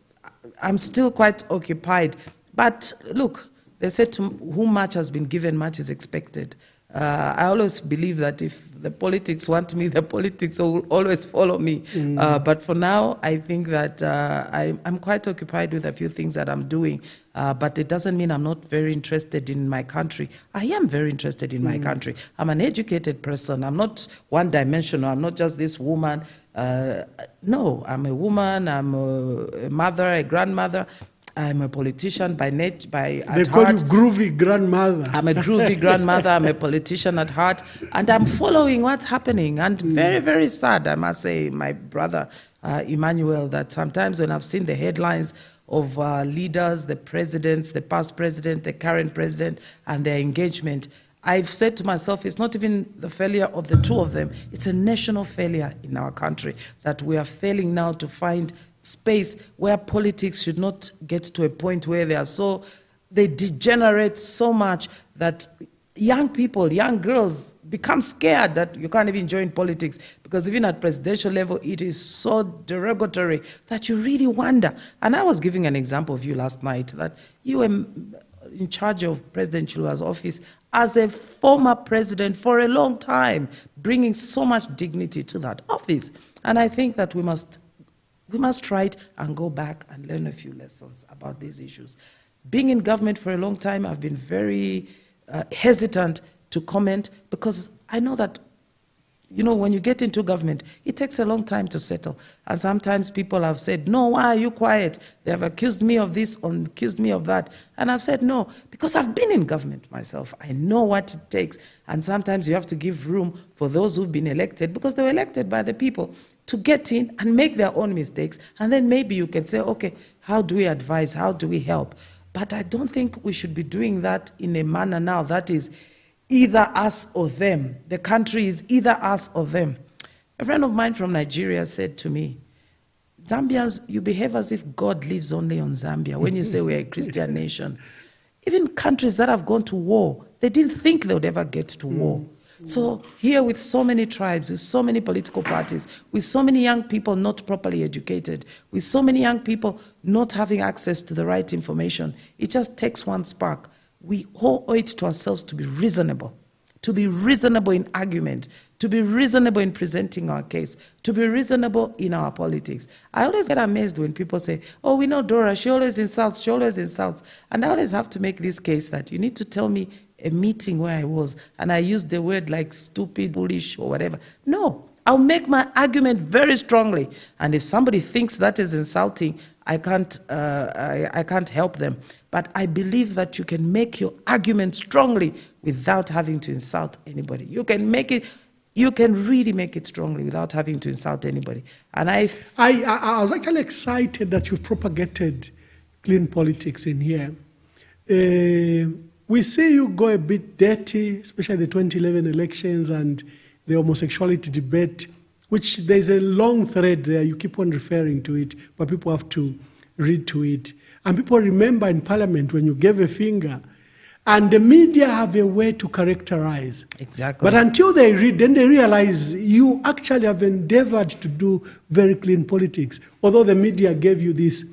I'm still quite occupied. But look, they said to whom much has been given, much is expected. I always believe that if the politics want me, the politics will always follow me. But for now, I think that I'm quite occupied with a few things that I'm doing. But it doesn't mean I'm not very interested in my country. I am very interested in my country. I'm an educated person. I'm not one-dimensional. I'm not just this woman. No, I'm a woman. I'm a mother, a grandmother. I'm a politician by nature, They call you groovy grandmother. I'm a groovy grandmother. I'm a politician at heart, and I'm following what's happening. And very, very sad, I must say, my brother Emmanuel, that sometimes when I've seen the headlines of leaders, the presidents, the past president, the current president, and their engagement, I've said to myself, it's not even the failure of the two of them. It's a national failure in our country that we are failing now to find space where politics should not get to a point where they degenerate so much that young people, young girls become scared that you can't even join politics, because even at presidential level, it is so derogatory that you really wonder. And I was giving an example of you last night, that you were in charge of President Chiluba's office as a former president for a long time, bringing so much dignity to that office. And I think that we must try it and go back and learn a few lessons about these issues. Being in government for a long time, I've been very hesitant to comment, because I know that, you know, when you get into government, it takes a long time to settle. And sometimes people have said, no, why are you quiet? They have accused me of this or accused me of that. And I've said no, because I've been in government myself. I know what it takes. And sometimes you have to give room for those who've been elected, because they were elected by the people, to get in and make their own mistakes. And then maybe you can say, okay, how do we advise? How do we help? But I don't think we should be doing that in a manner now that is either us or them. The country is either us or them. A friend of mine from Nigeria said to me, Zambians, you behave as if God lives only on Zambia when you say we're a Christian nation. Even countries that have gone to war, they didn't think they would ever get to war. So here, with so many tribes, with so many political parties, with so many young people not properly educated, with so many young people not having access to the right information, it just takes one spark. We owe it to ourselves to be reasonable in argument, to be reasonable in presenting our case, to be reasonable in our politics. I always get amazed when people say, oh, we know Dora, she always insults. And I always have to make this case that you need to tell me a meeting where I was, and I used the word like stupid, bullish, or whatever. No, I'll make my argument very strongly. And if somebody thinks that is insulting, I can't help them. But I believe that you can make your argument strongly without having to insult anybody. You can really make it strongly without having to insult anybody. And I was actually excited that you've propagated clean politics in here. We see you go a bit dirty, especially the 2011 elections and the homosexuality debate, which there's a long thread there. You keep on referring to it, but people have to read to it. And people remember in Parliament when you gave a finger, and the media have a way to characterize. Exactly. But until they read, then they realize you actually have endeavored to do very clean politics, although the media gave you this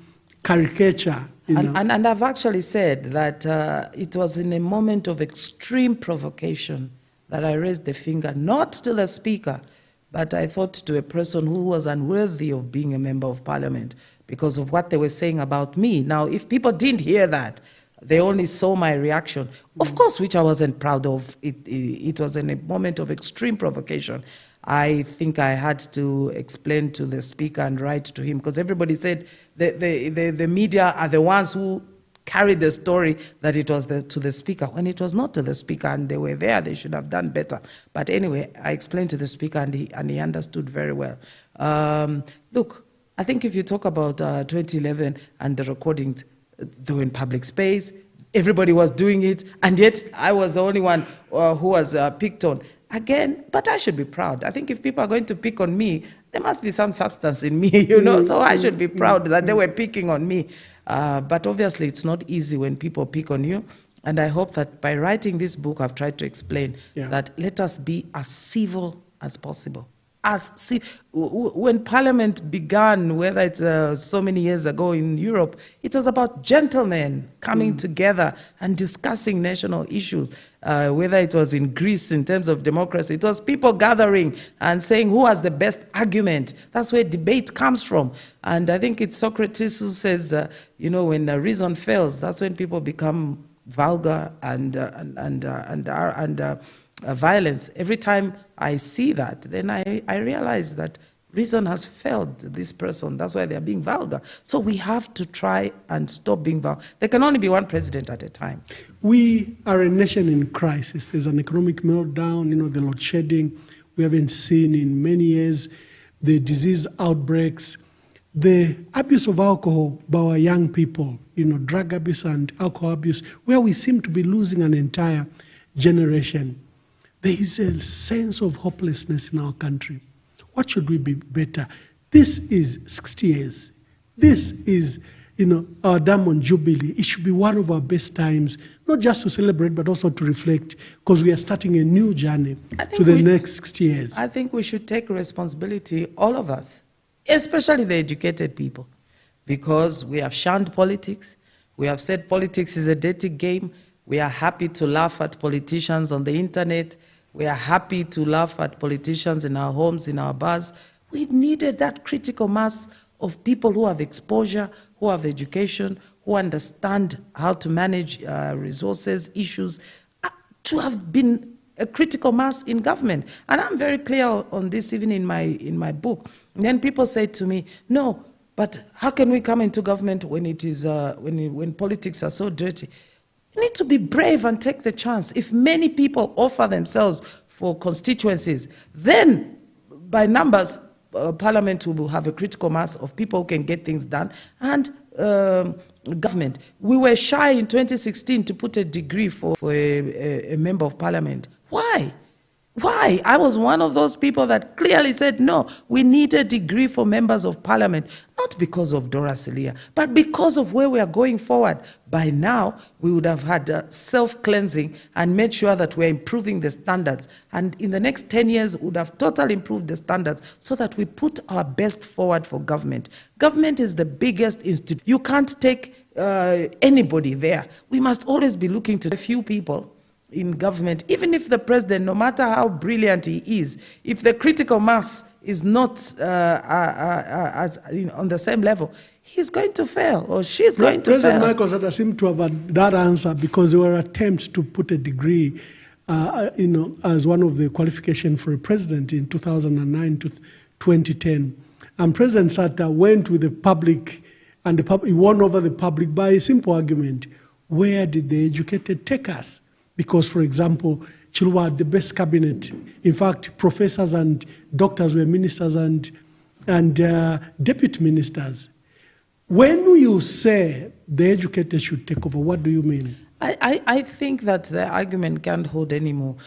caricature. And I've actually said that it was in a moment of extreme provocation that I raised the finger, not to the speaker, but I thought to a person who was unworthy of being a member of parliament because of what they were saying about me. Now, if people didn't hear that, they only saw my reaction, of course, which I wasn't proud of. It was in a moment of extreme provocation. I think I had to explain to the speaker and write to him, because everybody said the media are the ones who carried the story that it was to the speaker, when it was not to the speaker, and they were there. They should have done better. But anyway, I explained to the speaker, and he understood very well. Look, I think if you talk about 2011 and the recordings, they were in public space, everybody was doing it, and yet I was the only one who was picked on. Again, but I should be proud. I think if people are going to pick on me, there must be some substance in me, you know, so I should be proud that they were picking on me. But obviously, it's not easy when people pick on you. And I hope that by writing this book, I've tried to explain that let us be as civil as possible. When Parliament began, whether it's so many years ago in Europe, it was about gentlemen coming together and discussing national issues. Whether it was in Greece in terms of democracy, it was people gathering and saying who has the best argument. That's where debate comes from. And I think it's Socrates who says, you know, when reason fails, that's when people become vulgar and violence. Every time I see that, then I realize that reason has failed this person. That's why they're being vulgar. So we have to try and stop being vulgar. There can only be one president at a time. We are a nation in crisis. There's an economic meltdown, you know, the load shedding we haven't seen in many years, the disease outbreaks, the abuse of alcohol by our young people, you know, drug abuse and alcohol abuse, where we seem to be losing an entire generation. There is a sense of hopelessness in our country. What should we be better? This is 60 years. This is, you know, our Diamond Jubilee. It should be one of our best times, not just to celebrate, but also to reflect, because we are starting a new journey to the next 60 years. I think we should take responsibility, all of us, especially the educated people, because we have shunned politics. We have said politics is a dirty game. We are happy to laugh at politicians on the internet. We are happy to laugh at politicians in our homes, in our bars. We needed that critical mass of people who have exposure, who have education, who understand how to manage resources, issues, to have been a critical mass in government. And I'm very clear on this even in my book. And then people say to me, no, but how can we come into government when it is when politics are so dirty? You need to be brave and take the chance. If many people offer themselves for constituencies, then by numbers, Parliament will have a critical mass of people who can get things done, and government. We were shy in 2016 to put a degree for a member of Parliament. Why? Why? I was one of those people that clearly said, no, we need a degree for members of Parliament, not because of Dora Siliya, but because of where we are going forward. By now, we would have had self-cleansing and made sure that we're improving the standards. And in the next 10 years, we would have totally improved the standards so that we put our best forward for government. Government is the biggest institution. You can't take anybody there. We must always be looking to the few people in government, even if the president, no matter how brilliant he is, if the critical mass is not on the same level, he's going to fail, or she's going to fail. President Michael Sata seemed to have that answer, because there were attempts to put a degree, you know, as one of the qualifications for a president in 2009 to 2010. And President Sata went with the public, and the public, he won over the public by a simple argument: where did the educated take us? Because, for example, Chilwa had the best cabinet. In fact, professors and doctors were ministers and deputy ministers. When you say the educated should take over, what do you mean? I think that the argument can't hold anymore.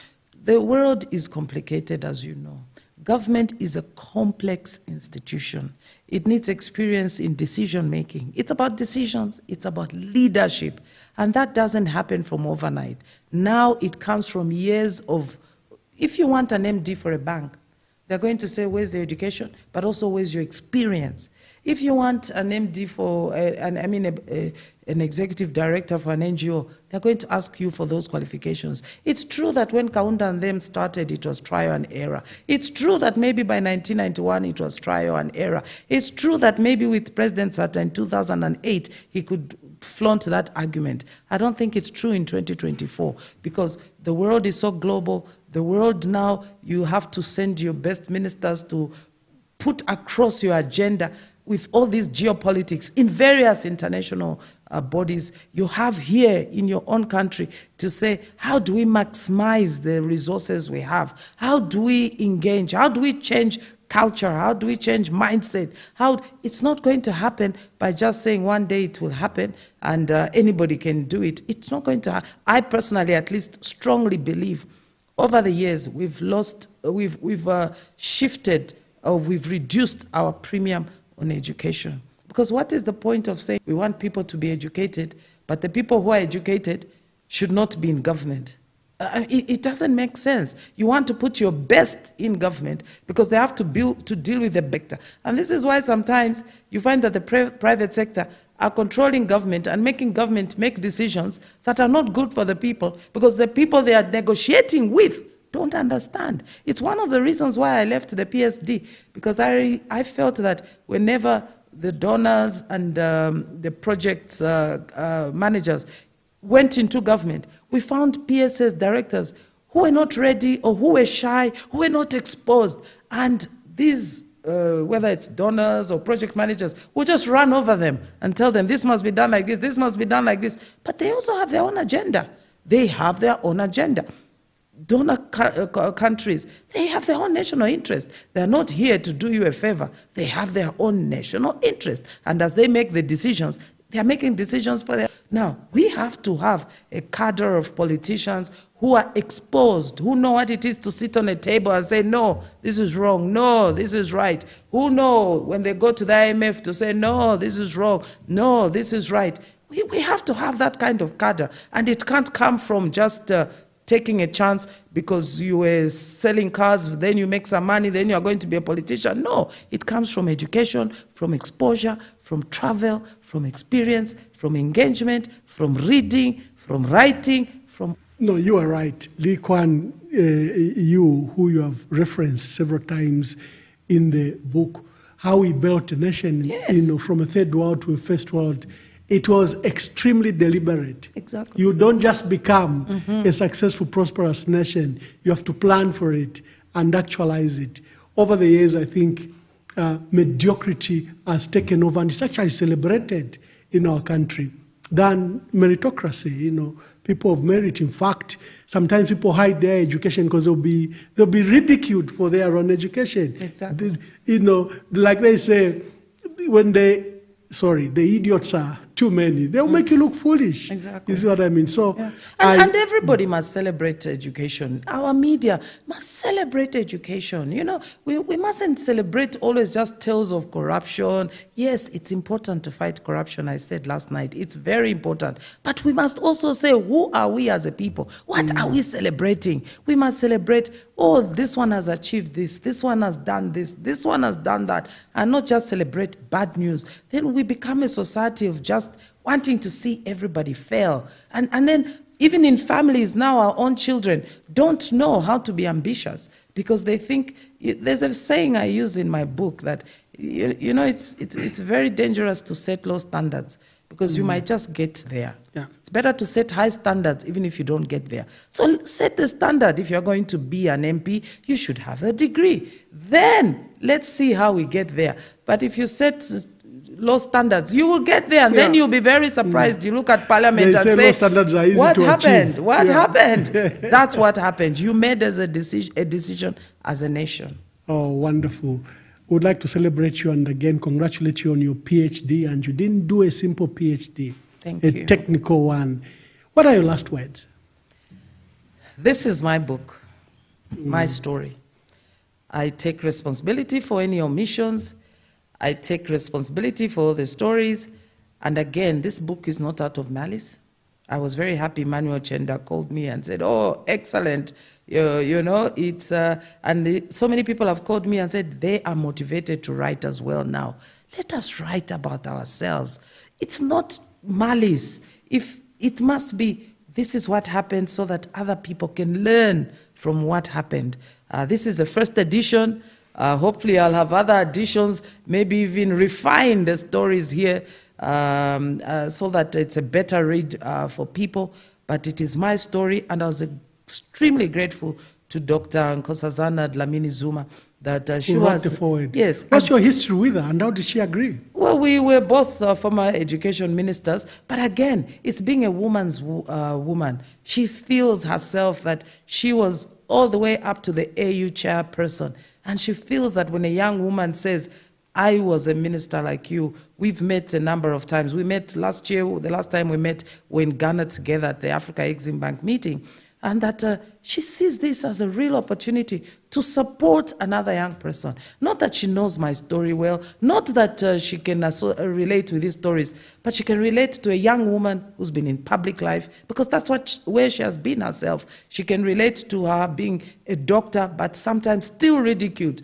The world is complicated, as you know. Government is a complex institution. It needs experience in decision-making. It's about decisions. It's about leadership. And that doesn't happen from overnight. Now it comes from years of, if you want an MD for a bank, they're going to say, where's the education? But also, where's your experience? If you want an MD for, an executive director for an NGO, they're going to ask you for those qualifications. It's true that when Kaunda and them started, it was trial and error. It's true that maybe by 1991, it was trial and error. It's true that maybe with President Sata in 2008, he could flaunt that argument. I don't think it's true in 2024, because the world is so global. The world now, you have to send your best ministers to put across your agenda with all these geopolitics in various international bodies. You have here in your own country to say, how do we maximize the resources we have? How do we engage? How do we change culture? How do we change mindset? It's not going to happen by just saying one day it will happen and anybody can do it. It's not going to happen. I personally, at least, strongly believe over the years we've shifted, or we've reduced our premium on education. Because what is the point of saying we want people to be educated, but the people who are educated should not be in government? It doesn't make sense. You want to put your best in government because they have to deal with the sector. And this is why sometimes you find that the private sector are controlling government and making government make decisions that are not good for the people, because the people they are negotiating with don't understand. It's one of the reasons why I left the PSD, because I felt that whenever the donors and the project managers went into government, we found PSS directors who were not ready, or who were shy, who were not exposed. And these, whether it's donors or project managers, will just run over them and tell them, this must be done like this must be done like this. But they also have their own agenda. They have their own agenda. Donor countries, they have their own national interest. They're not here to do you a favor. They have their own national interest. And as they make the decisions, they're making decisions for them. Now, we have to have a cadre of politicians who are exposed, who know what it is to sit on a table and say, no, this is wrong, no, this is right. Who know when they go to the IMF to say, no, this is wrong, no, this is right. We have to have that kind of cadre. And it can't come from just taking a chance because you were selling cars, then you make some money, then you are going to be a politician. No, it comes from education, from exposure, from travel, from experience, from engagement, from reading, from writing, from... No, you are right. Lee Kuan Yew, who you have referenced several times in the book, how he built a nation, yes, from a third world to a first world. It was extremely deliberate. Exactly. You don't just become a successful, prosperous nation. You have to plan for it and actualize it. Over the years, I think mediocrity has taken over, and it's actually celebrated in our country than meritocracy. People of merit. In fact, sometimes people hide their education because they'll be ridiculed for their own education. Exactly. Like they say, when the idiots are too many, they'll make you look foolish. Exactly. Is what I mean. So, yeah. And everybody must celebrate education. Our media must celebrate education. We mustn't celebrate always just tales of corruption. Yes, it's important to fight corruption, I said last night. It's very important. But we must also say, who are we as a people? What are we celebrating? We must celebrate, oh, this one has achieved this one has done this one has done that, and not just celebrate bad news. Then we become a society of just wanting to see everybody fail. And then even in families now, our own children don't know how to be ambitious because they think, there's a saying I use in my book that, it's very dangerous to set low standards because you might just get there. Yeah. It's better to set high standards even if you don't get there. So set the standard. If you're going to be an MP, you should have a degree. Then let's see how we get there. But if you set low standards, you will get there, and then you'll be very surprised. You look at Parliament and say, low standards are easy what to happened? achieve. What happened? That's what happened. You made as a decision as a nation. Oh, wonderful. Would like to celebrate you and again congratulate you on your PhD. And you didn't do a simple PhD. Thank you. A technical one. What are your last words? This is my book, my story. I take responsibility for any omissions. I take responsibility for all the stories. And again, this book is not out of malice. I was very happy Emmanuel Chenda called me and said, oh, excellent. So many people have called me and said they are motivated to write as well now. Let us write about ourselves. It's not malice. If it must be, this is what happened so that other people can learn from what happened. This is the first edition. Hopefully I'll have other editions, maybe even refine the stories here so that it's a better read for people. But it is my story, and I was extremely grateful to Dr. Nkosazana Dlamini Zuma that she was... forward. Yes. What's your history with her, and how did she agree? Well, we were both former education ministers, but again, it's being a woman's woman. She feels herself that she was all the way up to the AU chairperson. And she feels that when a young woman says, I was a minister like you, we've met a number of times. We met last year, the last time we met, we were in Ghana together at the Africa Exim Bank meeting, and that she sees this as a real opportunity to support another young person. Not that she knows my story well, not that she can relate with these stories, but she can relate to a young woman who's been in public life, because that's where she has been herself. She can relate to her being a doctor, but sometimes still ridiculed.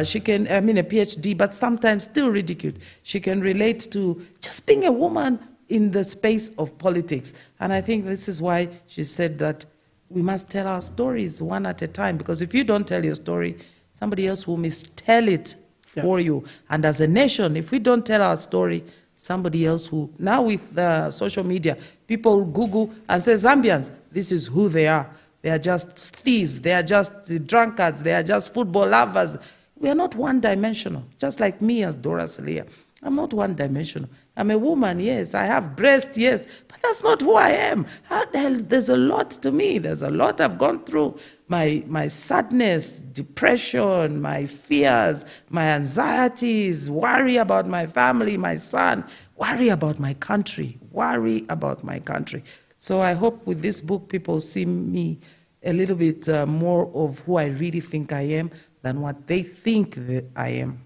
She can, a PhD, but sometimes still ridiculed. She can relate to just being a woman in the space of politics. And I think this is why she said that we must tell our stories one at a time, because if you don't tell your story, somebody else will mistell it for you. And as a nation, if we don't tell our story, somebody else will. Now with social media, people Google and say, Zambians, this is who they are. They are just thieves. They are just drunkards. They are just football lovers. We are not one-dimensional, just like me as Dora Siliya. I'm not one-dimensional. I'm a woman, yes. I have breasts, yes. But that's not who I am. There's a lot to me. There's a lot I've gone through. My sadness, depression, my fears, my anxieties, worry about my family, my son, worry about my country, worry about my country. So I hope with this book, people see me a little bit more of who I really think I am than what they think that I am.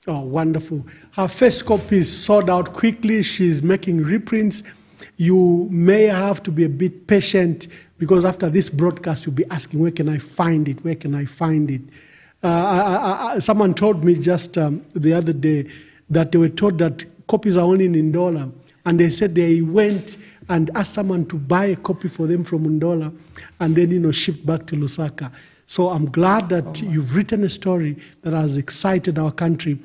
Oh, wonderful. Her first copy is sold out quickly. She's making reprints. You may have to be a bit patient, because after this broadcast, you'll be asking, where can I find it? Where can I find it? Someone told me just the other day that they were told that copies are only in Ndola. And they said they went and asked someone to buy a copy for them from Ndola and then, shipped back to Lusaka. So I'm glad that you've written a story that has excited our country.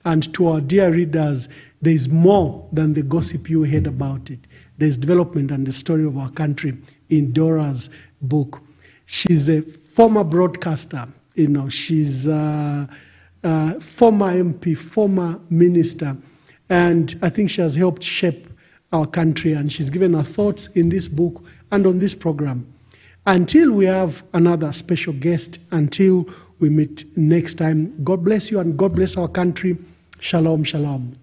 And to our dear readers, there's more than the gossip you heard about it. There's development and the story of our country in Dora's book. She's a former broadcaster. She's a former MP, former minister. And I think she has helped shape our country, and she's given her thoughts in this book and on this program. Until we have another special guest, until we meet next time, God bless you and God bless our country. Shalom, shalom.